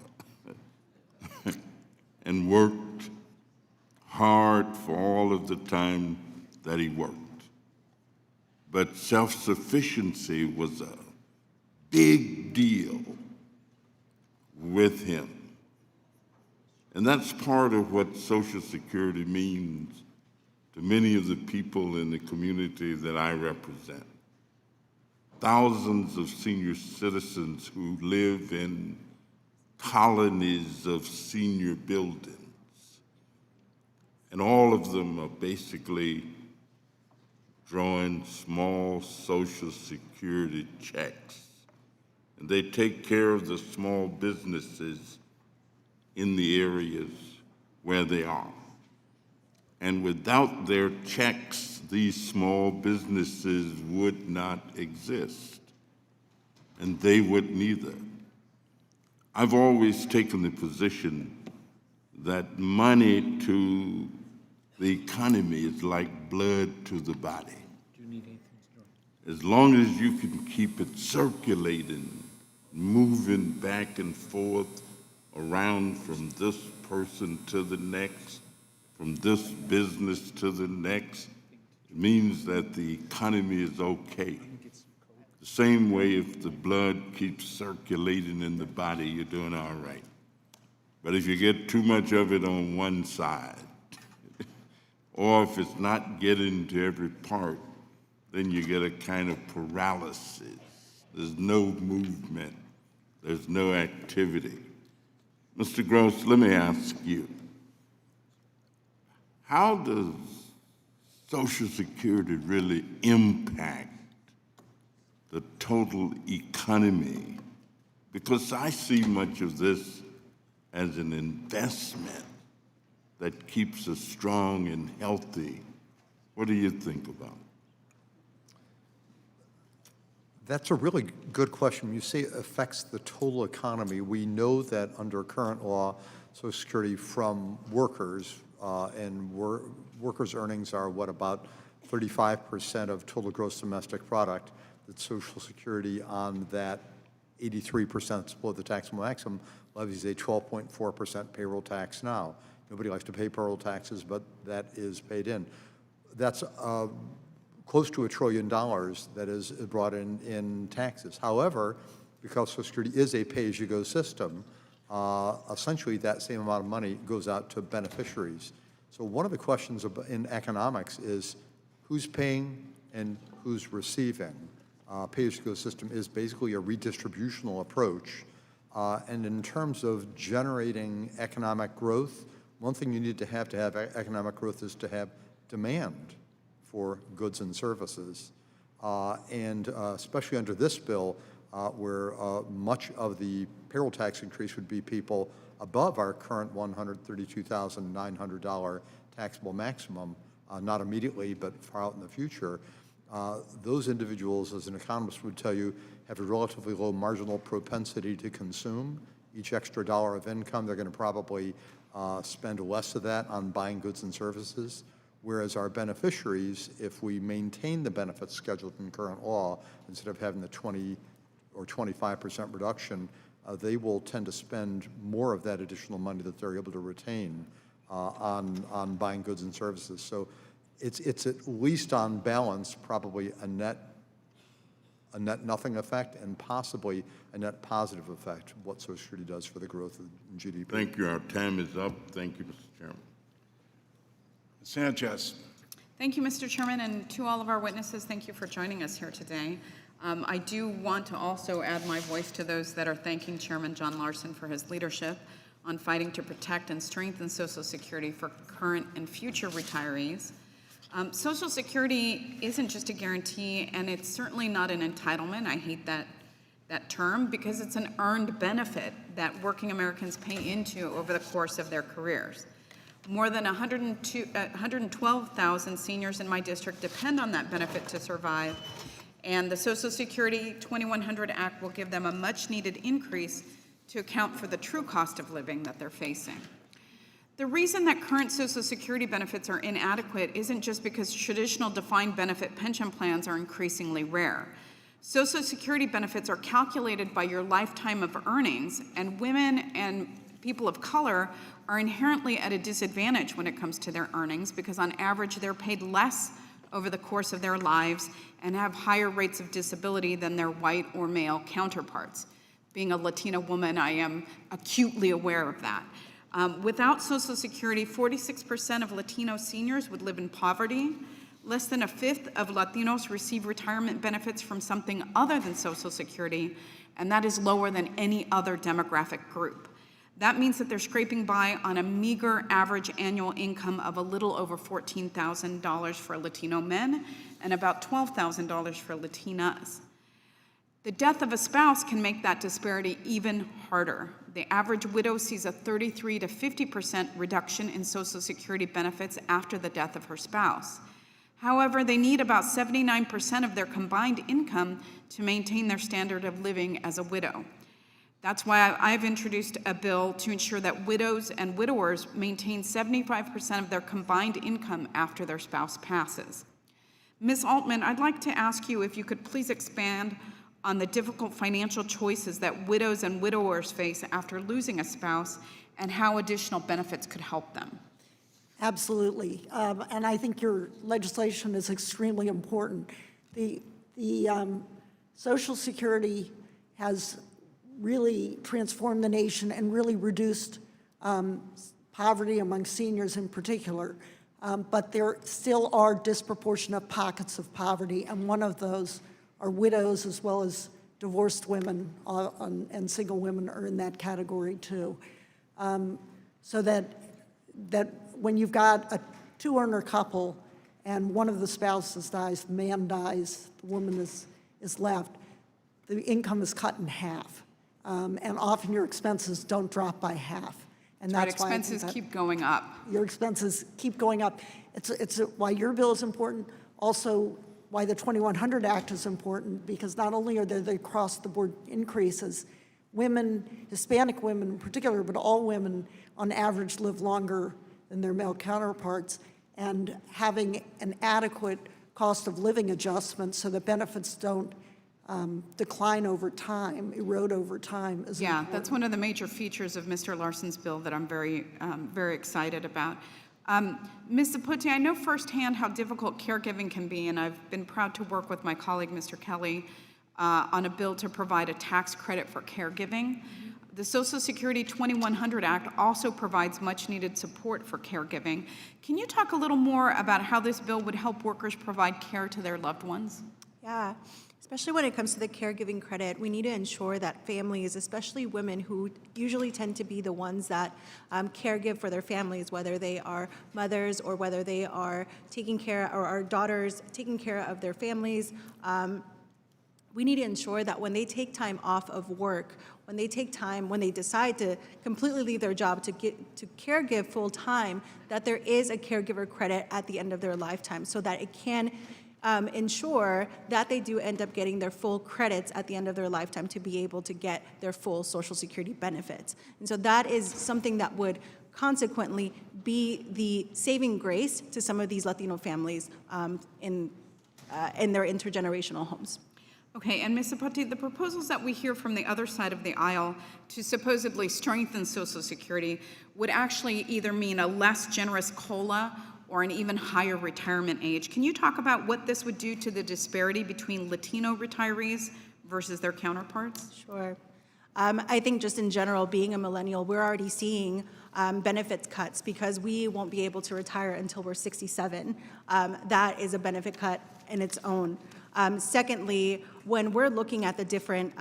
and worked hard for all of the time that he worked. But self-sufficiency was a big deal with him. And that's part of what Social Security means to many of the people in the community that I represent. Thousands of senior citizens who live in colonies of senior buildings. And all of them are basically drawing small Social Security checks. And they take care of the small businesses in the areas where they are. And without their checks, these small businesses would not exist, and they wouldn't either. I've always taken the position that money to the economy is like blood to the body. As long as you can keep it circulating, moving back and forth around from this person to the next, from this business to the next, it means that the economy is okay. The same way if the blood keeps circulating in the body, you're doing all right. But if you get too much of it on one side, or if it's not getting to every part, then you get a kind of paralysis. There's no movement. There's no activity. Mr. Gross, let me ask you, how does Social Security really impact the total economy? Because I see much of this as an investment that keeps us strong and healthy. What do you think about it? That's a really good question. You say it affects the total economy. We know that under current law, Social Security from workers, workers' earnings are what, about 35% of total gross domestic product, that Social Security on that 83% that's below the taxable maximum levies a 12.4% payroll tax now. Nobody likes to pay payroll taxes, but that is paid in. That's close to $1 trillion that is brought in taxes. However, because Social Security is a pay-as-you-go system, essentially that same amount of money goes out to beneficiaries. So one of the questions in economics is who's paying and who's receiving. Pay-as-you-go system is basically a redistributional approach. And in terms of generating economic growth, one thing you need to have economic growth is to have demand for goods and services. And especially under this bill, where much of the payroll tax increase would be people above our current $132,900 taxable maximum, not immediately, but far out in the future. Those individuals, as an economist would tell you, have a relatively low marginal propensity to consume. Each extra dollar of income, they're going to probably spend less of that on buying goods and services. Whereas our beneficiaries, if we maintain the benefits scheduled in current law, instead of having the 20 or 25% reduction, they will tend to spend more of that additional money that they're able to retain on buying goods and services. So it's at least on balance probably a net nothing effect and possibly a net positive effect of what Social Security does for the growth of GDP. Thank you. Our time is up. Thank you, Mr. Chairman. Sanchez. Thank you, Mr. Chairman, and to all of our witnesses, thank you for joining us here today. I do want to also add my voice to those that are thanking Chairman John Larson for his leadership on fighting to protect and strengthen Social Security for current and future retirees. Social Security isn't just a guarantee, and it's certainly not an entitlement. I hate that term because it's an earned benefit that working Americans pay into over the course of their careers. More than 112,000 seniors in my district depend on that benefit to survive, and the Social Security 2100 Act will give them a much-needed increase to account for the true cost of living that they're facing. The reason that current Social Security benefits are inadequate isn't just because traditional defined benefit pension plans are increasingly rare. Social Security benefits are calculated by your lifetime of earnings, and women and people of color are inherently at a disadvantage when it comes to their earnings because on average they're paid less over the course of their lives and have higher rates of disability than their white or male counterparts. Being a Latina woman, I am acutely aware of that. Without Social Security, 46% of Latino seniors would live in poverty. Less than a fifth of Latinos receive retirement benefits from something other than Social Security, and that is lower than any other demographic group. That means that they're scraping by on a meager average annual income of a little over $14,000 for Latino men and about $12,000 for Latinas. The death of a spouse can make that disparity even harder. The average widow sees a 33 to 50% reduction in Social Security benefits after the death of her spouse. However, they need about 79% of their combined income to maintain their standard of living as a widow. That's why I've introduced a bill to ensure that widows and widowers maintain 75% of their combined income after their spouse passes. Ms. Altman, I'd like to ask you if you could please expand on the difficult financial choices that widows and widowers face after losing a spouse and how additional benefits could help them. Absolutely. And I think your legislation is extremely important. The Social Security has really transformed the nation and really reduced poverty among seniors in particular. But there still are disproportionate pockets of poverty, and one of those are widows as well as divorced women, and single women are in that category too. So that when you've got a two-earner couple and one of the spouses dies, the man dies, the woman is left, the income is cut in half. And often your expenses don't drop by half. And that's why expenses keep going up. Your expenses keep going up. It's why your bill is important, also why the 2100 Act is important, because not only are there the across-the-board increases, women, Hispanic women in particular, but all women on average live longer than their male counterparts, and having an adequate cost of living adjustment so that benefits don't decline over time, erode over time is important. That's one of the major features of Mr. Larson's bill that I'm very excited about. Ms. Zaputi, I know firsthand how difficult caregiving can be, and I've been proud to work with my colleague, Mr. Kelly, on a bill to provide a tax credit for caregiving. The Social Security 2100 Act also provides much-needed support for caregiving. Can you talk a little more about how this bill would help workers provide care to their loved ones? Yeah. Especially when it comes to the caregiving credit, we need to ensure that families, especially women who usually tend to be the ones that caregive for their families, whether they are mothers or whether they are taking care, or are daughters taking care of their families, we need to ensure that when they take time off of work, when they take time, when they decide to completely leave their job to caregive full time, that there is a caregiver credit at the end of their lifetime so that it can ensure that they do end up getting their full credits at the end of their lifetime to be able to get their full Social Security benefits. And so that is something that would consequently be the saving grace to some of these Latino families in their intergenerational homes. Okay, and Ms. Zaputi, the proposals that we hear from the other side of the aisle to supposedly strengthen Social Security would actually either mean a less generous COLA or an even higher retirement age. Can you talk about what this would do to the disparity between Latino retirees versus their counterparts? Sure. I think just in general, being a millennial, we're already seeing benefits cuts because we won't be able to retire until we're 67. That is a benefit cut in its own. Secondly, when we're looking at the different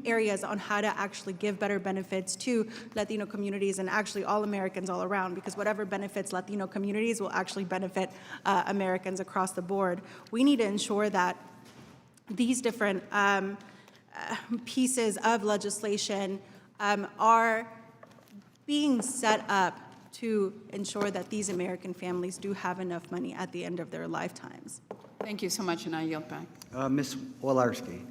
areas on how to actually give better benefits to Latino communities and actually all Americans all around, because whatever benefits Latino communities will actually benefit Americans across the board, we need to ensure that these different pieces of legislation are being set up to ensure that these American families do have enough money at the end of their lifetimes. Thank you so much, and I yield back. Ms. Wolarski.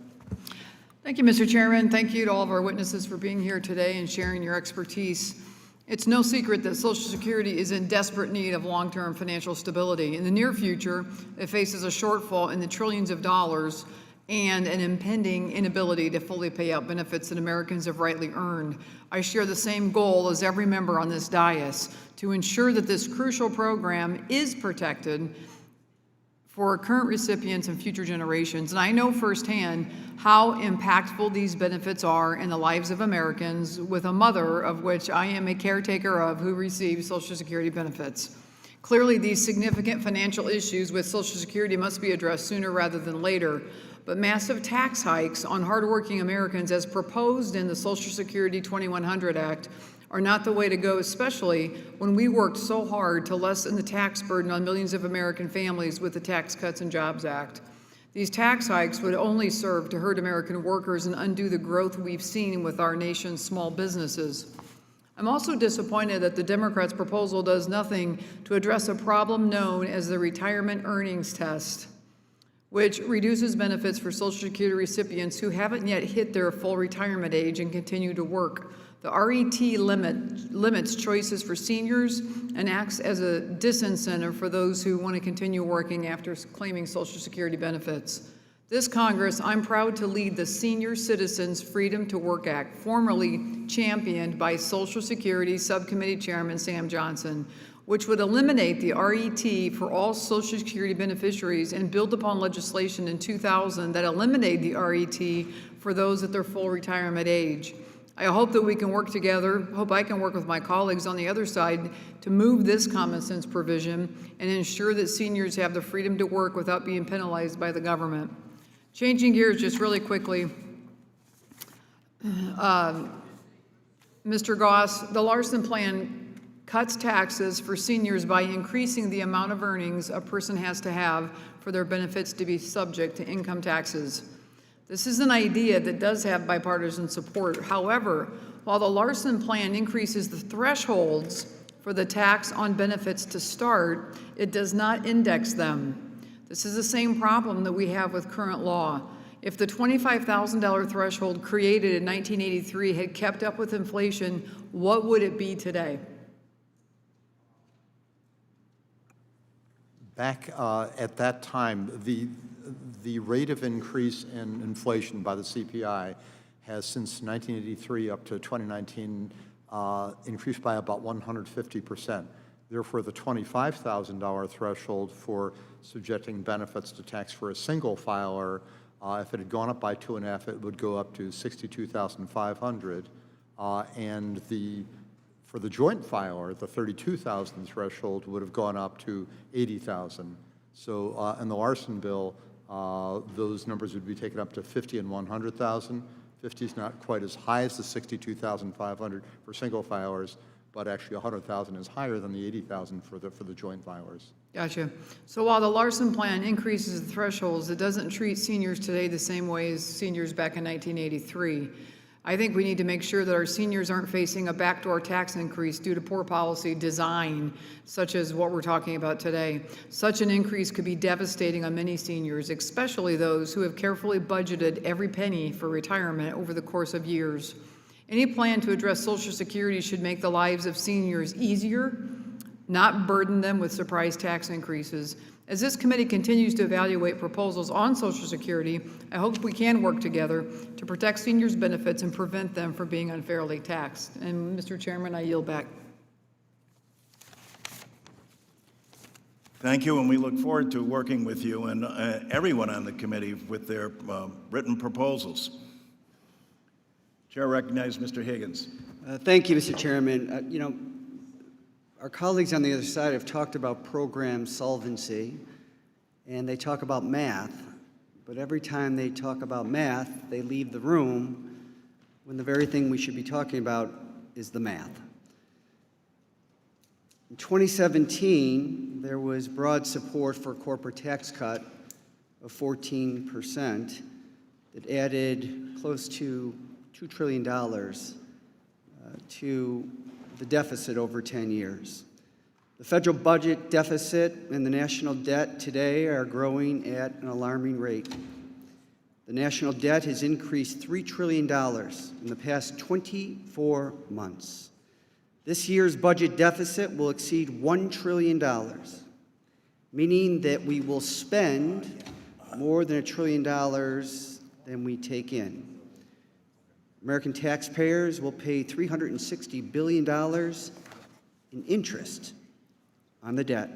Thank you, Mr. Chairman. Thank you to all of our witnesses for being here today and sharing your expertise. It's no secret that Social Security is in desperate need of long-term financial stability. In the near future, it faces a shortfall in the trillions of dollars and an impending inability to fully pay out benefits that Americans have rightly earned. I share the same goal as every member on this dais to ensure that this crucial program is protected for current recipients and future generations. And I know firsthand how impactful these benefits are in the lives of Americans, with a mother of which I am a caretaker of who receives Social Security benefits. Clearly, these significant financial issues with Social Security must be addressed sooner rather than later. But massive tax hikes on hardworking Americans, as proposed in the Social Security 2100 Act, are not the way to go, especially when we worked so hard to lessen the tax burden on millions of American families with the Tax Cuts and Jobs Act. These tax hikes would only serve to hurt American workers and undo the growth we've seen with our nation's small businesses. I'm also disappointed that the Democrats' proposal does nothing to address a problem known as the retirement earnings test, which reduces benefits for Social Security recipients who haven't yet hit their full retirement age and continue to work. The RET limits choices for seniors and acts as a disincentive for those who want to continue working after claiming Social Security benefits. This Congress, I'm proud to lead the Senior Citizens Freedom to Work Act, formerly championed by Social Security Subcommittee Chairman Sam Johnson, which would eliminate the RET for all Social Security beneficiaries and build upon legislation in 2000 that eliminated the RET for those at their full retirement age. I hope that we can work together, hope I can work with my colleagues on the other side to move this common sense provision and ensure that seniors have the freedom to work without being penalized by the government. Changing gears just really quickly, Mr. Goss, the Larson plan cuts taxes for seniors by increasing the amount of earnings a person has to have for their benefits to be subject to income taxes. This is an idea that does have bipartisan support. However, while the Larson plan increases the thresholds for the tax on benefits to start, it does not index them. This is the same problem that we have with current law. If the $25,000 threshold created in 1983 had kept up with inflation, what would it be today? Back at that time, the rate of increase in inflation by the CPI has since 1983 up to 2019 increased by about 150%. Therefore, the $25,000 threshold for subjecting benefits to tax for a single filer, if it had gone up by 2.5, it would go up to $62,500, and for the joint filer, the $32,000 threshold would have gone up to $80,000. So in the Larson bill, those numbers would be taken up to $50,000 and $100,000. 50 is not quite as high as the $62,500 for single filers, but actually 100,000 is higher than the 80,000 for the joint filers. Gotcha. So while the Larson plan increases the thresholds, it doesn't treat seniors today the same way as seniors back in 1983. I think we need to make sure that our seniors aren't facing a backdoor tax increase due to poor policy design, such as what we're talking about today. Such an increase could be devastating on many seniors, especially those who have carefully budgeted every penny for retirement over the course of years. Any plan to address Social Security should make the lives of seniors easier, not burden them with surprise tax increases. As this committee continues to evaluate proposals on Social Security, I hope we can work together to protect seniors' benefits and prevent them from being unfairly taxed. And Mr. Chairman, I yield back. Thank you, and we look forward to working with you and everyone on the committee with their written proposals. Chair recognizes Mr. Higgins. Thank you, Mr. Chairman. Our colleagues on the other side have talked about program solvency, and they talk about math, but every time they talk about math, they leave the room when the very thing we should be talking about is the math. In 2017, there was broad support for a corporate tax cut of 14% that added close to $2 trillion to the deficit over 10 years. The federal budget deficit and the national debt today are growing at an alarming rate. The national debt has increased $3 trillion in the past 24 months. This year's budget deficit will exceed $1 trillion, meaning that we will spend more than $1 trillion than we take in. American taxpayers will pay $360 billion in interest on the debt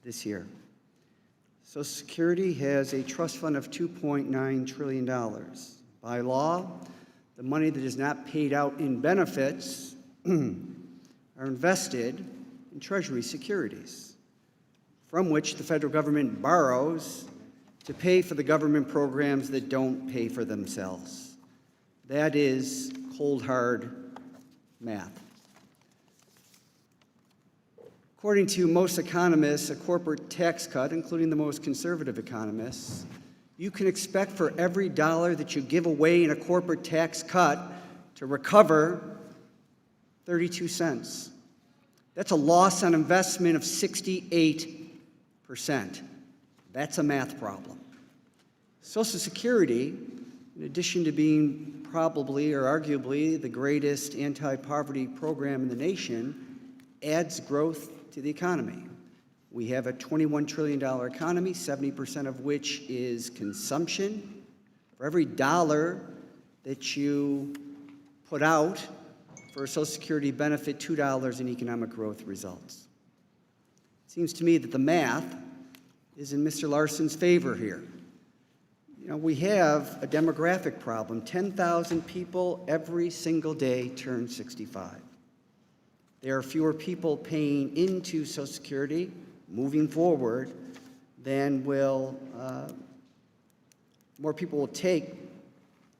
this year. Social Security has a trust fund of $2.9 trillion. By law, the money that is not paid out in benefits are invested in Treasury securities, from which the federal government borrows to pay for the government programs that don't pay for themselves. That is cold, hard math. According to most economists, a corporate tax cut, including the most conservative economists, you can expect for every dollar that you give away in a corporate tax cut to recover 32 cents. That's a loss on investment of 68%. That's a math problem. Social Security, in addition to being probably or arguably the greatest anti-poverty program in the nation, adds growth to the economy. We have a $21 trillion economy, 70% of which is consumption. For every dollar that you put out for a Social Security benefit, $2 in economic growth results. It seems to me that the math is in Mr. Larson's favor here. You know, we have a demographic problem. 10,000 people every single day turn 65. There are fewer people paying into Social Security moving forward than will, more people will take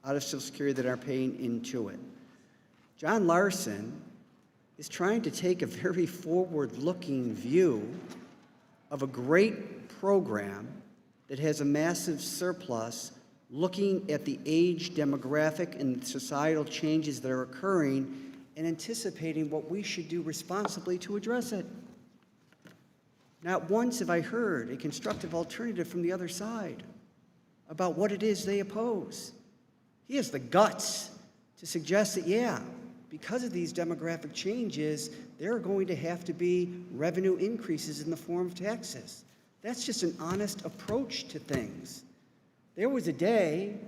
out of Social Security that are paying into it. John Larson is trying to take a very forward-looking view of a great program that has a massive surplus, looking at the age demographic and societal changes that are occurring and anticipating what we should do responsibly to address it. Not once have I heard a constructive alternative from the other side about what it is they oppose. He has the guts to suggest that, yeah, because of these demographic changes, there are going to have to be revenue increases in the form of taxes. That's just an honest approach to things. There was a day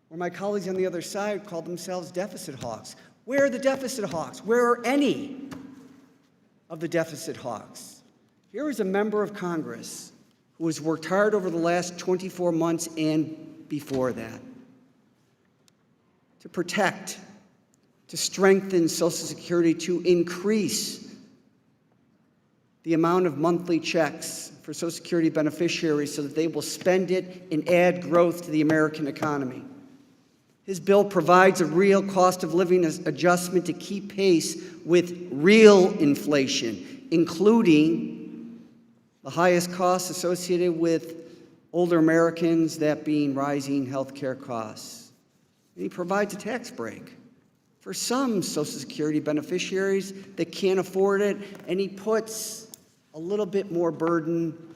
where my colleagues on the other side called themselves deficit hawks. Where are the deficit hawks? Where are any of the deficit hawks? Here is a member of Congress who has worked hard over the last 24 months and before that to protect, to strengthen Social Security, to increase the amount of monthly checks for Social Security beneficiaries so that they will spend it and add growth to the American economy. His bill provides a real cost of living adjustment to keep pace with real inflation, including the highest costs associated with older Americans, that being rising health care costs. And he provides a tax break for some Social Security beneficiaries that can't afford it, and he puts a little bit more burden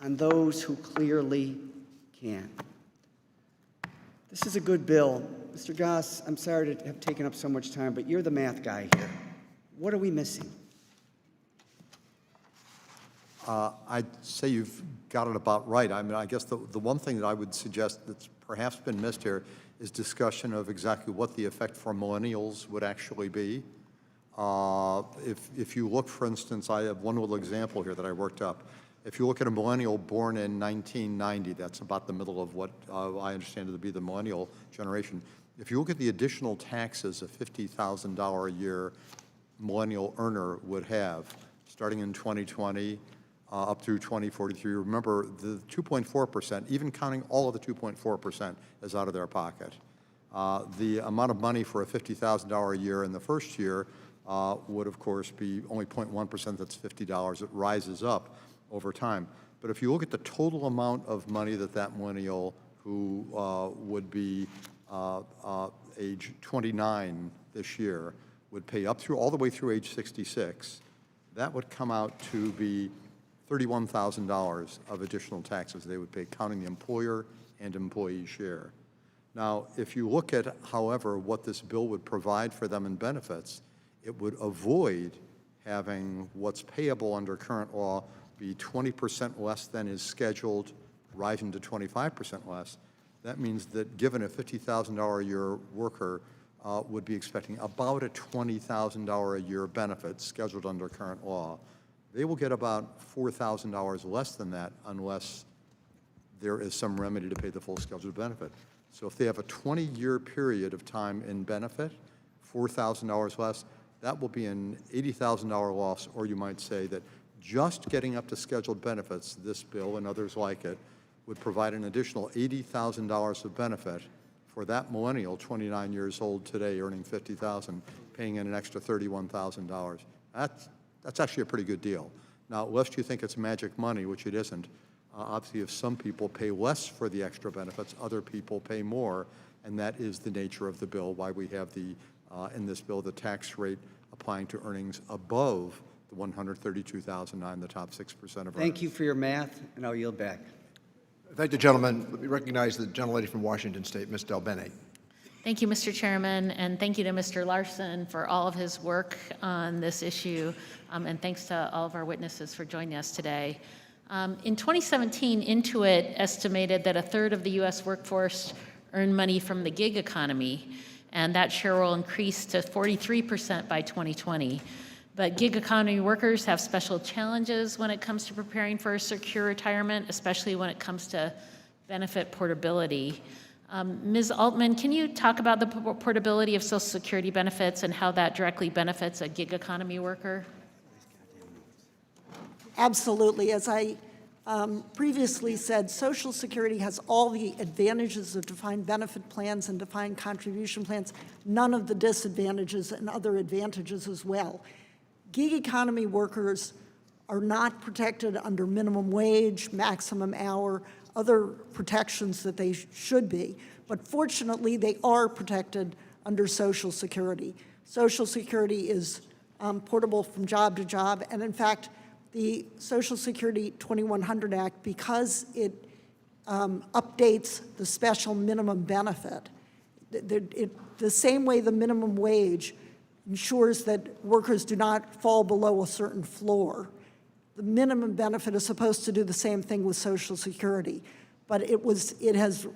on those who clearly can. This is a good bill. Mr. Goss, I'm sorry to have taken up so much time, but you're the math guy here. What are we missing? I'd say you've got it about right. I mean, I guess the one thing that I would suggest that's perhaps been missed here is discussion of exactly what the effect for millennials would actually be. If you look, for instance, I have one little example here that I worked up. If you look at a millennial born in 1990, that's about the middle of what I understand to be the millennial generation. If you look at the additional taxes a $50,000 a year millennial earner would have, starting in 2020 up through 2043, remember the 2.4%, even counting all of the 2.4%, is out of their pocket. The amount of money for a $50,000 a year in the first year would, of course, be only 0.1%, that's $50. It rises up over time. But if you look at the total amount of money that that millennial who would be age 29 this year would pay up through all the way through age 66, that would come out to be $31,000 of additional taxes they would pay, counting the employer and employee share. Now, if you look at, however, what this bill would provide for them in benefits, it would avoid having what's payable under current law be 20% less than is scheduled, rising to 25% less. That means that given a $50,000 a year worker would be expecting about a $20,000 a year benefit scheduled under current law, they will get about $4,000 less than that unless there is some remedy to pay the full scheduled benefit. So if they have a 20-year period of time in benefit, $4,000 less, that will be an $80,000 loss, or you might say that just getting up to scheduled benefits, this bill and others like it, would provide an additional $80,000 of benefit for that millennial, 29 years old today, earning $50,000, paying in an extra $31,000. That's actually a pretty good deal. Now, lest you think it's magic money, which it isn't, obviously if some people pay less for the extra benefits, other people pay more, and that is the nature of the bill, why we have the, in this bill, the tax rate applying to earnings above the $132,009, the top 6% of earnings. Thank you for your math, and I'll yield back. Thank you, gentlemen. Let me recognize the gentlelady from Washington State, Ms. Del Bene. Thank you, Mr. Chairman, and thank you to Mr. Larson for all of his work on this issue, and thanks to all of our witnesses for joining us today. In 2017, Intuit estimated that a third of the U.S. workforce earned money from the gig economy, and that share will increase to 43% by 2020. But gig economy workers have special challenges when it comes to preparing for a secure retirement, especially when it comes to benefit portability. Ms. Altman, can you talk about the portability of Social Security benefits and how that directly benefits a gig economy worker? Absolutely. As I previously said, Social Security has all the advantages of defined benefit plans and defined contribution plans, none of the disadvantages and other advantages as well. Gig economy workers are not protected under minimum wage, maximum hour, other protections that they should be, but fortunately they are protected under Social Security. Social Security is portable from job to job, and in fact, the Social Security 2100 Act, because it updates the special minimum benefit, the same way the minimum wage ensures that workers do not fall below a certain floor, the minimum benefit is supposed to do the same thing with Social Security, but it has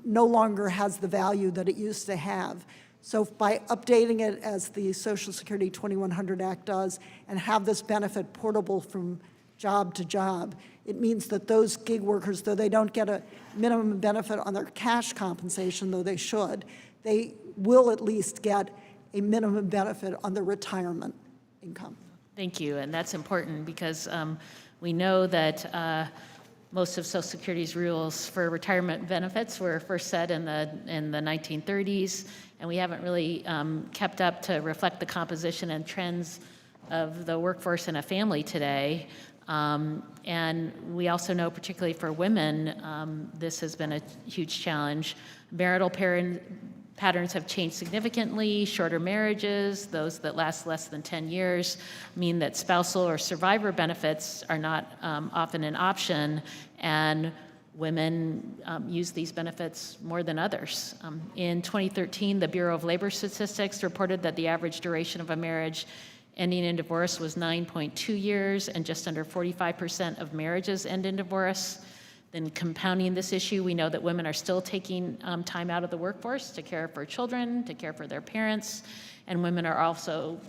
no longer has the value that it used to have. So by updating it as the Social Security 2100 Act does and have this benefit portable from job to job, it means that those gig workers, though they don't get a minimum benefit on their cash compensation, though they should, they will at least get a minimum benefit on their retirement income. Thank you, and that's important because we know that most of Social Security's rules for retirement benefits were first set in the 1930s, and we haven't really kept up to reflect the composition and trends of the workforce in a family today. And we also know, particularly for women, this has been a huge challenge. Marital patterns have changed significantly. Shorter marriages, those that last less than 10 years, mean that spousal or survivor benefits are not often an option, and women use these benefits more than others. In 2013, the Bureau of Labor Statistics reported that the average duration of a marriage ending in divorce was 9.2 years, and just under 45% of marriages end in divorce. Then compounding this issue, we know that women are still taking time out of the workforce to care for children, to care for their parents, and women are also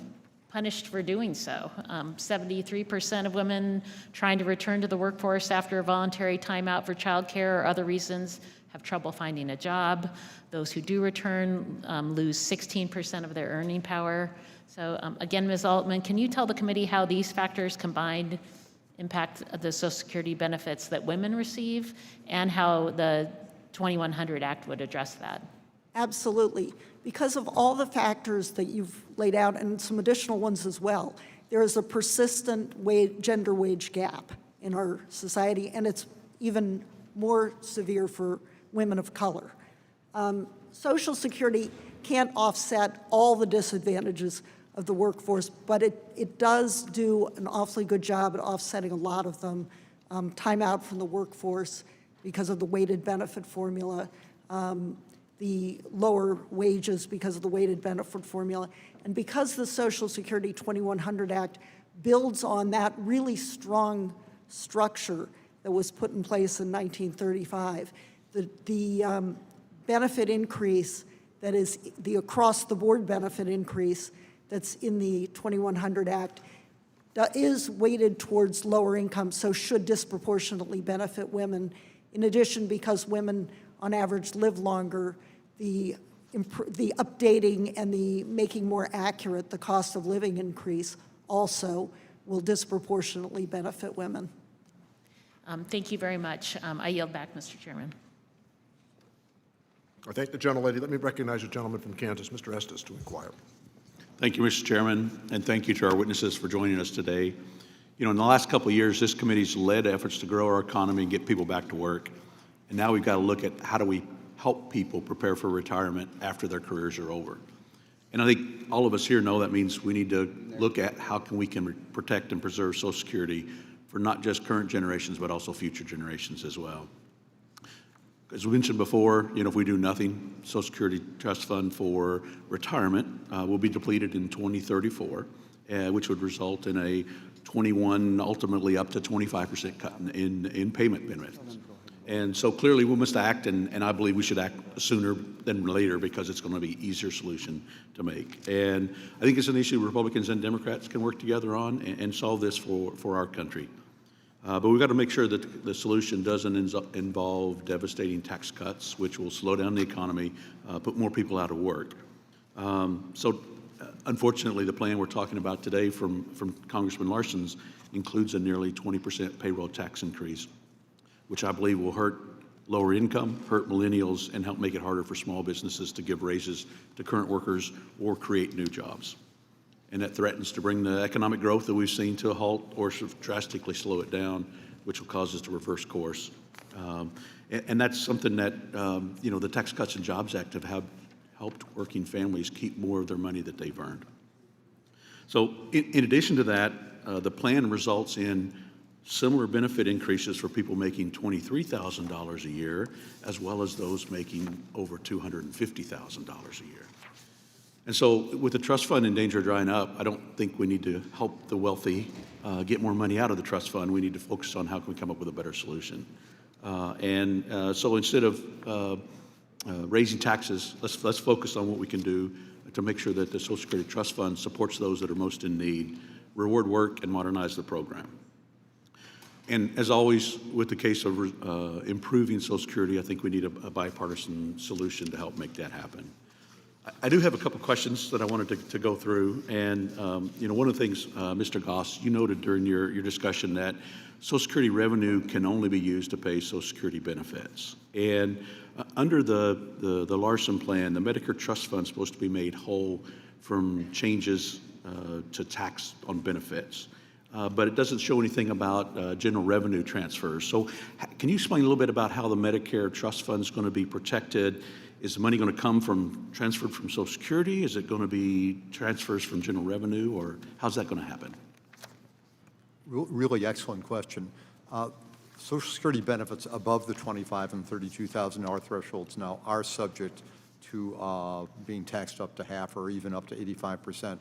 punished for doing so. 73% of women trying to return to the workforce after a voluntary timeout for childcare or other reasons have trouble finding a job. Those who do return lose 16% of their earning power. So again, Ms. Altman, can you tell the committee how these factors combined impact the Social Security benefits that women receive and how the 2100 Act would address that? Absolutely. Because of all the factors that you've laid out and some additional ones as well, there is a persistent gender wage gap in our society, and it's even more severe for women of color. Social Security can't offset all the disadvantages of the workforce, but it does do an awfully good job at offsetting a lot of them. Time out from the workforce because of the weighted benefit formula, the lower wages because of the weighted benefit formula, and because the Social Security 2100 Act builds on that really strong structure that was put in place in 1935. The benefit increase that is the across-the-board benefit increase that's in the 2100 Act is weighted towards lower income, so should disproportionately benefit women. In addition, because women on average live longer, the updating and the making more accurate the cost of living increase also will disproportionately benefit women. Thank you very much. I yield back, Mr. Chairman. I thank the gentlelady. Let me recognize the gentleman from Kansas, Mr. Estes, to inquire. Thank you, Mr. Chairman, and thank you to our witnesses for joining us today. You know, in the last couple of years, this committee's led efforts to grow our economy and get people back to work. And now we've got to look at how do we help people prepare for retirement after their careers are over. And I think all of us here know that means we need to look at how we can protect and preserve Social Security for not just current generations, but also future generations as well. As we mentioned before, you know, if we do nothing, Social Security Trust Fund for retirement will be depleted in 2034, which would result in a 21, ultimately up to 25% cut in payment benefits. And so clearly we must act, and I believe we should act sooner than later because it's going to be an easier solution to make. And I think it's an issue Republicans and Democrats can work together on and solve this for our country. But we've got to make sure that the solution doesn't involve devastating tax cuts, which will slow down the economy, put more people out of work. Unfortunately, the plan we're talking about today from Congressman Larson's includes a nearly 20% payroll tax increase, which I believe will hurt lower income, hurt millennials, and help make it harder for small businesses to give raises to current workers or create new jobs. And that threatens to bring the economic growth that we've seen to a halt or drastically slow it down, which will cause us to reverse course. And that's something that, you know, the Tax Cuts and Jobs Act have helped working families keep more of their money that they've earned. So in addition to that, the plan results in similar benefit increases for people making $23,000 a year, as well as those making over $250,000 a year. And so with the trust fund in danger of drying up, I don't think we need to help the wealthy get more money out of the trust fund. We need to focus on how can we come up with a better solution. So instead of raising taxes, let's focus on what we can do to make sure that the Social Security Trust Fund supports those that are most in need, reward work, and modernize the program. And as always, with the case of improving Social Security, I think we need a bipartisan solution to help make that happen. I do have a couple questions that I wanted to go through. And, you know, one of the things, Mr. Goss, you noted during your discussion that Social Security revenue can only be used to pay Social Security benefits. And under the Larson plan, the Medicare Trust Fund is supposed to be made whole from changes to tax on benefits. But it doesn't show anything about general revenue transfers. So can you explain a little bit about how the Medicare Trust Fund is going to be protected? Is the money going to come transferred from Social Security? Is it going to be transfers from general revenue, or how's that going to happen? Really excellent question. Social Security benefits above the $25,000 and $32,000 thresholds now are subject to being taxed up to half or even up to 85%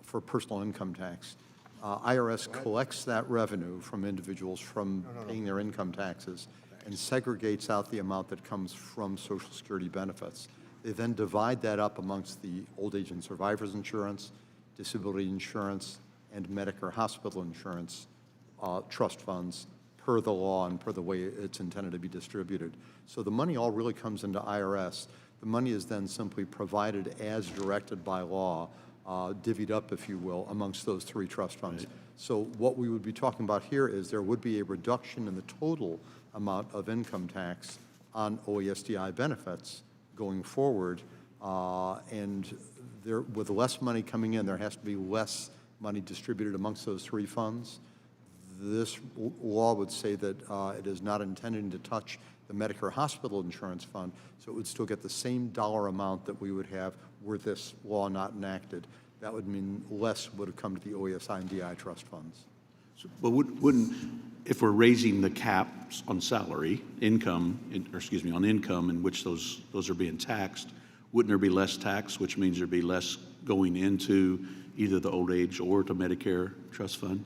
for personal income tax. IRS collects that revenue from individuals from paying their income taxes and segregates out the amount that comes from Social Security benefits. They then divide that up amongst the old age and survivors insurance, disability insurance, and Medicare hospital insurance trust funds per the law and per the way it's intended to be distributed. So the money all really comes into IRS. The money is then simply provided as directed by law, divvied up, if you will, amongst those three trust funds. Right. So what we would be talking about here is there would be a reduction in the total amount of income tax on OESDI benefits going forward, and there, with less money coming in, there has to be less money distributed amongst those three funds. This law would say that it is not intending to touch the Medicare Hospital Insurance Fund, so it would still get the same dollar amount that we would have were this law not enacted. That would mean less would have come to the OESI and DI trust funds. But wouldn't, if we're raising the caps on salary, income, on income in which those are being taxed, wouldn't there be less tax, which means there'd be less going into either the old age or to Medicare trust fund?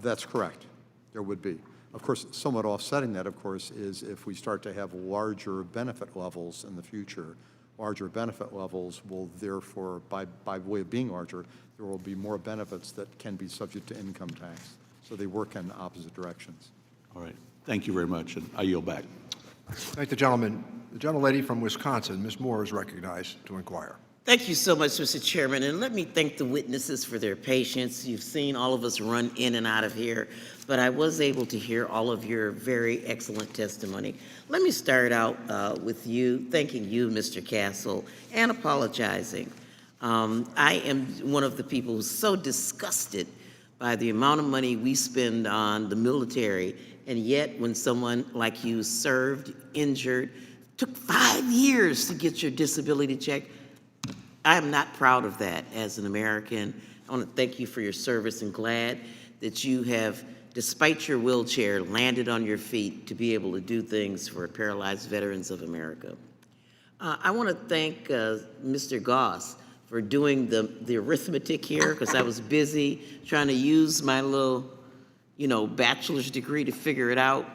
That's correct. There would be. Of course, somewhat offsetting that, of course, is if we start to have larger benefit levels in the future, larger benefit levels will therefore, by way of being larger, there will be more benefits that can be subject to income tax. So they work in opposite directions. All right. Thank you very much, and I yield back. Thank the gentleman. The gentlelady from Wisconsin, Ms. Moore, is recognized to inquire. Thank you so much, Mr. Chairman, and let me thank the witnesses for their patience. You've seen all of us run in and out of here, but I was able to hear all of your very excellent testimony. Let me start out with you, thanking you, Mr. Castle, and apologizing. I am one of the people who's so disgusted by the amount of money we spend on the military, and yet when someone like you served, injured, took 5 years to get your disability check, I am not proud of that as an American. I want to thank you for your service and glad that you have, despite your wheelchair, landed on your feet to be able to do things for paralyzed veterans of America. I want to thank Mr. Goss for doing the arithmetic here, because I was busy trying to use my little, bachelor's degree to figure it out,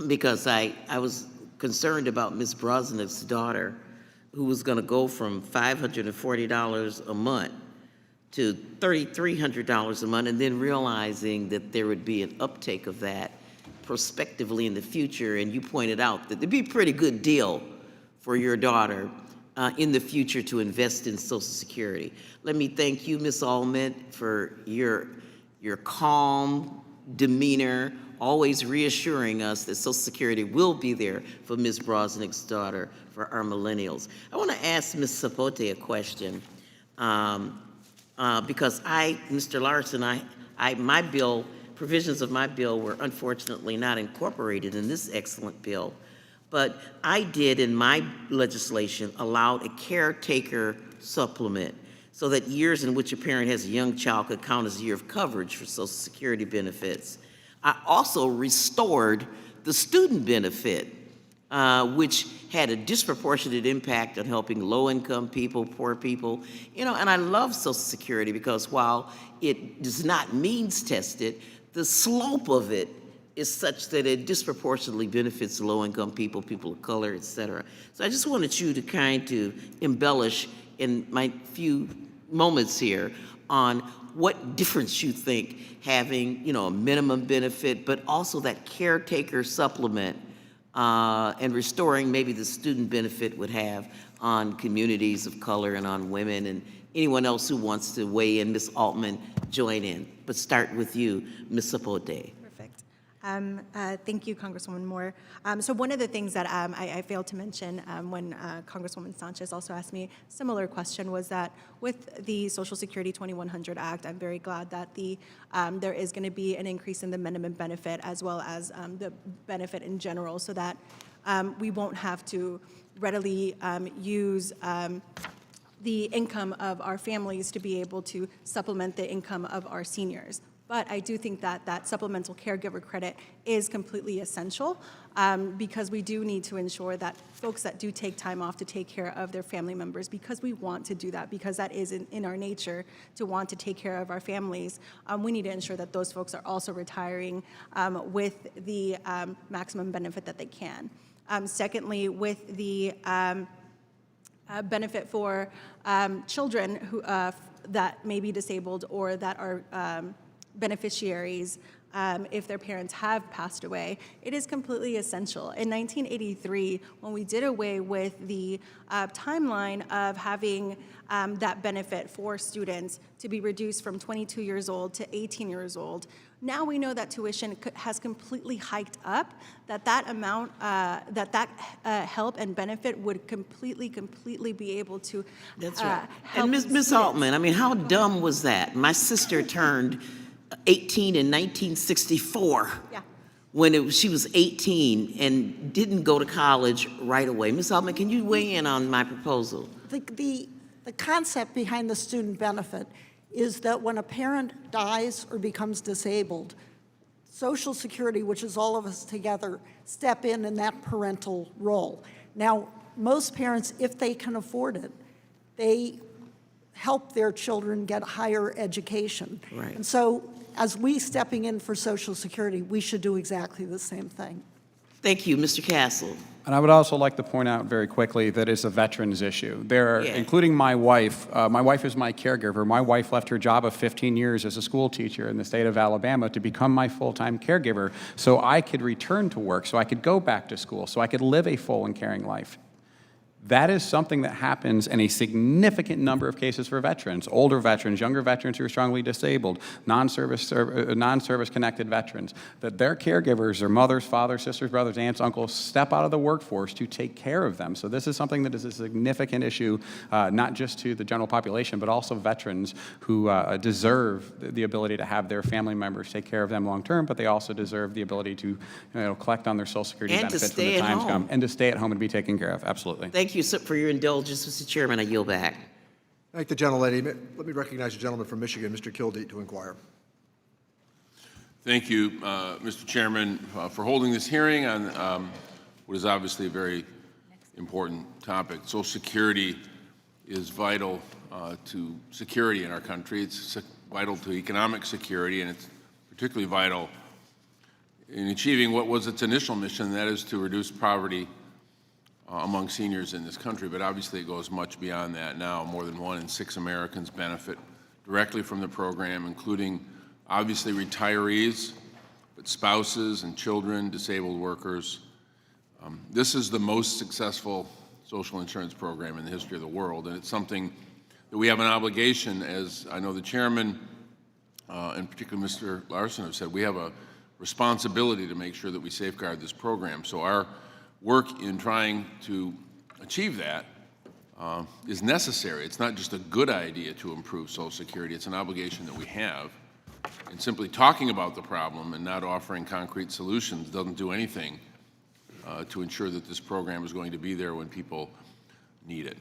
because I was concerned about Ms. Brosnick's daughter, who was going to go from $540 a month to $3,300 a month, and then realizing that there would be an uptake of that prospectively in the future. And you pointed out that there'd be a pretty good deal for your daughter in the future to invest in Social Security. Let me thank you, Ms. Allman, for your calm demeanor, always reassuring us that Social Security will be there for Ms. Brosnick's daughter, for our millennials. I want to ask Ms. Sapote a question, because Mr. Larson, my bill, provisions of my bill were unfortunately not incorporated in this excellent bill, but I did in my legislation allowed a caretaker supplement so that years in which a parent has a young child could count as a year of coverage for Social Security benefits. I also restored the student benefit, which had a disproportionate impact on helping low-income people, poor people. And I love Social Security because while it is not means-tested, the slope of it is such that it disproportionately benefits low-income people, people of color, et cetera. So I just wanted you to kind of embellish in my few moments here on what difference you think having, a minimum benefit, but also that caretaker supplement and restoring maybe the student benefit would have on communities of color and on women and anyone else who wants to weigh in. Ms. Altman, join in. But start with you, Ms. Sapote. Perfect. Thank you, Congresswoman Moore. So one of the things that I failed to mention when Congresswoman Sanchez also asked me a similar question was that with the Social Security 2100 Act, I'm very glad that there is going to be an increase in the minimum benefit as well as the benefit in general, so that we won't have to readily use the income of our families to be able to supplement the income of our seniors. But I do think that that supplemental caregiver credit is completely essential because we do need to ensure that folks that do take time off to take care of their family members, because we want to do that, because that is in our nature to want to take care of our families, we need to ensure that those folks are also retiring with the maximum benefit that they can. Secondly, with the benefit for children who that may be disabled or that are beneficiaries if their parents have passed away, it is completely essential. In 1983, when we did away with the timeline of having that benefit for students to be reduced from 22 years old to 18 years old, now we know that tuition has completely hiked up, that amount, that help and benefit would completely be able to That's right. help And Ms. Altman, I mean, how dumb was that? My sister turned 18 in 1964 when she was 18 and didn't go to college right away. Ms. Altman, can you weigh in on my proposal? The concept behind the student benefit is that when a parent dies or becomes disabled, Social Security, which is all of us together, step in that parental role. Now, most parents, if they can afford it, they help their children get higher education. Right. And so as we stepping in for Social Security, we should do exactly the same thing. Thank you, Mr. Castle. And I would also like to point out very quickly that it's a veterans issue. There are, Yeah. including my wife is my caregiver. My wife left her job of 15 years as a school teacher in the state of Alabama to become my full-time caregiver so I could return to work, so I could go back to school, so I could live a full and caring life. That is something that happens in a significant number of cases for veterans, older veterans, younger veterans who are strongly disabled, non-service connected veterans, that their caregivers, their mothers, fathers, sisters, brothers, aunts, uncles, step out of the workforce to take care of them. So this is something that is a significant issue, not just to the general population, but also veterans who deserve the ability to have their family members take care of them long term, but they also deserve the ability to collect on their Social Security And to benefits when stay the at times home. come, and to stay at home and be taken care of. Absolutely. Thank you for your indulgence, Mr. Chairman. I yield back. Thank the gentlelady. Let me recognize the gentleman from Michigan, Mr. Kildee, to inquire. Thank you, Mr. Chairman, for holding this hearing on what is obviously a very important topic. Social Security is vital to security in our country. It's vital to economic security, and it's particularly vital in achieving what was its initial mission, and that is to reduce poverty among seniors in this country. But obviously it goes much beyond that now. More than 1 in 6 Americans benefit directly from the program, including obviously retirees, but spouses and children, disabled workers. This is the most successful social insurance program in the history of the world, and it's something that we have an obligation, as I know the chairman and particularly Mr. Larson have said, we have a responsibility to make sure that we safeguard this program. So our work in trying to achieve that is necessary. It's not just a good idea to improve Social Security, it's an obligation that we have. And simply talking about the problem and not offering concrete solutions doesn't do anything to ensure that this program is going to be there when people need it.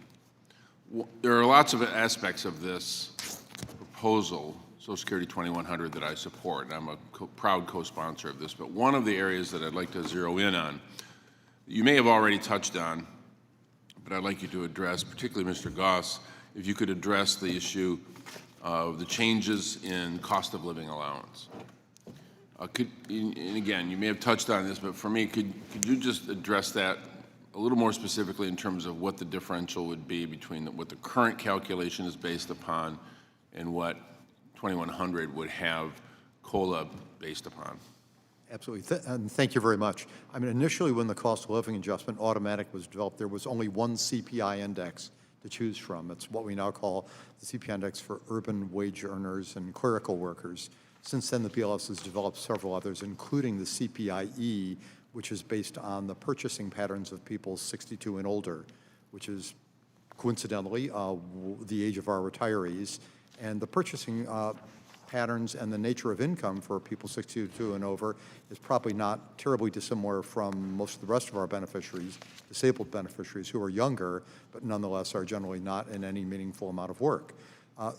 There are lots of aspects of this proposal, Social Security 2100, that I support, and I'm a proud co-sponsor of this. But one of the areas that I'd like to zero in on, you may have already touched on, but I'd like you to address, particularly Mr. Goss, if you could address the issue of the changes in cost of living allowance. And again, you may have touched on this, but for me, could you just address that a little more specifically in terms of what the differential would be between what the current calculation is based upon and what 2100 would have COLA based upon? Absolutely, and thank you very much. I mean, initially when the cost of living adjustment automatic was developed, there was only one CPI index to choose from. It's what we now call the CPI index for urban wage earners and clerical workers. Since then, the BLS has developed several others, including the CPIE, which is based on the purchasing patterns of people 62 and older, which is coincidentally the age of our retirees. And the purchasing patterns and the nature of income for people 62 and over is probably not terribly dissimilar from most of the rest of our beneficiaries, disabled beneficiaries who are younger, but nonetheless are generally not in any meaningful amount of work.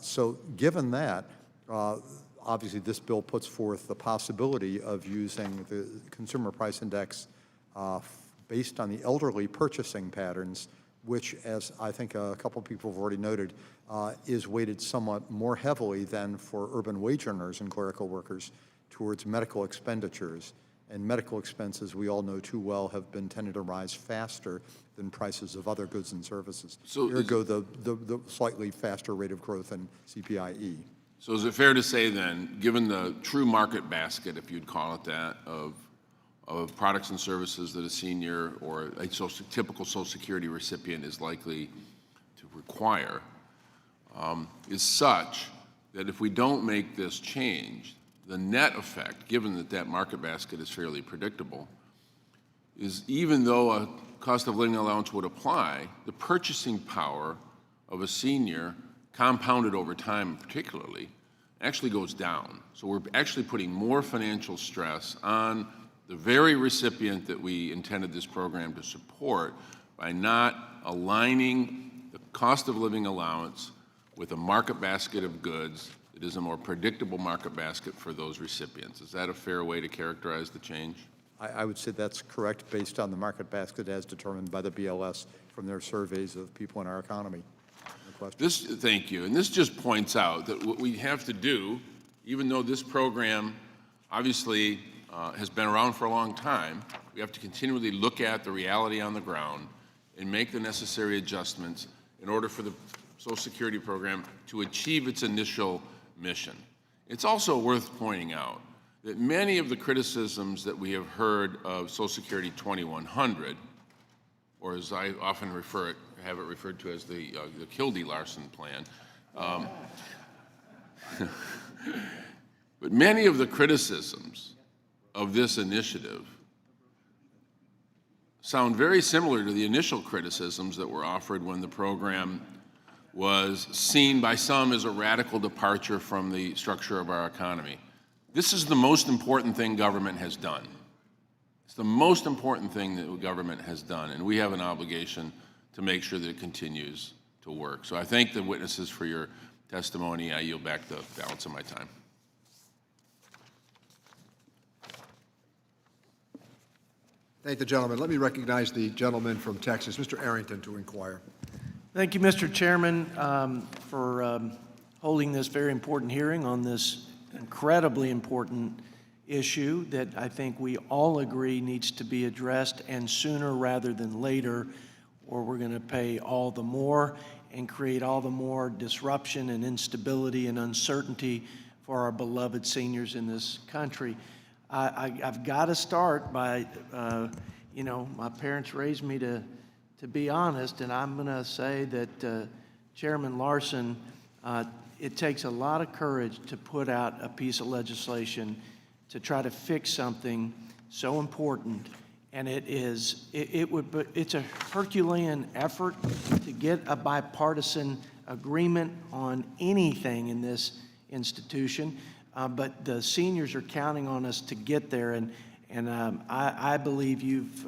So given that, obviously this bill puts forth the possibility of using the Consumer Price Index based on the elderly purchasing patterns, which, as I think a couple of people have already noted, is weighted somewhat more heavily than for urban wage earners and clerical workers towards medical expenditures. And medical expenses, we all know too well, have been tended to rise faster than prices of other goods and services. So ergo, the slightly faster rate of growth in CPIE. So is it fair to say then, given the true market basket, if you'd call it that, of products and services that a senior or a typical Social Security recipient is likely to require, is such that if we don't make this change, the net effect, given that that market basket is fairly predictable, is even though a cost of living allowance would apply, the purchasing power of a senior, compounded over time particularly, actually goes down. So we're actually putting more financial stress on the very recipient that we intended this program to support by not aligning the cost of living allowance with a market basket of goods that is a more predictable market basket for those recipients. Is that a fair way to characterize the change? I would say that's correct based on the market basket as determined by the BLS from their surveys of people in our economy. Thank you. And this just points out that what we have to do, even though this program obviously has been around for a long time, we have to continually look at the reality on the ground and make the necessary adjustments in order for the Social Security program to achieve its initial mission. It's also worth pointing out that many of the criticisms that we have heard of Social Security 2100, or as I often have it referred to as the Kildee-Larson plan, but many of the criticisms of this initiative sound very similar to the initial criticisms that were offered when the program was seen by some as a radical departure from the structure of our economy. This is the most important thing government has done. It's the most important thing that government has done, and we have an obligation to make sure that it continues to work. So I thank the witnesses for your testimony. I yield back the balance of my time. Thank the gentleman. Let me recognize the gentleman from Texas, Mr. Arrington, to inquire. Thank you, Mr. Chairman, for holding this very important hearing on this incredibly important issue that I think we all agree needs to be addressed, and sooner rather than later, or we're going to pay all the more and create all the more disruption and instability and uncertainty for our beloved seniors in this country. I've got to start by, my parents raised me to be honest, and I'm going to say that Chairman Larson, it takes a lot of courage to put out a piece of legislation to try to fix something so important, and it's a Herculean effort to get a bipartisan agreement on anything in this institution, but the seniors are counting on us to get there, and I believe you've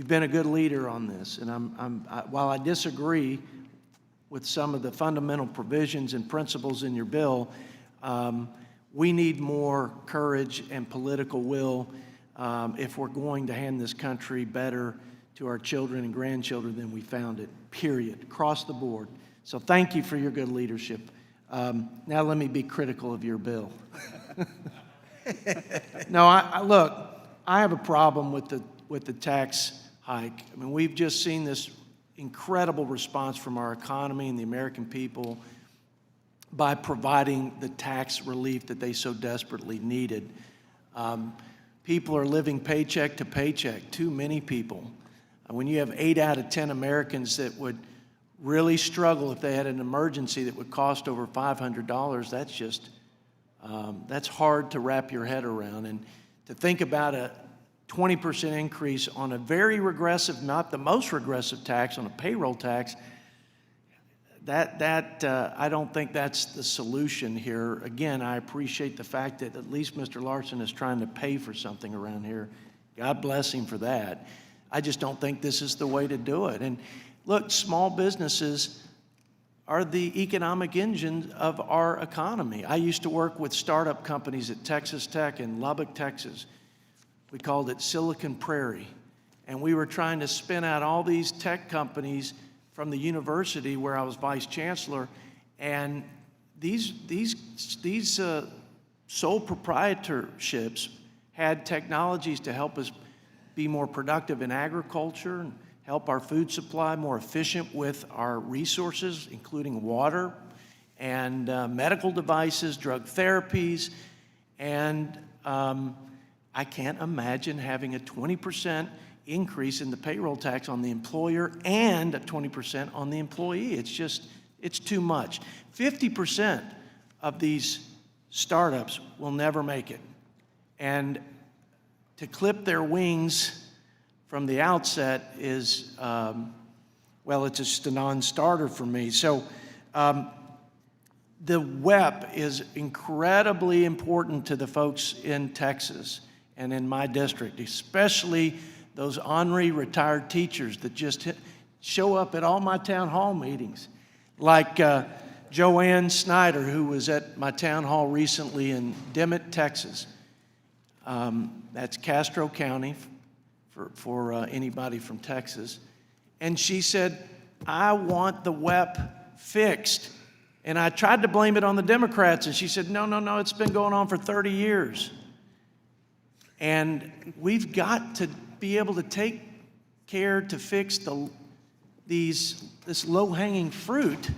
been a good leader on this, and while I disagree with some of the fundamental provisions and principles in your bill, we need more courage and political will if we're going to hand this country better to our children and grandchildren than we found it, period, across the board. So thank you for your good leadership. Now let me be critical of your bill. No, look, I have a problem with the tax hike. I mean, we've just seen this incredible response from our economy and the American people by providing the tax relief that they so desperately needed. People are living paycheck to paycheck, too many people. When you have 8 out of 10 Americans that would really struggle if they had an emergency that would cost over $500, that's just, that's hard to wrap your head around. And to think about a 20% increase on a very regressive, not the most regressive tax, on a payroll tax, I don't think that's the solution here. Again, I appreciate the fact that at least Mr. Larson is trying to pay for something around here. God bless him for that. I just don't think this is the way to do it. And look, small businesses are the economic engine of our economy. I used to work with startup companies at Texas Tech in Lubbock, Texas. We called it Silicon Prairie. And we were trying to spin out all these tech companies from the university where I was vice chancellor. And these sole proprietorships had technologies to help us be more productive in agriculture and help our food supply more efficient with our resources, including water and medical devices, drug therapies. And I can't imagine having a 20% increase in the payroll tax on the employer and a 20% on the employee. It's too much. 50% of these startups will never make it. And to clip their wings from the outset is, well, it's just a non-starter for me. So the WEP is incredibly important to the folks in Texas and in my district, especially those ornery retired teachers that just show up at all my town hall meetings, like Joanne Snyder, who was at my town hall recently in Dimmitt, Texas. That's Castro County for anybody from Texas. And she said, I want the WEP fixed. And I tried to blame it on the Democrats, and she said, no, it's been going on for 30 years. And we've got to be able to take care to fix this low-hanging fruit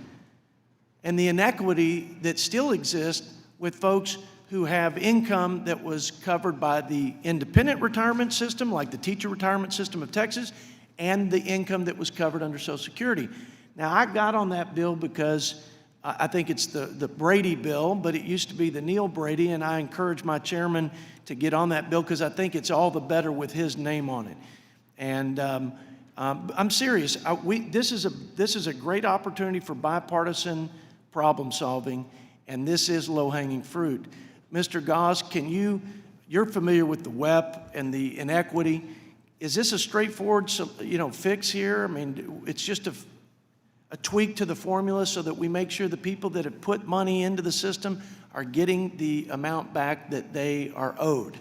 and the inequity that still exists with folks who have income that was covered by the independent retirement system, like the teacher retirement system of Texas, and the income that was covered under Social Security. Now, I got on that bill because I think it's the Brady bill, but it used to be the Neal Brady, and I encourage my chairman to get on that bill because I think it's all the better with his name on it. And I'm serious. This is a great opportunity for bipartisan problem solving, and this is low-hanging fruit. Mr. Goss, you're familiar with the WEP and the inequity. Is this a straightforward, fix here? I mean, it's just a tweak to the formula so that we make sure the people that have put money into the system are getting the amount back that they are owed.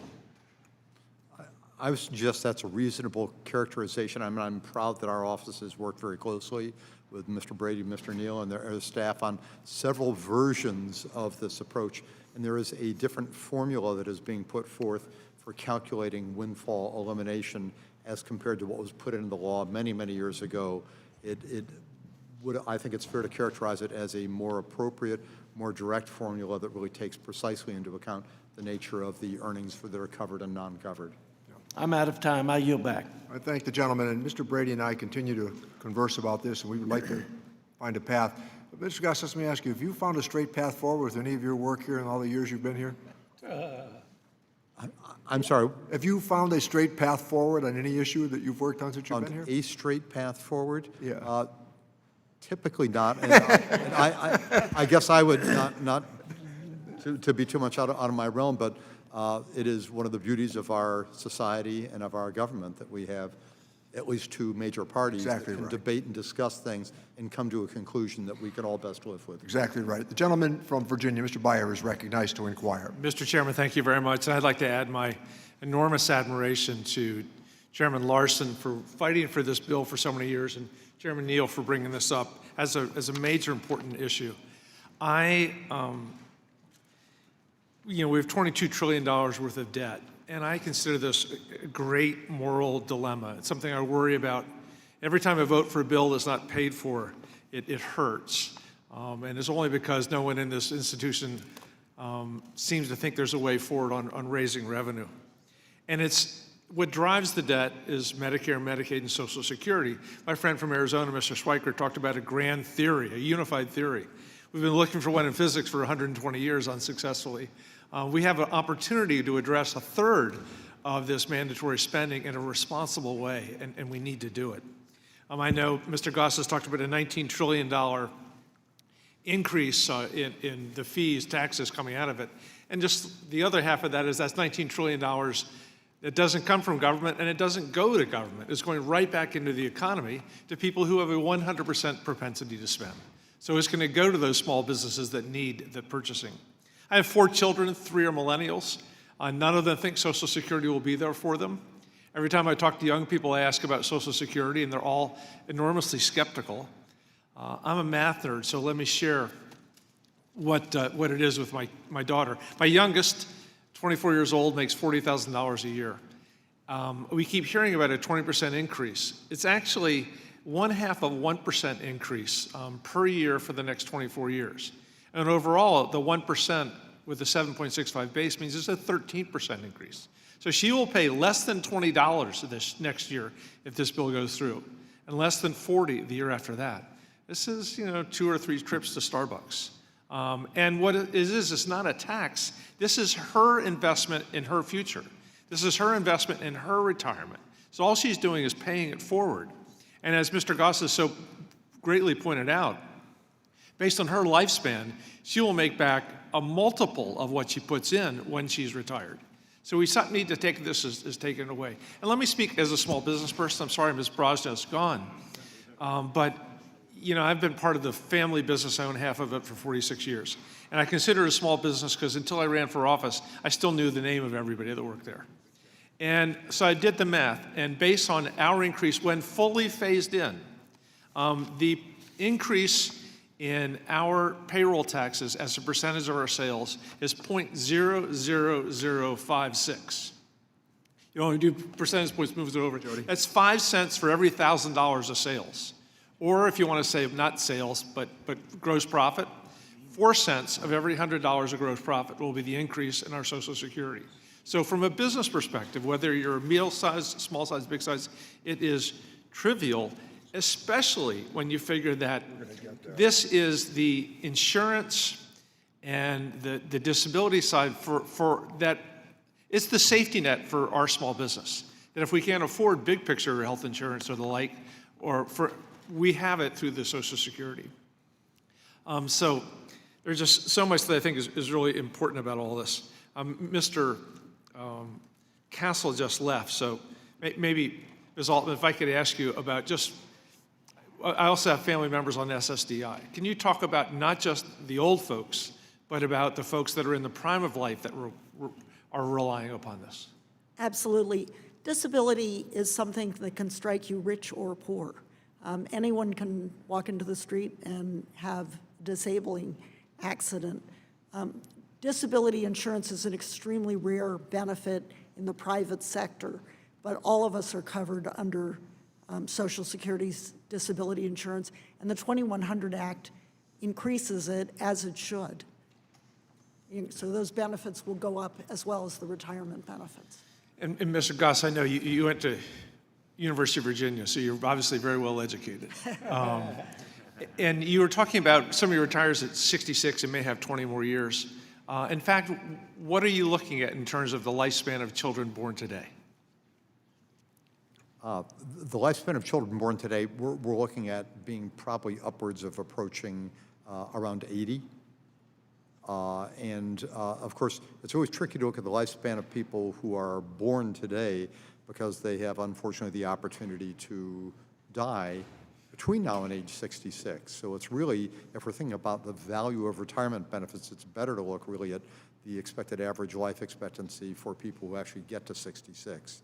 I would suggest that's a reasonable characterization. I'm proud that our offices worked very closely with Mr. Brady, Mr. Neal, and their staff on several versions of this approach. And there is a different formula that is being put forth for calculating windfall elimination as compared to what was put into the law many, many years ago. I think it's fair to characterize it as a more appropriate, more direct formula that really takes precisely into account the nature of the earnings that are covered and non-covered. I'm out of time. I yield back. I thank the gentleman, and Mr. Brady and I continue to converse about this, and we would like to find a path. But Mr. Goss, let me ask you, have you found a straight path forward with any of your work here in all the years you've been here? I'm sorry? Have you found a straight path forward on any issue that you've worked on since you've been here? A straight path forward? Yeah. Typically not. And I guess I would not to be too much out of my realm, but it is one of the beauties of our society and of our government that we have at least two major parties that can debate and discuss things and come to a conclusion that we can all best live with. Exactly right. The gentleman from Virginia, Mr. Byer, is recognized to inquire. Mr. Chairman, thank you very much. And I'd like to add my enormous admiration to Chairman Larson for fighting for this bill for so many years, and Chairman Neal for bringing this up as a major important issue. We have $22 trillion worth of debt, and I consider this a great moral dilemma. It's something I worry about. Every time I vote for a bill that's not paid for, it hurts. And it's only because no one in this institution seems to think there's a way forward on raising revenue. And what drives the debt is Medicare, Medicaid, and Social Security. My friend from Arizona, Mr. Schweiker, talked about a grand theory, a unified theory. We've been looking for one in physics for 120 years unsuccessfully. We have an opportunity to address a third of this mandatory spending in a responsible way, and we need to do it. I know Mr. Goss has talked about a $19 trillion increase in the fees, taxes coming out of it. And just the other half of that is that's $19 trillion that doesn't come from government, and it doesn't go to government. It's going right back into the economy to people who have a 100% propensity to spend. So it's going to go to those small businesses that need the purchasing. I have 4 children, 3 are millennials. None of them think Social Security will be there for them. Every time I talk to young people, I ask about Social Security, and they're all enormously skeptical. I'm a math nerd, so let me share what it is with my daughter. My youngest, 24 years old, makes $40,000 a year. We keep hearing about a 20% increase. It's actually 0.5% increase per year for the next 24 years. And overall, the 1% with the 7.65 base means it's a 13% increase. So she will pay less than $20 this next year if this bill goes through, and less than $40 the year after that. This is, 2 or 3 trips to Starbucks. And what it is, it's not a tax. This is her investment in her future. This is her investment in her retirement. So all she's doing is paying it forward. And as Mr. Goss has so greatly pointed out, based on her lifespan, she will make back a multiple of what she puts in when she's retired. So we need to take this as taken away. And let me speak as a small business person. I'm sorry Ms. Brosnow's gone. But, you know, I've been part of the family business. I own half of it for 46 years. And I consider it a small business because until I ran for office, I still knew the name of everybody that worked there. And so I did the math, and based on our increase, when fully phased in, the increase in our payroll taxes as a percentage of our sales is 0.00056. You only do percentage points, moves it over. That's 5 cents for every $1,000 of sales. Or if you want to say not sales, but gross profit, 4 cents of every $100 of gross profit will be the increase in our Social Security. So from a business perspective, whether you're a meal size, small size, big size, it is trivial, especially when you figure that this is the insurance and the disability side for that. It's the safety net for our small business. That if we can't afford big picture health insurance or the like, we have it through the Social Security. So there's just so much that I think is really important about all this. Mr. Castle just left, so maybe, Ms. Altman, if I could ask you about just, I also have family members on SSDI. Can you talk about not just the old folks, but about the folks that are in the prime of life that are relying upon this? Absolutely. Disability is something that can strike you rich or poor. Anyone can walk into the street and have a disabling accident. Disability insurance is an extremely rare benefit in the private sector, but all of us are covered under Social Security's disability insurance, and the 2100 Act increases it as it should. So those benefits will go up as well as the retirement benefits. And Mr. Goss, I know you went to University of Virginia, so you're obviously very well educated. And you were talking about somebody retires at 66 and may have 20 more years. In fact, what are you looking at in terms of the lifespan of children born today? The lifespan of children born today, we're looking at being probably upwards of approaching around 80. Of course, it's always tricky to look at the lifespan of people who are born today because they have, unfortunately, the opportunity to die between now and age 66. So it's really, if we're thinking about the value of retirement benefits, it's better to look really at the expected average life expectancy for people who actually get to 66.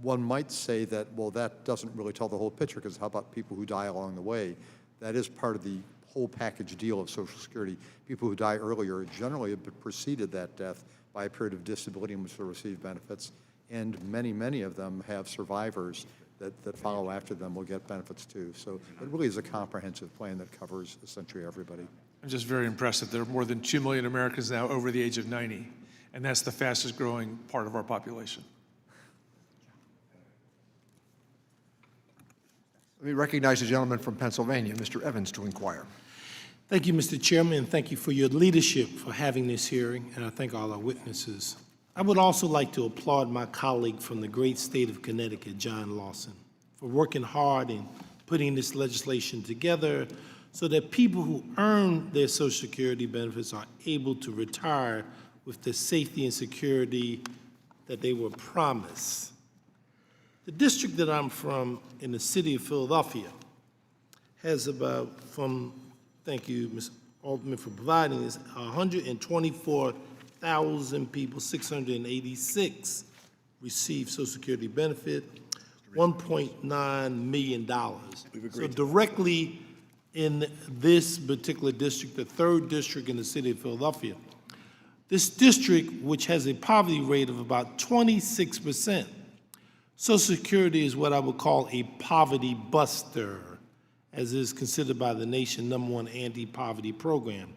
One might say that, well, that doesn't really tell the whole picture, because how about people who die along the way? That is part of the whole package deal of Social Security. People who die earlier generally have preceded that death by a period of disability in which they receive benefits, and many, many of them have survivors that follow after them will get benefits too. So it really is a comprehensive plan that covers essentially everybody. I'm just very impressed that there are more than 2 million Americans now over the age of 90, and that's the fastest growing part of our population. Let me recognize the gentleman from Pennsylvania, Mr. Evans, to inquire. Thank you, Mr. Chairman, and thank you for your leadership for having this hearing, and I thank all our witnesses. I would also like to applaud my colleague from the great state of Connecticut, John Lawson, for working hard and putting this legislation together so that people who earn their Social Security benefits are able to retire with the safety and security that they were promised. The district that I'm from in the city of Philadelphia has about, thank you, Ms. Altman, for providing this, 124,000 people, 686 receive Social Security benefit, $1.9 million. So directly in this particular district, the third district in the city of Philadelphia, this district, which has a poverty rate of about 26%, Social Security is what I would call a poverty buster, as is considered by the nation #1 anti-poverty program.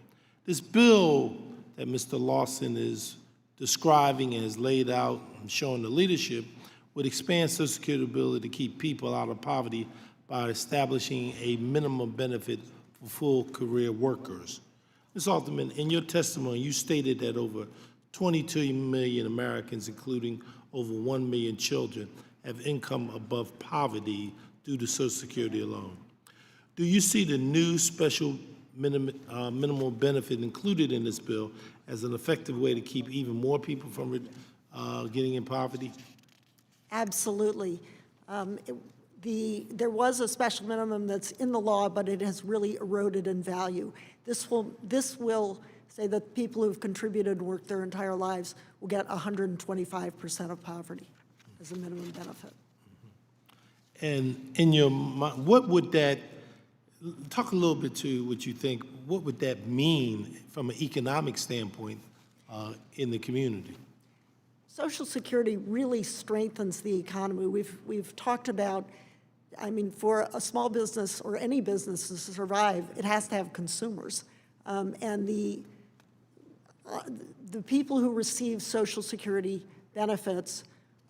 This bill that Mr. Lawson is describing and has laid out and showing the leadership would expand Social Security ability to keep people out of poverty by establishing a minimum benefit for full career workers. Ms. Altman, in your testimony, you stated that over 22 million Americans, including over 1 million children, have income above poverty due to Social Security alone. Do you see the new special minimal benefit included in this bill as an effective way to keep even more people from getting in poverty? Absolutely. there was a special minimum that's in the law, but it has really eroded in value. This will say that people who've contributed and worked their entire lives will get 125% of poverty as a minimum benefit. And in your mind, what would that, talk a little bit to what you think, what would that mean from an economic standpoint in the community? Social Security really strengthens the economy. We've talked about, I mean, for a small business or any business to survive, it has to have consumers. And the people who receive Social Security benefits,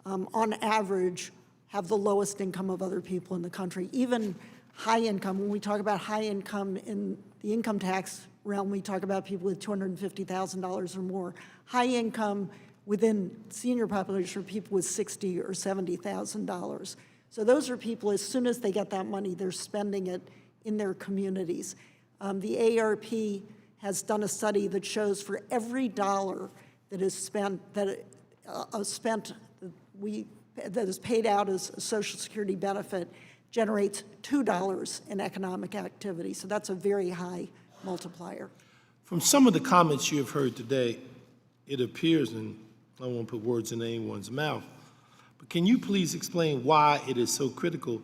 on average, have the lowest income of other people in the country. Even high income, when we talk about high income in the income tax realm, we talk about people with $250,000 or more. High income within senior population are people with $60,000 or $70,000. So those are people, as soon as they get that money, they're spending it in their communities. The AARP has done a study that shows for every dollar that is spent, that is paid out as a Social Security benefit, generates $2 in economic activity. So that's a very high multiplier. From some of the comments you have heard today, it appears, and I won't put words in anyone's mouth, but can you please explain why it is so critical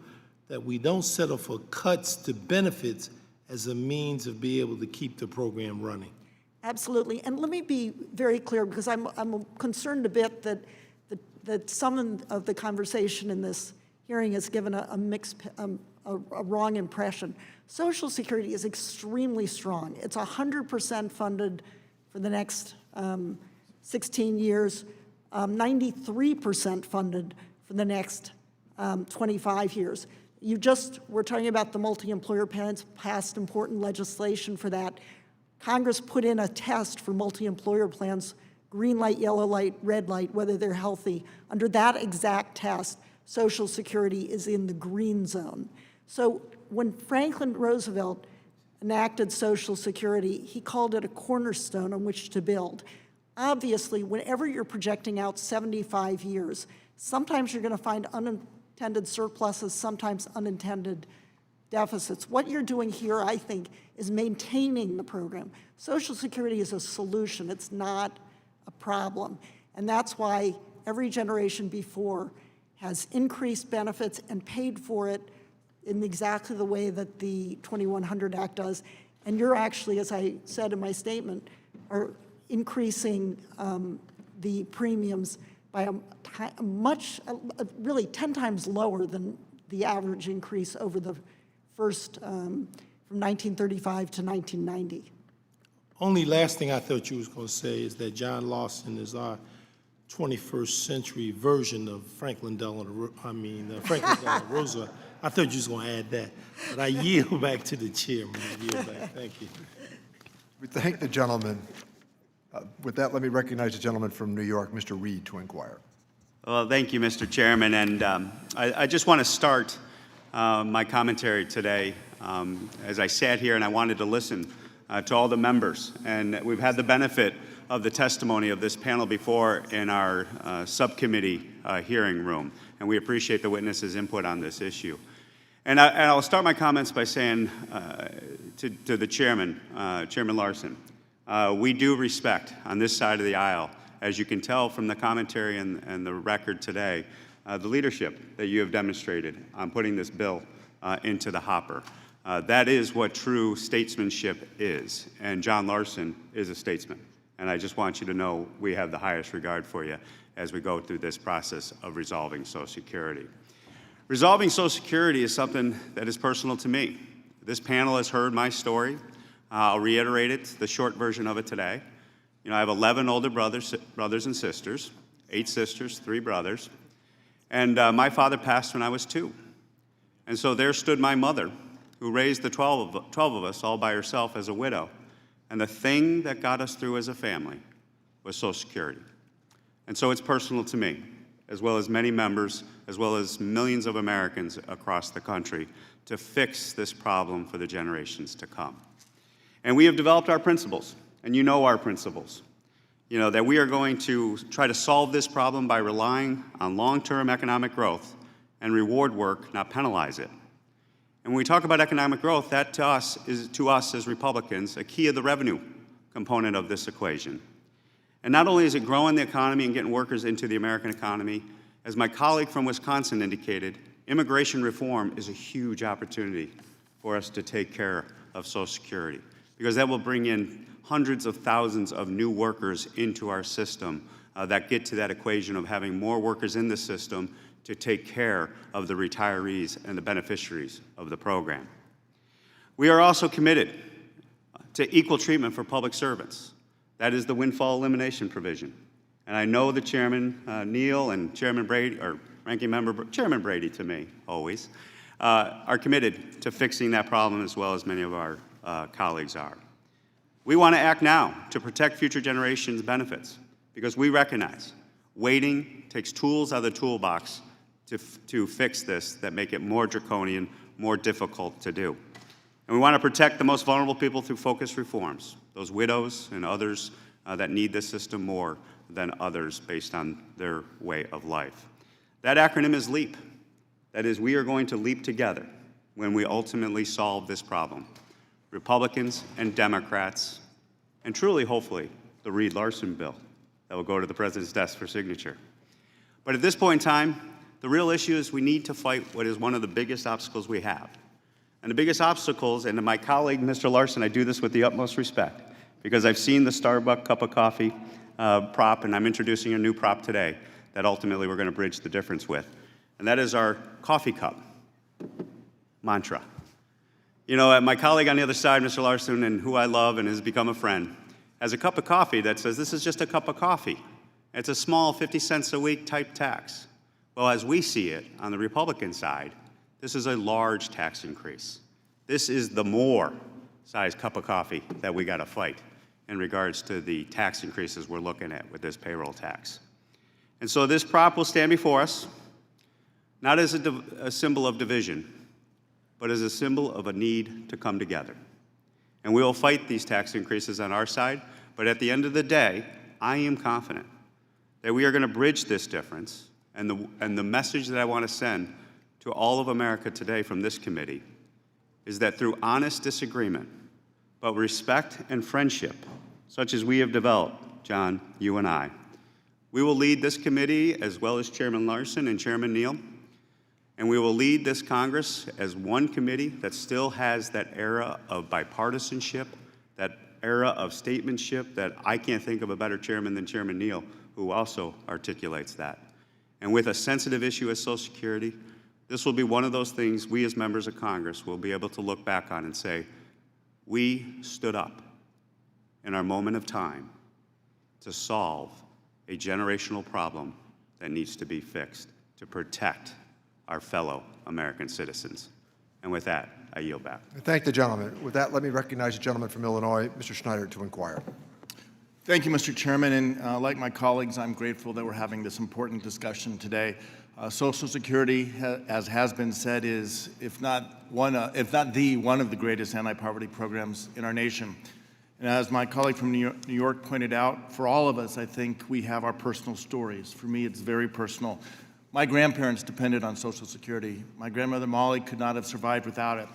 that we don't settle for cuts to benefits as a means of being able to keep the program running? Absolutely. And let me be very clear, because I'm concerned a bit that some of the conversation in this hearing has given a wrong impression. Social Security is extremely strong. It's 100% funded for the next 16 years, 93% funded for the next 25 years. We're talking about the multi-employer plans, passed important legislation for that. Congress put in a test for multi-employer plans, green light, yellow light, red light, whether they're healthy. Under that exact test, Social Security is in the green zone. So when Franklin Roosevelt enacted Social Security, he called it a cornerstone on which to build. Obviously, whenever you're projecting out 75 years, sometimes you're going to find unintended surpluses, sometimes unintended deficits. What you're doing here, I think, is maintaining the program. Social Security is a solution. It's not a problem. And that's why every generation before has increased benefits and paid for it in exactly the way that the 2100 Act does. And you're actually, as I said in my statement, are increasing the premiums by really 10 times lower than the average increase over the first, from 1935 to 1990. Only last thing I thought you was going to say is that John Lawson is our 21st century version of Franklin Delano Roosevelt. I thought you was going to add that, but I yield back to the chairman. I yield back. Thank you. We thank the gentleman. With that, let me recognize the gentleman from New York, Mr. Reed, to inquire. Well, thank you, Mr. Chairman, and I just want to start my commentary today as I sat here and I wanted to listen to all the members, and we've had the benefit of the testimony of this panel before in our subcommittee hearing room, and we appreciate the witnesses' input on this issue. And I'll start my comments by saying to the chairman, Chairman Larson, we do respect on this side of the aisle, as you can tell from the commentary and the record today, the leadership that you have demonstrated on putting this bill into the hopper. That is what true statesmanship is, and John Larson is a statesman. And I just want you to know we have the highest regard for you as we go through this process of resolving Social Security. Resolving Social Security is something that is personal to me. This panel has heard my story. I'll reiterate it, the short version of it today. You know, I have 11 older brothers and sisters, 8 sisters, 3 brothers. And my father passed when I was 2. And so there stood my mother, who raised the 12 of us all by herself as a widow. And the thing that got us through as a family was Social Security. And so it's personal to me, as well as many members, as well as millions of Americans across the country, to fix this problem for the generations to come. And we have developed our principles, and you know our principles. You know, that we are going to try to solve this problem by relying on long-term economic growth and reward work, not penalize it. And when we talk about economic growth, that to us as Republicans, a key of the revenue component of this equation. And not only is it growing the economy and getting workers into the American economy, as my colleague from Wisconsin indicated, immigration reform is a huge opportunity for us to take care of Social Security, because that will bring in hundreds of thousands of new workers into our system that get to that equation of having more workers in the system to take care of the retirees and the beneficiaries of the program. We are also committed to equal treatment for public servants. That is the windfall elimination provision. And I know that Chairman Neal and Chairman Brady, or Ranking Member Chairman Brady to me, always, are committed to fixing that problem as well as many of our colleagues are. We want to act now to protect future generations' benefits because we recognize waiting takes tools out of the toolbox to fix this that make it more draconian, more difficult to do. And we want to protect the most vulnerable people through focused reforms, those widows and others that need this system more than others based on their way of life. That acronym is LEAP. That is, we are going to leap together when we ultimately solve this problem. Republicans and Democrats, and truly, hopefully, the Reed-Larson bill that will go to the President's desk for signature. But at this point in time, the real issue is we need to fight what is one of the biggest obstacles we have. And the biggest obstacles, and to my colleague, Mr. Larson, I do this with the utmost respect, because I've seen the Starbucks cup of coffee prop, and I'm introducing a new prop today that ultimately we're going to bridge the difference with. And that is our coffee cup mantra. You know, my colleague on the other side, Mr. Larson, and who I love and has become a friend, has a cup of coffee that says, this is just a cup of coffee. It's a small 50 cents a week type tax. Well, as we see it on the Republican side, this is a large tax increase. This is the more size cup of coffee that we got to fight in regards to the tax increases we're looking at with this payroll tax. And so this prop will stand before us, not as a symbol of division, but as a symbol of a need to come together. And we will fight these tax increases on our side, but at the end of the day, I am confident that we are going to bridge this difference, and the message that I want to send to all of America today from this committee is that through honest disagreement, but respect and friendship, such as we have developed, John, you and I, we will lead this committee as well as Chairman Larson and Chairman Neal, and we will lead this Congress as one committee that still has that era of bipartisanship, that era of statesmanship that I can't think of a better chairman than Chairman Neal, who also articulates that. And with a sensitive issue as Social Security, this will be one of those things we as members of Congress will be able to look back on and say, we stood up in our moment of time to solve a generational problem that needs to be fixed to protect our fellow American citizens. And with that, I yield back. I thank the gentleman. With that, let me recognize the gentleman from Illinois, Mr. Schneider, to inquire. Thank you, Mr. Chairman, and like my colleagues, I'm grateful that we're having this important discussion today. Social Security, as has been said, is, if not one of the greatest anti-poverty programs in our nation. And as my colleague from New York pointed out, for all of us, I think we have our personal stories. For me, it's very personal. My grandparents depended on Social Security. My grandmother Molly could not have survived without it.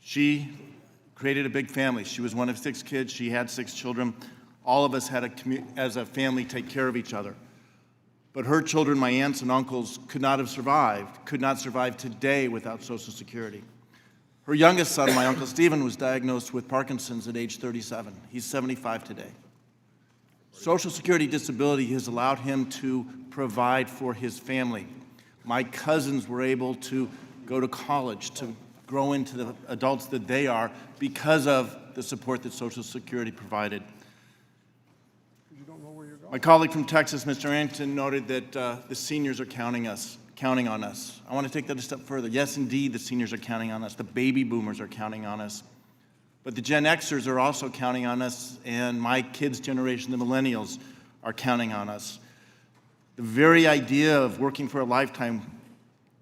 She created a big family. She was one of 6 kids. She had 6 children. All of us had as a family take care of each other. But her children, my aunts and uncles, could not survive today without Social Security. Her youngest son, my Uncle Stephen, was diagnosed with Parkinson's at age 37. He's 75 today. Social Security disability has allowed him to provide for his family. My cousins were able to go to college, to grow into the adults that they are because of the support that Social Security provided. My colleague from Texas, Mr. Arrington, noted that the seniors are counting on us. I want to take that a step further. Yes, indeed, the seniors are counting on us. The baby boomers are counting on us. But the Gen Xers are also counting on us, and my kids' generation, the millennials, are counting on us. The very idea of working for a lifetime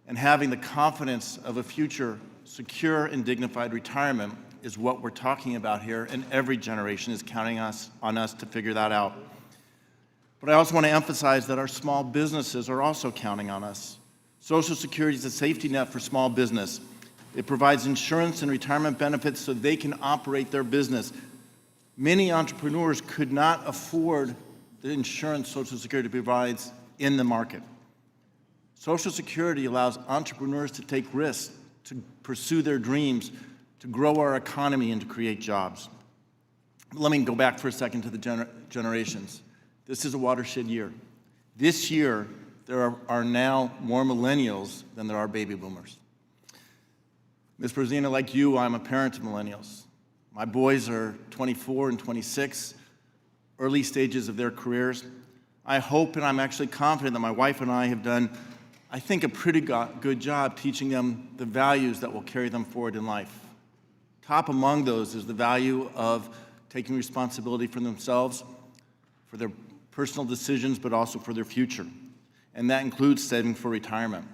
and having the confidence of a future secure and dignified retirement is what we're talking about here, and every generation is counting on us to figure that out. But I also want to emphasize that our small businesses are also counting on us. Social Security is a safety net for small business. It provides insurance and retirement benefits so they can operate their business. Many entrepreneurs could not afford the insurance Social Security provides in the market. Social Security allows entrepreneurs to take risks, to pursue their dreams, to grow our economy, and to create jobs. Let me go back for a second to the generations. This is a watershed year. This year, there are now more millennials than there are baby boomers. Ms. Brezina, like you, I'm a parent of millennials. My boys are 24 and 26, early stages of their careers. I hope and I'm actually confident that my wife and I have done, I think, a pretty good job teaching them the values that will carry them forward in life. Top among those is the value of taking responsibility for themselves, for their personal decisions, but also for their future. And that includes saving for retirement.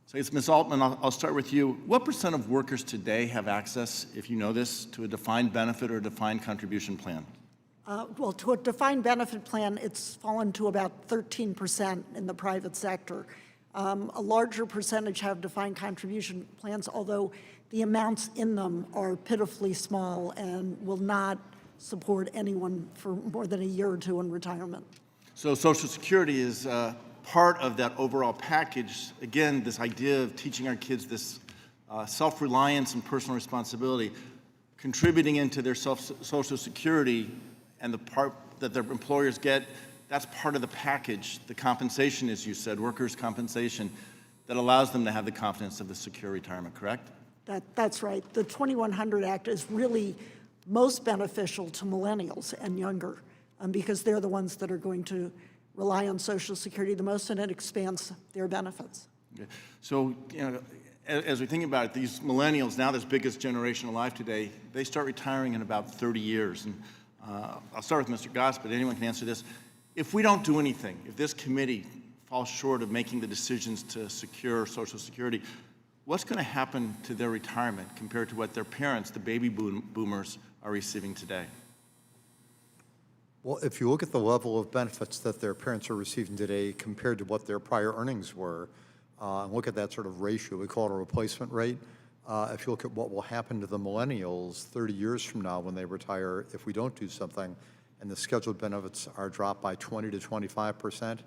So it's Ms. Altman, I'll start with you. What % of workers today have access, if you know this, to a defined benefit or a defined contribution plan? Well, to a defined benefit plan, it's fallen to about 13% in the private sector. A larger percentage have defined contribution plans, although the amounts in them are pitifully small and will not support anyone for more than a year or two in retirement. So Social Security is part of that overall package. Again, this idea of teaching our kids this self-reliance and personal responsibility, contributing into their Social Security and the part that their employers get, that's part of the package, the compensation, as you said, workers' compensation, that allows them to have the confidence of the secure retirement, correct? That's right. The 2100 Act is really most beneficial to millennials and younger because they're the ones that are going to rely on Social Security the most, and it expands their benefits. Okay. So, as we think about it, these millennials, now this biggest generation alive today, they start retiring in about 30 years. And I'll start with Mr. Goss, but anyone can answer this. If we don't do anything, if this committee falls short of making the decisions to secure Social Security, what's going to happen to their retirement compared to what their parents, the baby boomers, are receiving today? Well, if you look at the level of benefits that their parents are receiving today compared to what their prior earnings were, and look at that sort of ratio, we call it a replacement rate. If you look at what will happen to the millennials 30 years from now when they retire, if we don't do something, and the scheduled benefits are dropped by 20 to 25%,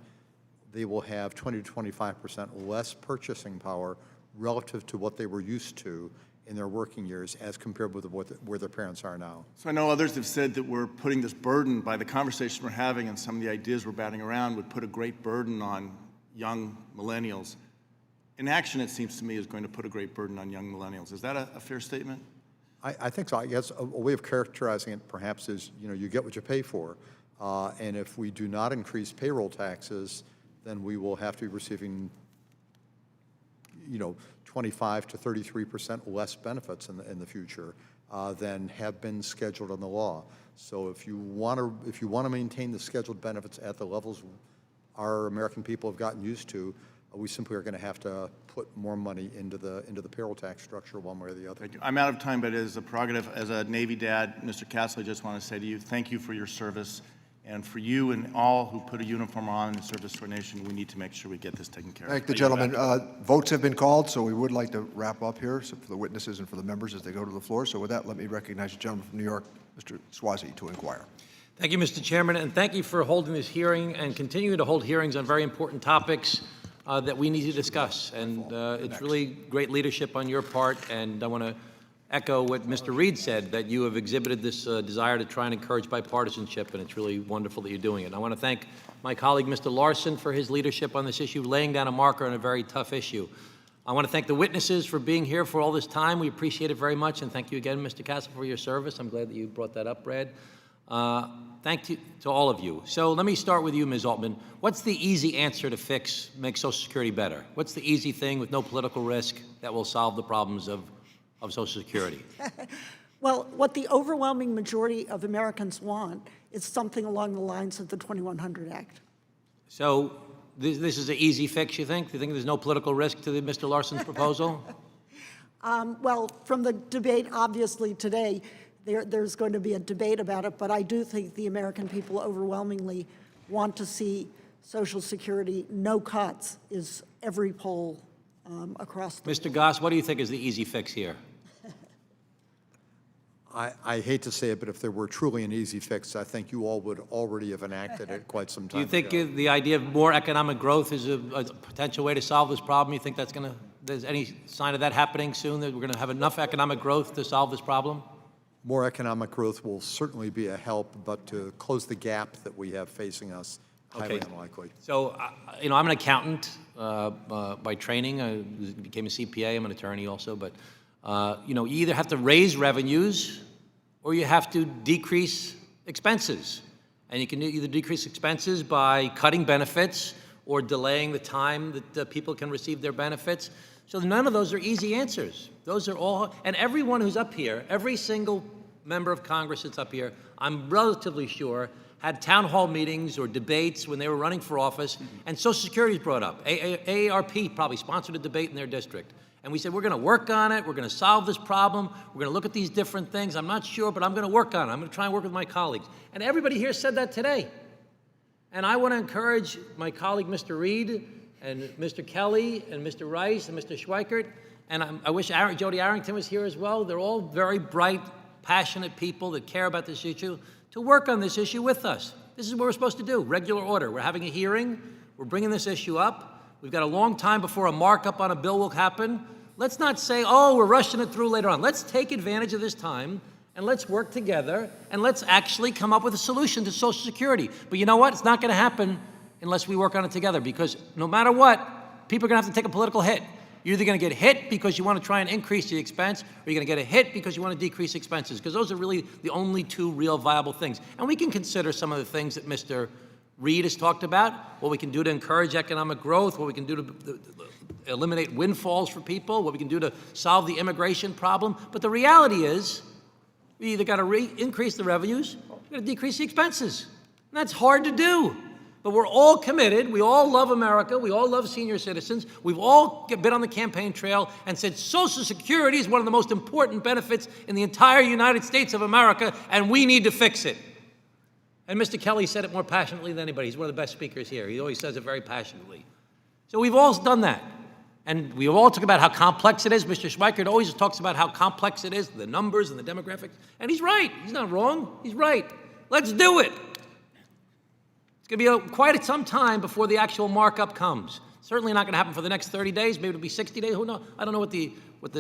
they will have 20 to 25% less purchasing power relative to what they were used to in their working years as compared with where their parents are now. So I know others have said that we're putting this burden, by the conversation we're having and some of the ideas we're batting around, would put a great burden on young millennials. Inaction, it seems to me, is going to put a great burden on young millennials. Is that a fair statement? I think so. I guess a way of characterizing it perhaps is, you get what you pay for. And if we do not increase payroll taxes, then we will have to be receiving 25 to 33% less benefits in the future than have been scheduled in the law. So if you want to maintain the scheduled benefits at the levels our American people have gotten used to, we simply are going to have to put more money into the payroll tax structure one way or the other. Thank you. I'm out of time, but as a prerogative, as a Navy dad, Mr. Castle, I just want to say to you, thank you for your service. And for you and all who put a uniform on in service to our nation, we need to make sure we get this taken care of. Thank the gentleman. Votes have been called, so we would like to wrap up here for the witnesses and for the members as they go to the floor. So with that, let me recognize the gentleman from New York, Mr. Swazi, to inquire. Thank you, Mr. Chairman, and thank you for holding this hearing and continuing to hold hearings on very important topics that we need to discuss. And it's really great leadership on your part, and I want to echo what Mr. Reed said, that you have exhibited this desire to try and encourage bipartisanship, and it's really wonderful that you're doing it. I want to thank my colleague, Mr. Larson, for his leadership on this issue, laying down a marker on a very tough issue. I want to thank the witnesses for being here for all this time. We appreciate it very much, and thank you again, Mr. Castle, for your service. I'm glad that you brought that up, Brad. Thank you to all of you. So let me start with you, Ms. Altman. What's the easy answer to make Social Security better? What's the easy thing with no political risk that will solve the problems of Social Security? Well, what the overwhelming majority of Americans want is something along the lines of the 2100 Act. So this is an easy fix, you think? Do you think there's no political risk to Mr. Larson's proposal? Well, from the debate, obviously, today, there's going to be a debate about it, but I do think the American people overwhelmingly want to see Social Security, no cuts, is every poll across the Mr. Goss, what do you think is the easy fix here? I hate to say it, but if there were truly an easy fix, I think you all would already have enacted it quite some Do time you think ago. the idea of more economic growth is a potential way to solve this problem? You think that's going to, there's any sign of that happening soon, that we're going to have enough economic growth to solve this problem? More economic growth will certainly be a help, but to close the gap that we have facing us, highly unlikely. So, you know, I'm an accountant by training. I became a CPA. I'm an attorney also. But, you know, you either have to raise revenues or you have to decrease expenses. And you can either decrease expenses by cutting benefits or delaying the time that people can receive their benefits. So none of those are easy answers. Those are all, and everyone who's up here, every single member of Congress that's up here, I'm relatively sure, had town hall meetings or debates when they were running for office, and Social Security is brought up. AARP probably sponsored a debate in their district. And we said, we're going to work on it, we're going to solve this problem, we're going to look at these different things. I'm not sure, but I'm going to work on it. I'm going to try and work with my colleagues. And everybody here said that today. And I want to encourage my colleague, Mr. Reed, and Mr. Kelly, and Mr. Rice, and Mr. Schweikert, and I wish Jody Arrington was here as well. They're all very bright, passionate people that care about this issue, to work on this issue with us. This is what we're supposed to do, regular order. We're having a hearing, we're bringing this issue up. We've got a long time before a markup on a bill will happen. Let's not say, oh, we're rushing it through later on. Let's take advantage of this time, and let's work together, and let's actually come up with a solution to Social Security. But you know what? It's not going to happen unless we work on it together, because no matter what, people are going to have to take a political hit. You're either going to get hit because you want to try and increase the expense, or you're going to get a hit because you want to decrease expenses, because those are really the only two real viable things. And we can consider some of the things that Mr. Reed has talked about, what we can do to encourage economic growth, what we can do to eliminate windfalls for people, what we can do to solve the immigration problem. But the reality is, we either got to increase the revenues, or we're going to decrease the expenses. And that's hard to do. But we're all committed. We all love America. We all love senior citizens. We've all been on the campaign trail and said Social Security is one of the most important benefits in the entire United States of America, and we need to fix it. And Mr. Kelly said it more passionately than anybody. He's one of the best speakers here. He always says it very passionately. So we've all done that. And we all talk about how complex it is. Mr. Schweikert always talks about how complex it is, the numbers and the demographics. And he's right. He's not wrong. He's right. Let's do it. It's going to be quite some time before the actual markup comes. Certainly not going to happen for the next 30 days. Maybe it'll be 60 days. Who knows? I don't know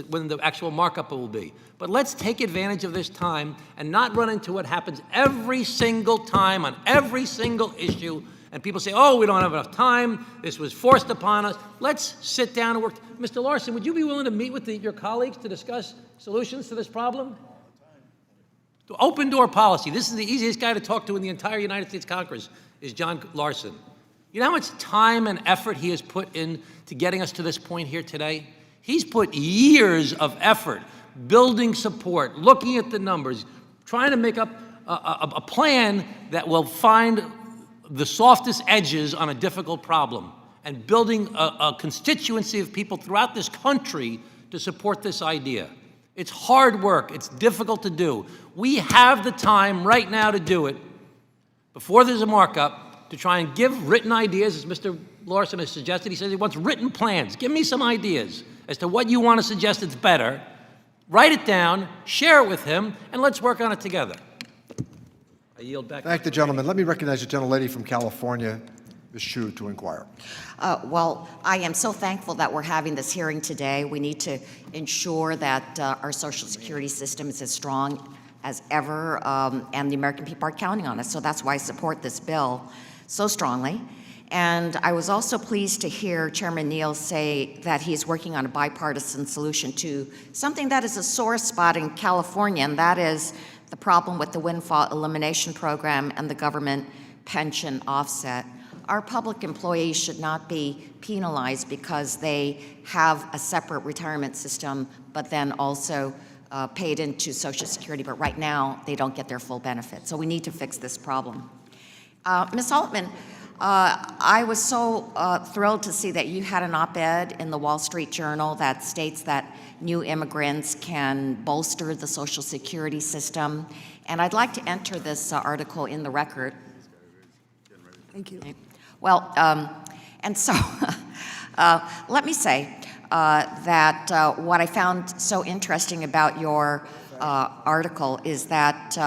when the actual markup will be. But let's take advantage of this time and not run into what happens every single time on every single issue. And people say, oh, we don't have enough time. This was forced upon us. Let's sit down and work. Mr. Larson, would you be willing to meet with your colleagues to discuss solutions to this problem? The open door policy. This is the easiest guy to talk to in the entire United States Congress, is John Larson. You know how much time and effort he has put into getting us to this point here today? He's put years of effort building support, looking at the numbers, trying to make up a plan that will find the softest edges on a difficult problem, and building a constituency of people throughout this country to support this idea. It's hard work. It's difficult to do. We have the time right now to do it before there's a markup, to try and give written ideas, as Mr. Larson has suggested. He says he wants written plans. Give me some ideas as to what you want to suggest that's better. Write it down, share it with him, and let's work on it together. I yield back. Thank the gentleman. Let me recognize the gentlelady from California, Ms. Chu, to inquire. Well, I am so thankful that we're having this hearing today. We need to ensure that our Social Security system is as strong as ever, and the American people are counting on us. So that's why I support this bill so strongly. And I was also pleased to hear Chairman Neal say that he's working on a bipartisan solution to something that is a sore spot in California, and that is the problem with the windfall elimination program and the government pension offset. Our public employees should not be penalized because they have a separate retirement system, but then also paid into Social Security, but right now they don't get their full benefit. So we need to fix this problem. Ms. Altman, I was so thrilled to see that you had an op-ed in the Wall Street Journal that states that new immigrants can bolster the Social Security system. And I'd like to enter this article in the record. Thank you. Well, and so Let me say that what I found so interesting about your article is that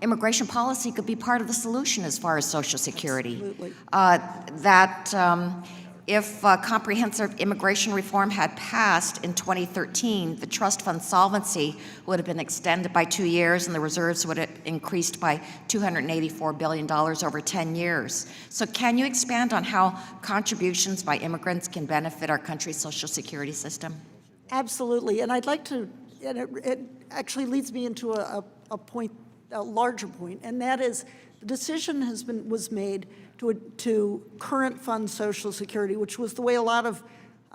immigration policy could be part of the solution as far as Social Security. Absolutely. If comprehensive immigration reform had passed in 2013, the trust fund solvency would have been extended by 2 years and the reserves would have increased by $284 billion over 10 years. So can you expand on how contributions by immigrants can benefit our country's Social Security system? Absolutely, and I'd like to, and it actually leads me into a larger point, and that is the decision was made to current fund Social Security, which was the way a lot of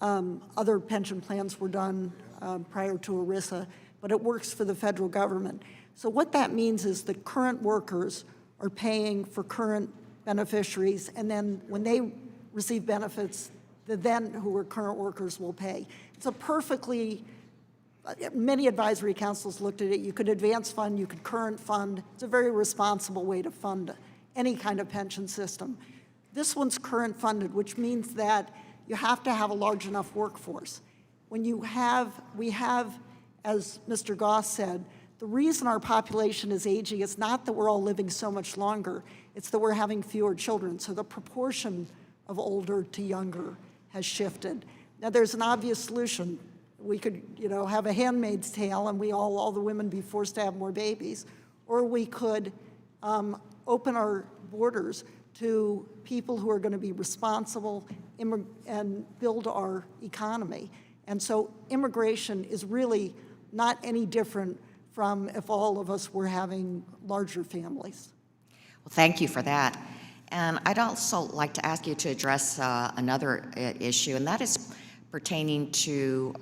other pension plans were done prior to ERISA, but it works for the federal government. So what that means is the current workers are paying for current beneficiaries, and then when they receive benefits, the then who are current workers will pay. It's a perfectly, many advisory councils looked at it. You could advance fund, you could current fund. It's a very responsible way to fund any kind of pension system. This one's current funded, which means that you have to have a large enough workforce. When we have, as Mr. Goss said, the reason our population is aging is not that we're all living so much longer, it's that we're having fewer children. So the proportion of older to younger has shifted. Now there's an obvious solution. We could, have a Handmaid's Tale and all the women be forced to have more babies, or we could open our borders to people who are going to be responsible and build our economy. And so immigration is really not any different from if all of us were having larger families. Well, thank you for that. And I'd also like to ask you to address another issue, and that is pertaining to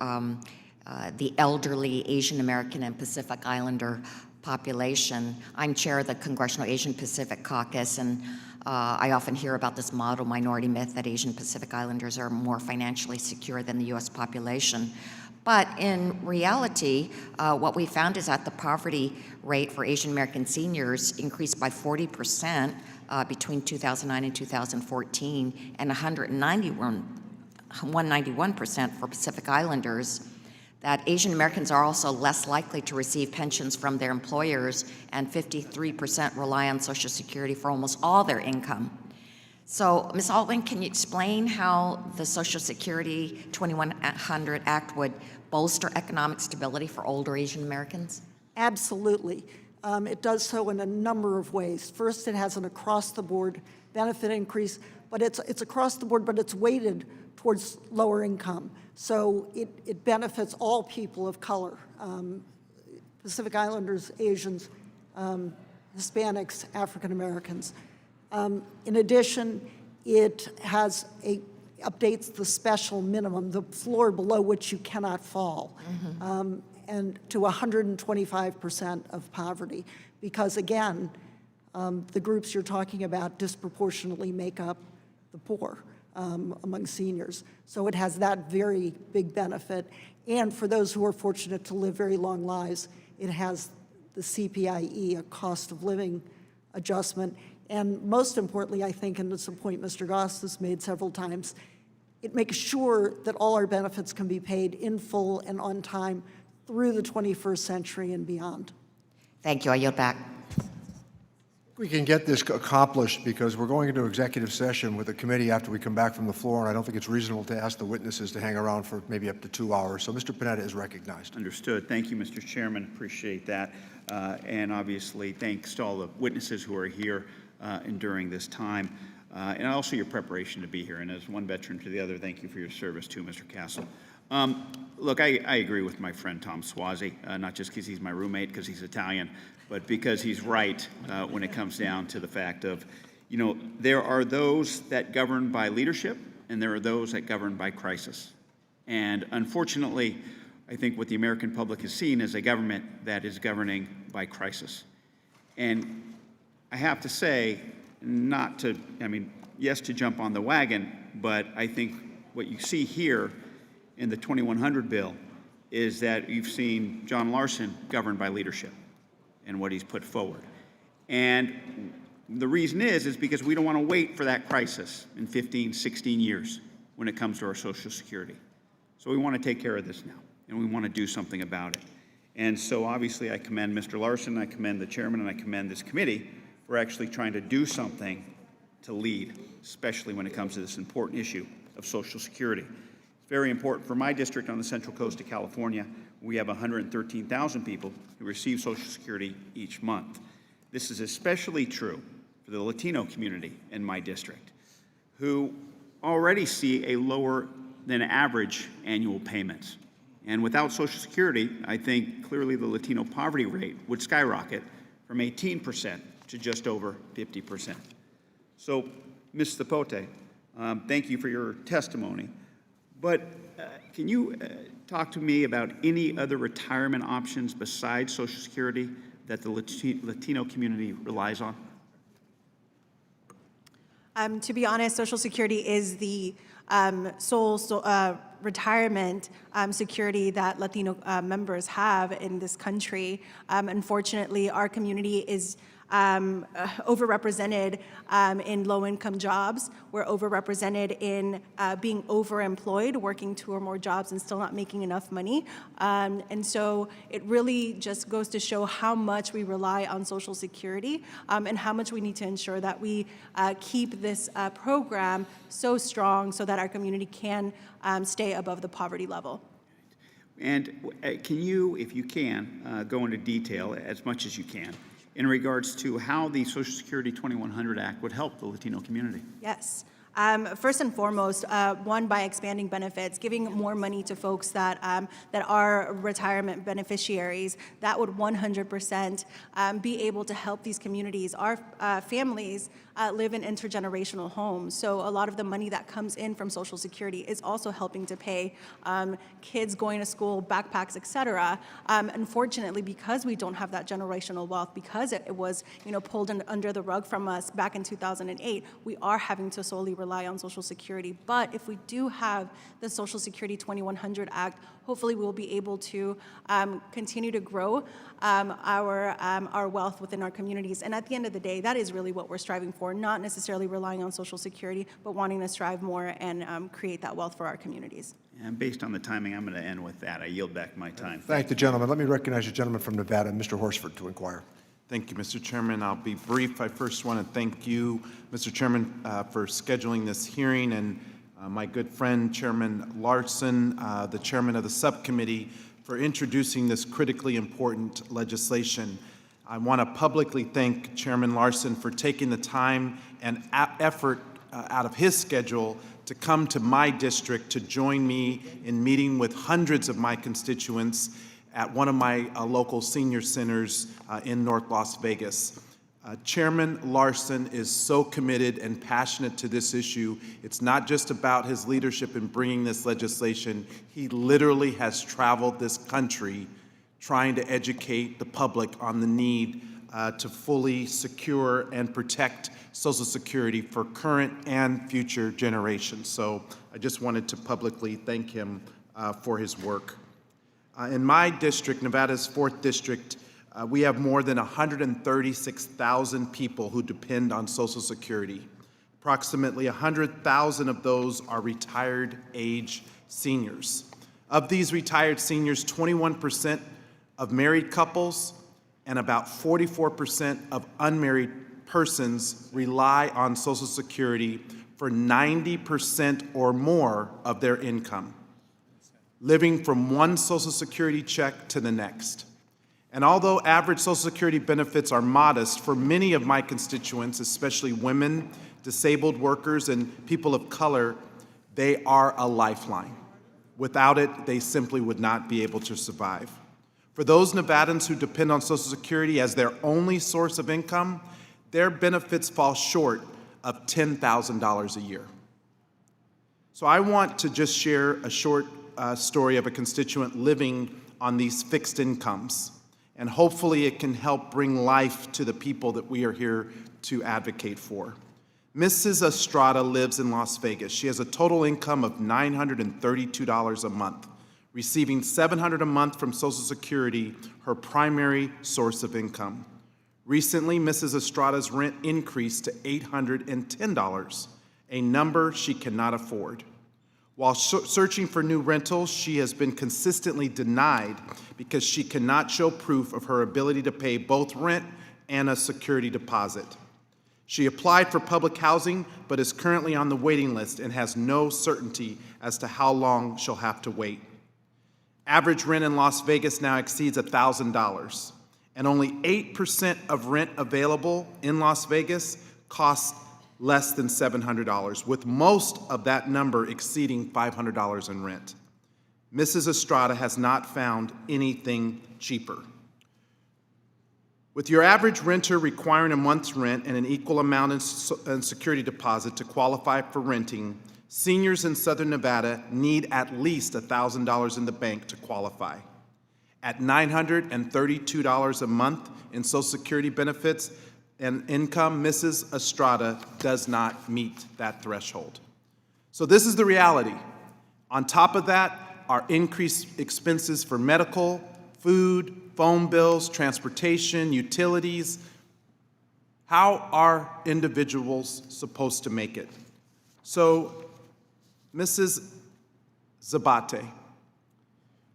the elderly Asian American and Pacific Islander population. I'm chair of the Congressional Asian Pacific Caucus, and I often hear about this model minority myth that Asian Pacific Islanders are more financially secure than the U.S. population. But in reality, what we found is that the poverty rate for Asian American seniors increased by 40% between 2009 and 2014, and 191% for Pacific Islanders. That Asian Americans are also less likely to receive pensions from their employers, and 53% rely on Social Security for almost all their income. So, Ms. Altman, can you explain how the Social Security 2100 Act would bolster economic stability for older Asian Americans? Absolutely. It does so in a number of ways. First, it has an across-the-board benefit increase, but it's across the board, but it's weighted towards lower income. So it benefits all people of color, Pacific Islanders, Asians, Hispanics, African Americans. In addition, it updates the special minimum, the floor below which you cannot fall, and to 125% of poverty, because again, the groups you're talking about disproportionately make up the poor among seniors. So it has that very big benefit. And for those who are fortunate to live very long lives, it has the CPIE, a cost of living adjustment. And most importantly, I think, and it's a point Mr. Goss has made several times, it makes sure that all our benefits can be paid in full and on time through the 21st century and beyond. Thank you. I yield back. We can get this accomplished because we're going into executive session with the committee after we come back from the floor, and I don't think it's reasonable to ask the witnesses to hang around for maybe up to 2 hours. So Mr. Panetta is recognized. Understood. Thank you, Mr. Chairman. Appreciate that. And obviously, thanks to all the witnesses who are here and during this time, and also your preparation to be here. And as one veteran to the other, thank you for your service too, Mr. Castle. Look, I agree with my friend Tom Suozzi, not just because he's my roommate, because he's Italian, but because he's right when it comes down to the fact of, there are those that govern by leadership, and there are those that govern by crisis. And unfortunately, I think what the American public has seen is a government that is governing by crisis. And I have to say, yes, to jump on the wagon, but I think what you see here in the 2100 bill is that you've seen John Larson governed by leadership and what he's put forward. And the reason is because we don't want to wait for that crisis in 15, 16 years. when it comes to our Social Security. So we want to take care of this now, and we want to do something about it. And so obviously I commend Mr. Larson, I commend the chairman, and I commend this committee for actually trying to do something to lead, especially when it comes to this important issue of Social Security. It's very important for my district on the Central Coast of California. We have 113,000 people who receive Social Security each month. This is especially true for the Latino community in my district, who already see a lower than average annual payments. And without Social Security, I think clearly the Latino poverty rate would skyrocket from 18% to just over 50%. So, Ms. Zapote, thank you for your testimony. But can you talk to me about any other retirement options besides Social Security that the Latino community relies on? To be honest, Social Security is the sole retirement security that Latino members have in this country. Unfortunately, our community is overrepresented in low-income jobs. We're overrepresented in being overemployed, working 2 or more jobs and still not making enough money. And so it really just goes to show how much we rely on Social Security and how much we need to ensure that we keep this program so strong so that our community can stay above the poverty level. And can you, if you can, go into detail as much as you can in regards to how the Social Security 2100 Act would help the Latino community? Yes. First and foremost, one, by expanding benefits, giving more money to folks that are retirement beneficiaries, that would 100% be able to help these communities. Our families live in intergenerational homes, so a lot of the money that comes in from Social Security is also helping to pay kids going to school, backpacks, et cetera. Unfortunately, because we don't have that generational wealth, because it was pulled under the rug from us back in 2008, we are having to solely rely on Social Security. But if we do have the Social Security 2100 Act, hopefully we'll be able to continue to grow our wealth within our communities. And at the end of the day, that is really what we're striving for, not necessarily relying on Social Security, but wanting to strive more and create that wealth for our communities. And based on the timing, I'm going to end with that. I yield back my time. Thank the gentleman. Let me recognize the gentleman from Nevada, Mr. Horsford, to inquire. Thank you, Mr. Chairman. I'll be brief. I first want to thank you, Mr. Chairman, for scheduling this hearing, and my good friend, Chairman Larson, the chairman of the subcommittee, for introducing this critically important legislation. I want to publicly thank Chairman Larson for taking the time and effort out of his schedule to come to my district to join me in meeting with hundreds of my constituents at one of my local senior centers in North Las Vegas. Chairman Larson is so committed and passionate to this issue. It's not just about his leadership in bringing this legislation. He literally has traveled this country trying to educate the public on the need to fully secure and protect Social Security for current and future generations. So I just wanted to publicly thank him for his work. In my district, Nevada's 4th District, we have more than 136,000 people who depend on Social Security. Approximately 100,000 of those are retired age seniors. Of these retired seniors, 21% of married couples and about 44% of unmarried persons rely on Social Security for 90% or more of their income, living from one Social Security check to the next. And although average Social Security benefits are modest, for many of my constituents, especially women, disabled workers, and people of color, they are a lifeline. Without it, they simply would not be able to survive. For those Nevadans who depend on Social Security as their only source of income, their benefits fall short of $10,000 a year. So I want to just share a short story of a constituent living on these fixed incomes. And hopefully it can help bring life to the people that we are here to advocate for. Mrs. Estrada lives in Las Vegas. She has a total income of $932 a month, receiving $700 a month from Social Security, her primary source of income. Recently, Mrs. Estrada's rent increased to $810, a number she cannot afford. While searching for new rentals, she has been consistently denied because she cannot show proof of her ability to pay both rent and a security deposit. She applied for public housing, but is currently on the waiting list and has no certainty as to how long she'll have to wait. Average rent in Las Vegas now exceeds $1,000, and only 8% of rent available in Las Vegas costs less than $700, with most of that number exceeding $500 in rent. Mrs. Estrada has not found anything cheaper. With your average renter requiring a month's rent and an equal amount in security deposit to qualify for renting, seniors in Southern Nevada need at least $1,000 in the bank to qualify. At $932 a month in Social Security benefits and income, Mrs. Estrada does not meet that threshold. So this is the reality. On top of that are increased expenses for medical, food, phone bills, transportation, utilities. How are individuals supposed to make it? So, Mrs. Zabate,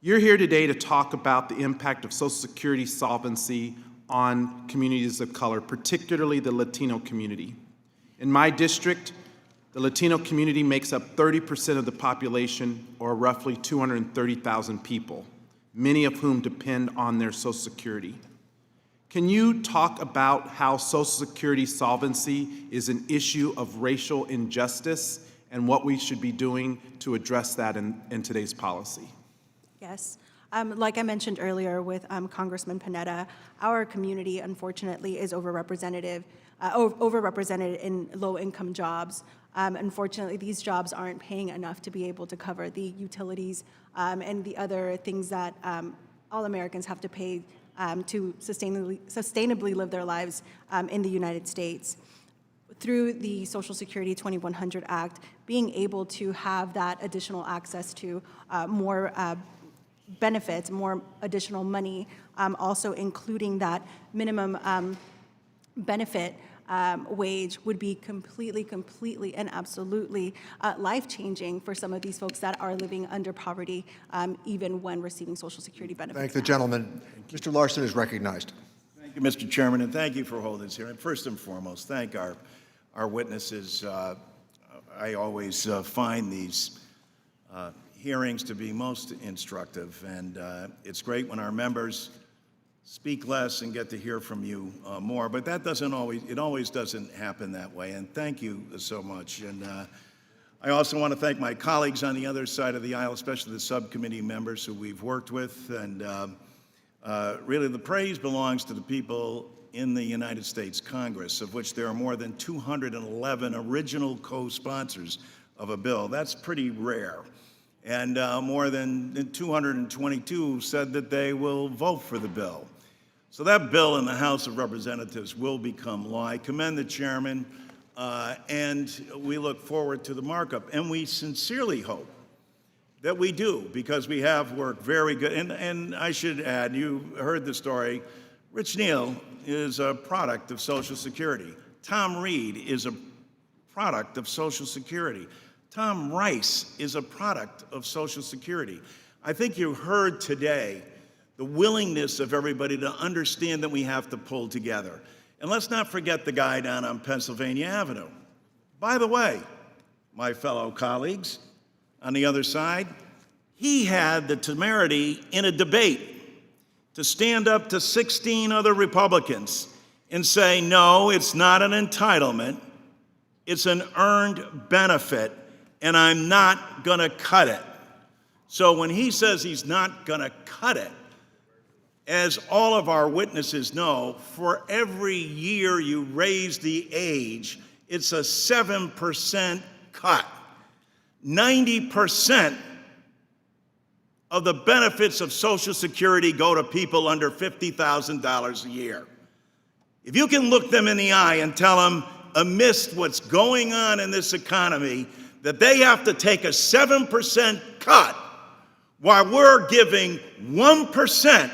you're here today to talk about the impact of Social Security solvency on communities of color, particularly the Latino community. In my district, the Latino community makes up 30% of the population, or roughly 230,000 people, many of whom depend on their Social Security. Can you talk about how Social Security solvency is an issue of racial injustice and what we should be doing to address that in today's policy? Yes. Like I mentioned earlier with Congressman Panetta, our community, unfortunately, is overrepresented in low-income jobs. Unfortunately, these jobs aren't paying enough to be able to cover the utilities and the other things that all Americans have to pay to sustainably live their lives in the United States. Through the Social Security 2100 Act, being able to have that additional access to more benefits, more additional money, also including that minimum benefit wage would be completely and absolutely life-changing for some of these folks that are living under poverty, even when receiving Social Security benefits. Thank the gentleman. Mr. Larson is recognized. Thank you, Mr. Chairman, and thank you for holding this hearing. First and foremost, thank our witnesses. I always find these hearings to be most instructive, and it's great when our members speak less and get to hear from you more, but that always doesn't happen that way, and thank you so much. And I also want to thank my colleagues on the other side of the aisle, especially the subcommittee members who we've worked with, and really the praise belongs to the people in the United States Congress, of which there are more than 211 original co-sponsors of a bill. That's pretty rare. And more than 222 said that they will vote for the bill. So that bill in the House of Representatives will become law. I commend the chairman, and we look forward to the markup. And we sincerely hope that we do, because we have worked very good. And I should add, you heard the story, Rich Neal is a product of Social Security. Tom Reed is a product of Social Security. Tom Rice is a product of Social Security. I think you heard today the willingness of everybody to understand that we have to pull together. And let's not forget the guy down on Pennsylvania Avenue. By the way, my fellow colleagues on the other side, he had the temerity in a debate to stand up to 16 other Republicans and say, no, it's not an entitlement, it's an earned benefit, and I'm not gonna cut it. So when he says he's not gonna cut it, as all of our witnesses know, for every year you raise the age, it's a 7% cut. 90% of the benefits of Social Security go to people under $50,000 a year. If you can look them in the eye and tell them, amidst what's going on in this economy, that they have to take a 7% cut while we're giving 1%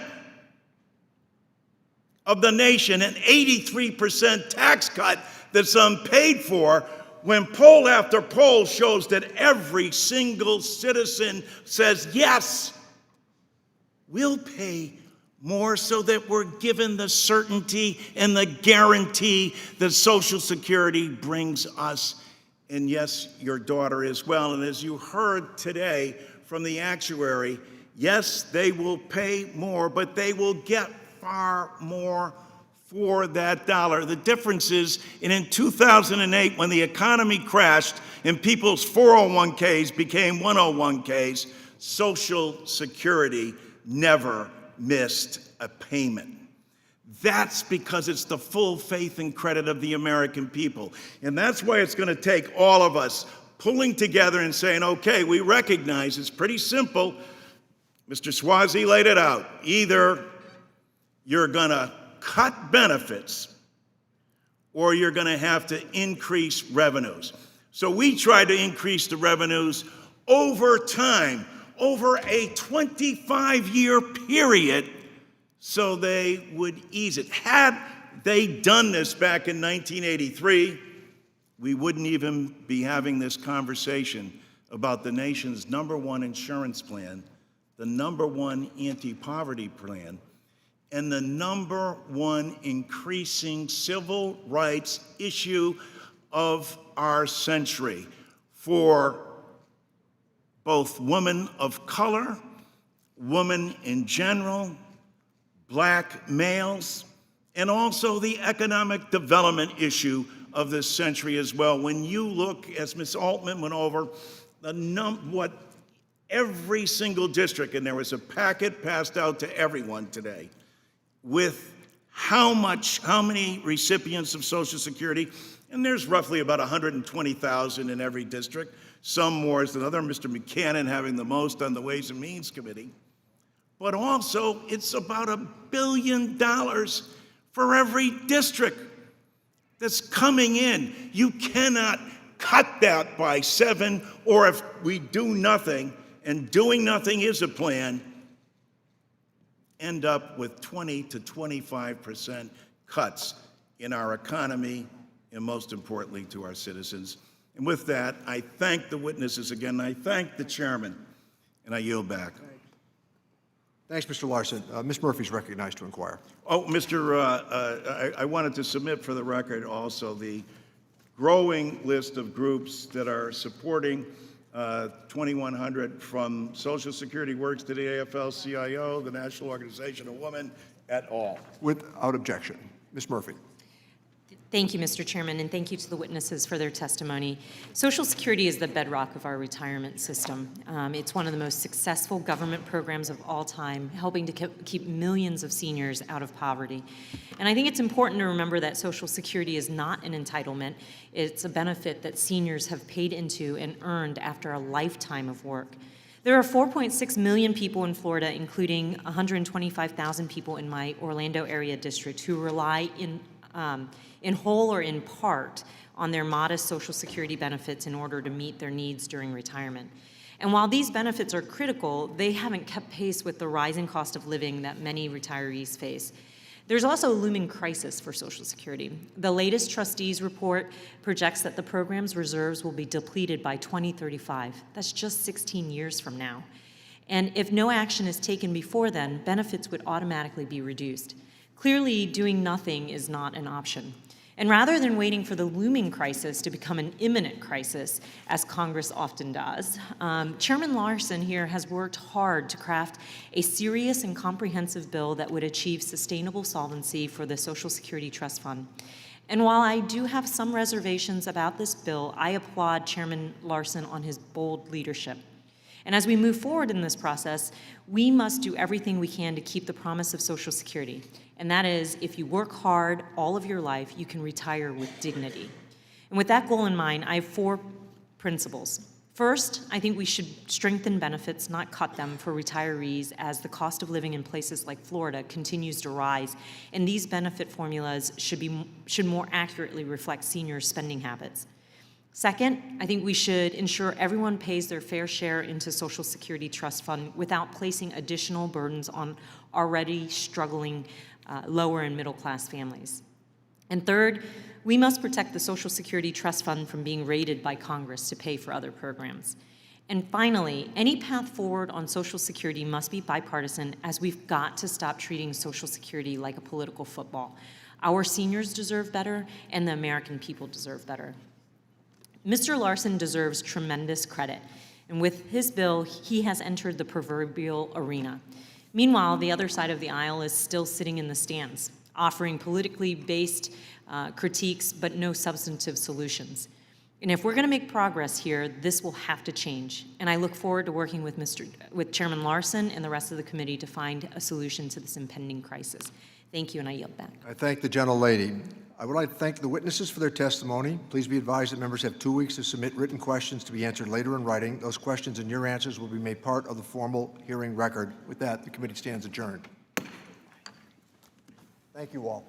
of the nation an 83% tax cut that's unpaid for, when poll after poll shows that every single citizen says, yes, we'll pay more so that we're given the certainty and the guarantee that Social Security brings us. And yes, your daughter as well. And as you heard today from the actuary, yes, they will pay more, but they will get far more for that dollar. The difference is, in 2008, when the economy crashed and people's 401ks became 101ks, Social Security never missed a payment. That's because it's the full faith and credit of the American people. And that's why it's going to take all of us pulling together and saying, okay, we recognize it's pretty simple. Mr. Swazi laid it out. Either you're going to cut benefits or you're going to have to increase revenues. So we tried to increase the revenues over time, over a 25-year period, so they would ease it. Had they done this back in 1983, we wouldn't even be having this conversation about the nation's #1 insurance plan, the #1 anti-poverty plan, and the #1 increasing civil rights issue of our century for both women of color, women in general, black males, and also the economic development issue of this century as well. When you look, as Ms. Altman went over, what every single district, and there was a packet passed out to everyone today, with how many recipients of Social Security, and there's roughly about 120,000 in every district, some more than others, Mr. Buchanan having the most on the Ways and Means Committee. But also, it's about $1 billion for every district that's coming in. You cannot cut that by 7, or if we do nothing, and doing nothing is a plan, end up with 20 to 25% cuts in our economy, and most importantly, to our citizens. And with that, I thank the witnesses again, and I thank the chairman, and I yield back. Thanks, Mr. Larson. Ms. Murphy's recognized to inquire. Oh, I wanted to submit for the record also the growing list of groups that are supporting 2100, from Social Security Works to the AFL-CIO, the National Organization of Women, et al. Without objection. Ms. Murphy. Thank you, Mr. Chairman, and thank you to the witnesses for their testimony. Social Security is the bedrock of our retirement system. It's one of the most successful government programs of all time, helping to keep millions of seniors out of poverty. And I think it's important to remember that Social Security is not an entitlement. It's a benefit that seniors have paid into and earned after a lifetime of work. There are 4.6 million people in Florida, including 125,000 people in my Orlando area district, who rely in whole or in part on their modest Social Security benefits in order to meet their needs during retirement. And while these benefits are critical, they haven't kept pace with the rising cost of living that many retirees face. There's also a looming crisis for Social Security. The latest trustees report projects that the program's reserves will be depleted by 2035. That's just 16 years from now. And if no action is taken before then, benefits would automatically be reduced. Clearly, doing nothing is not an option. And rather than waiting for the looming crisis to become an imminent crisis, as Congress often does, Chairman Larson here has worked hard to craft a serious and comprehensive bill that would achieve sustainable solvency for the Social Security Trust Fund. And while I do have some reservations about this bill, I applaud Chairman Larson on his bold leadership. And as we move forward in this process, we must do everything we can to keep the promise of Social Security. And that is, if you work hard all of your life, you can retire with dignity. And with that goal in mind, I have 4 principles. First, I think we should strengthen benefits, not cut them, for retirees as the cost of living in places like Florida continues to rise, and these benefit formulas should more accurately reflect seniors' spending habits. Second, I think we should ensure everyone pays their fair share into Social Security Trust Fund without placing additional burdens on already struggling lower and middle class families. And third, we must protect the Social Security Trust Fund from being raided by Congress to pay for other programs. And finally, any path forward on Social Security must be bipartisan, as we've got to stop treating Social Security like a political football. Our seniors deserve better, and the American people deserve better. Mr. Larson deserves tremendous credit, and with his bill, he has entered the proverbial arena. Meanwhile, the other side of the aisle is still sitting in the stands, offering politically based critiques, but no substantive solutions. And if we're going to make progress here, this will have to change. And I look forward to working with Chairman Larson and the rest of the committee to find a solution to this impending crisis. Thank you, and I yield back. I thank the gentlelady. I would like to thank the witnesses for their testimony. Please be advised that members have 2 weeks to submit written questions to be answered later in writing. Those questions and your answers will be made part of the formal hearing record. With that, the committee stands adjourned. Thank you all.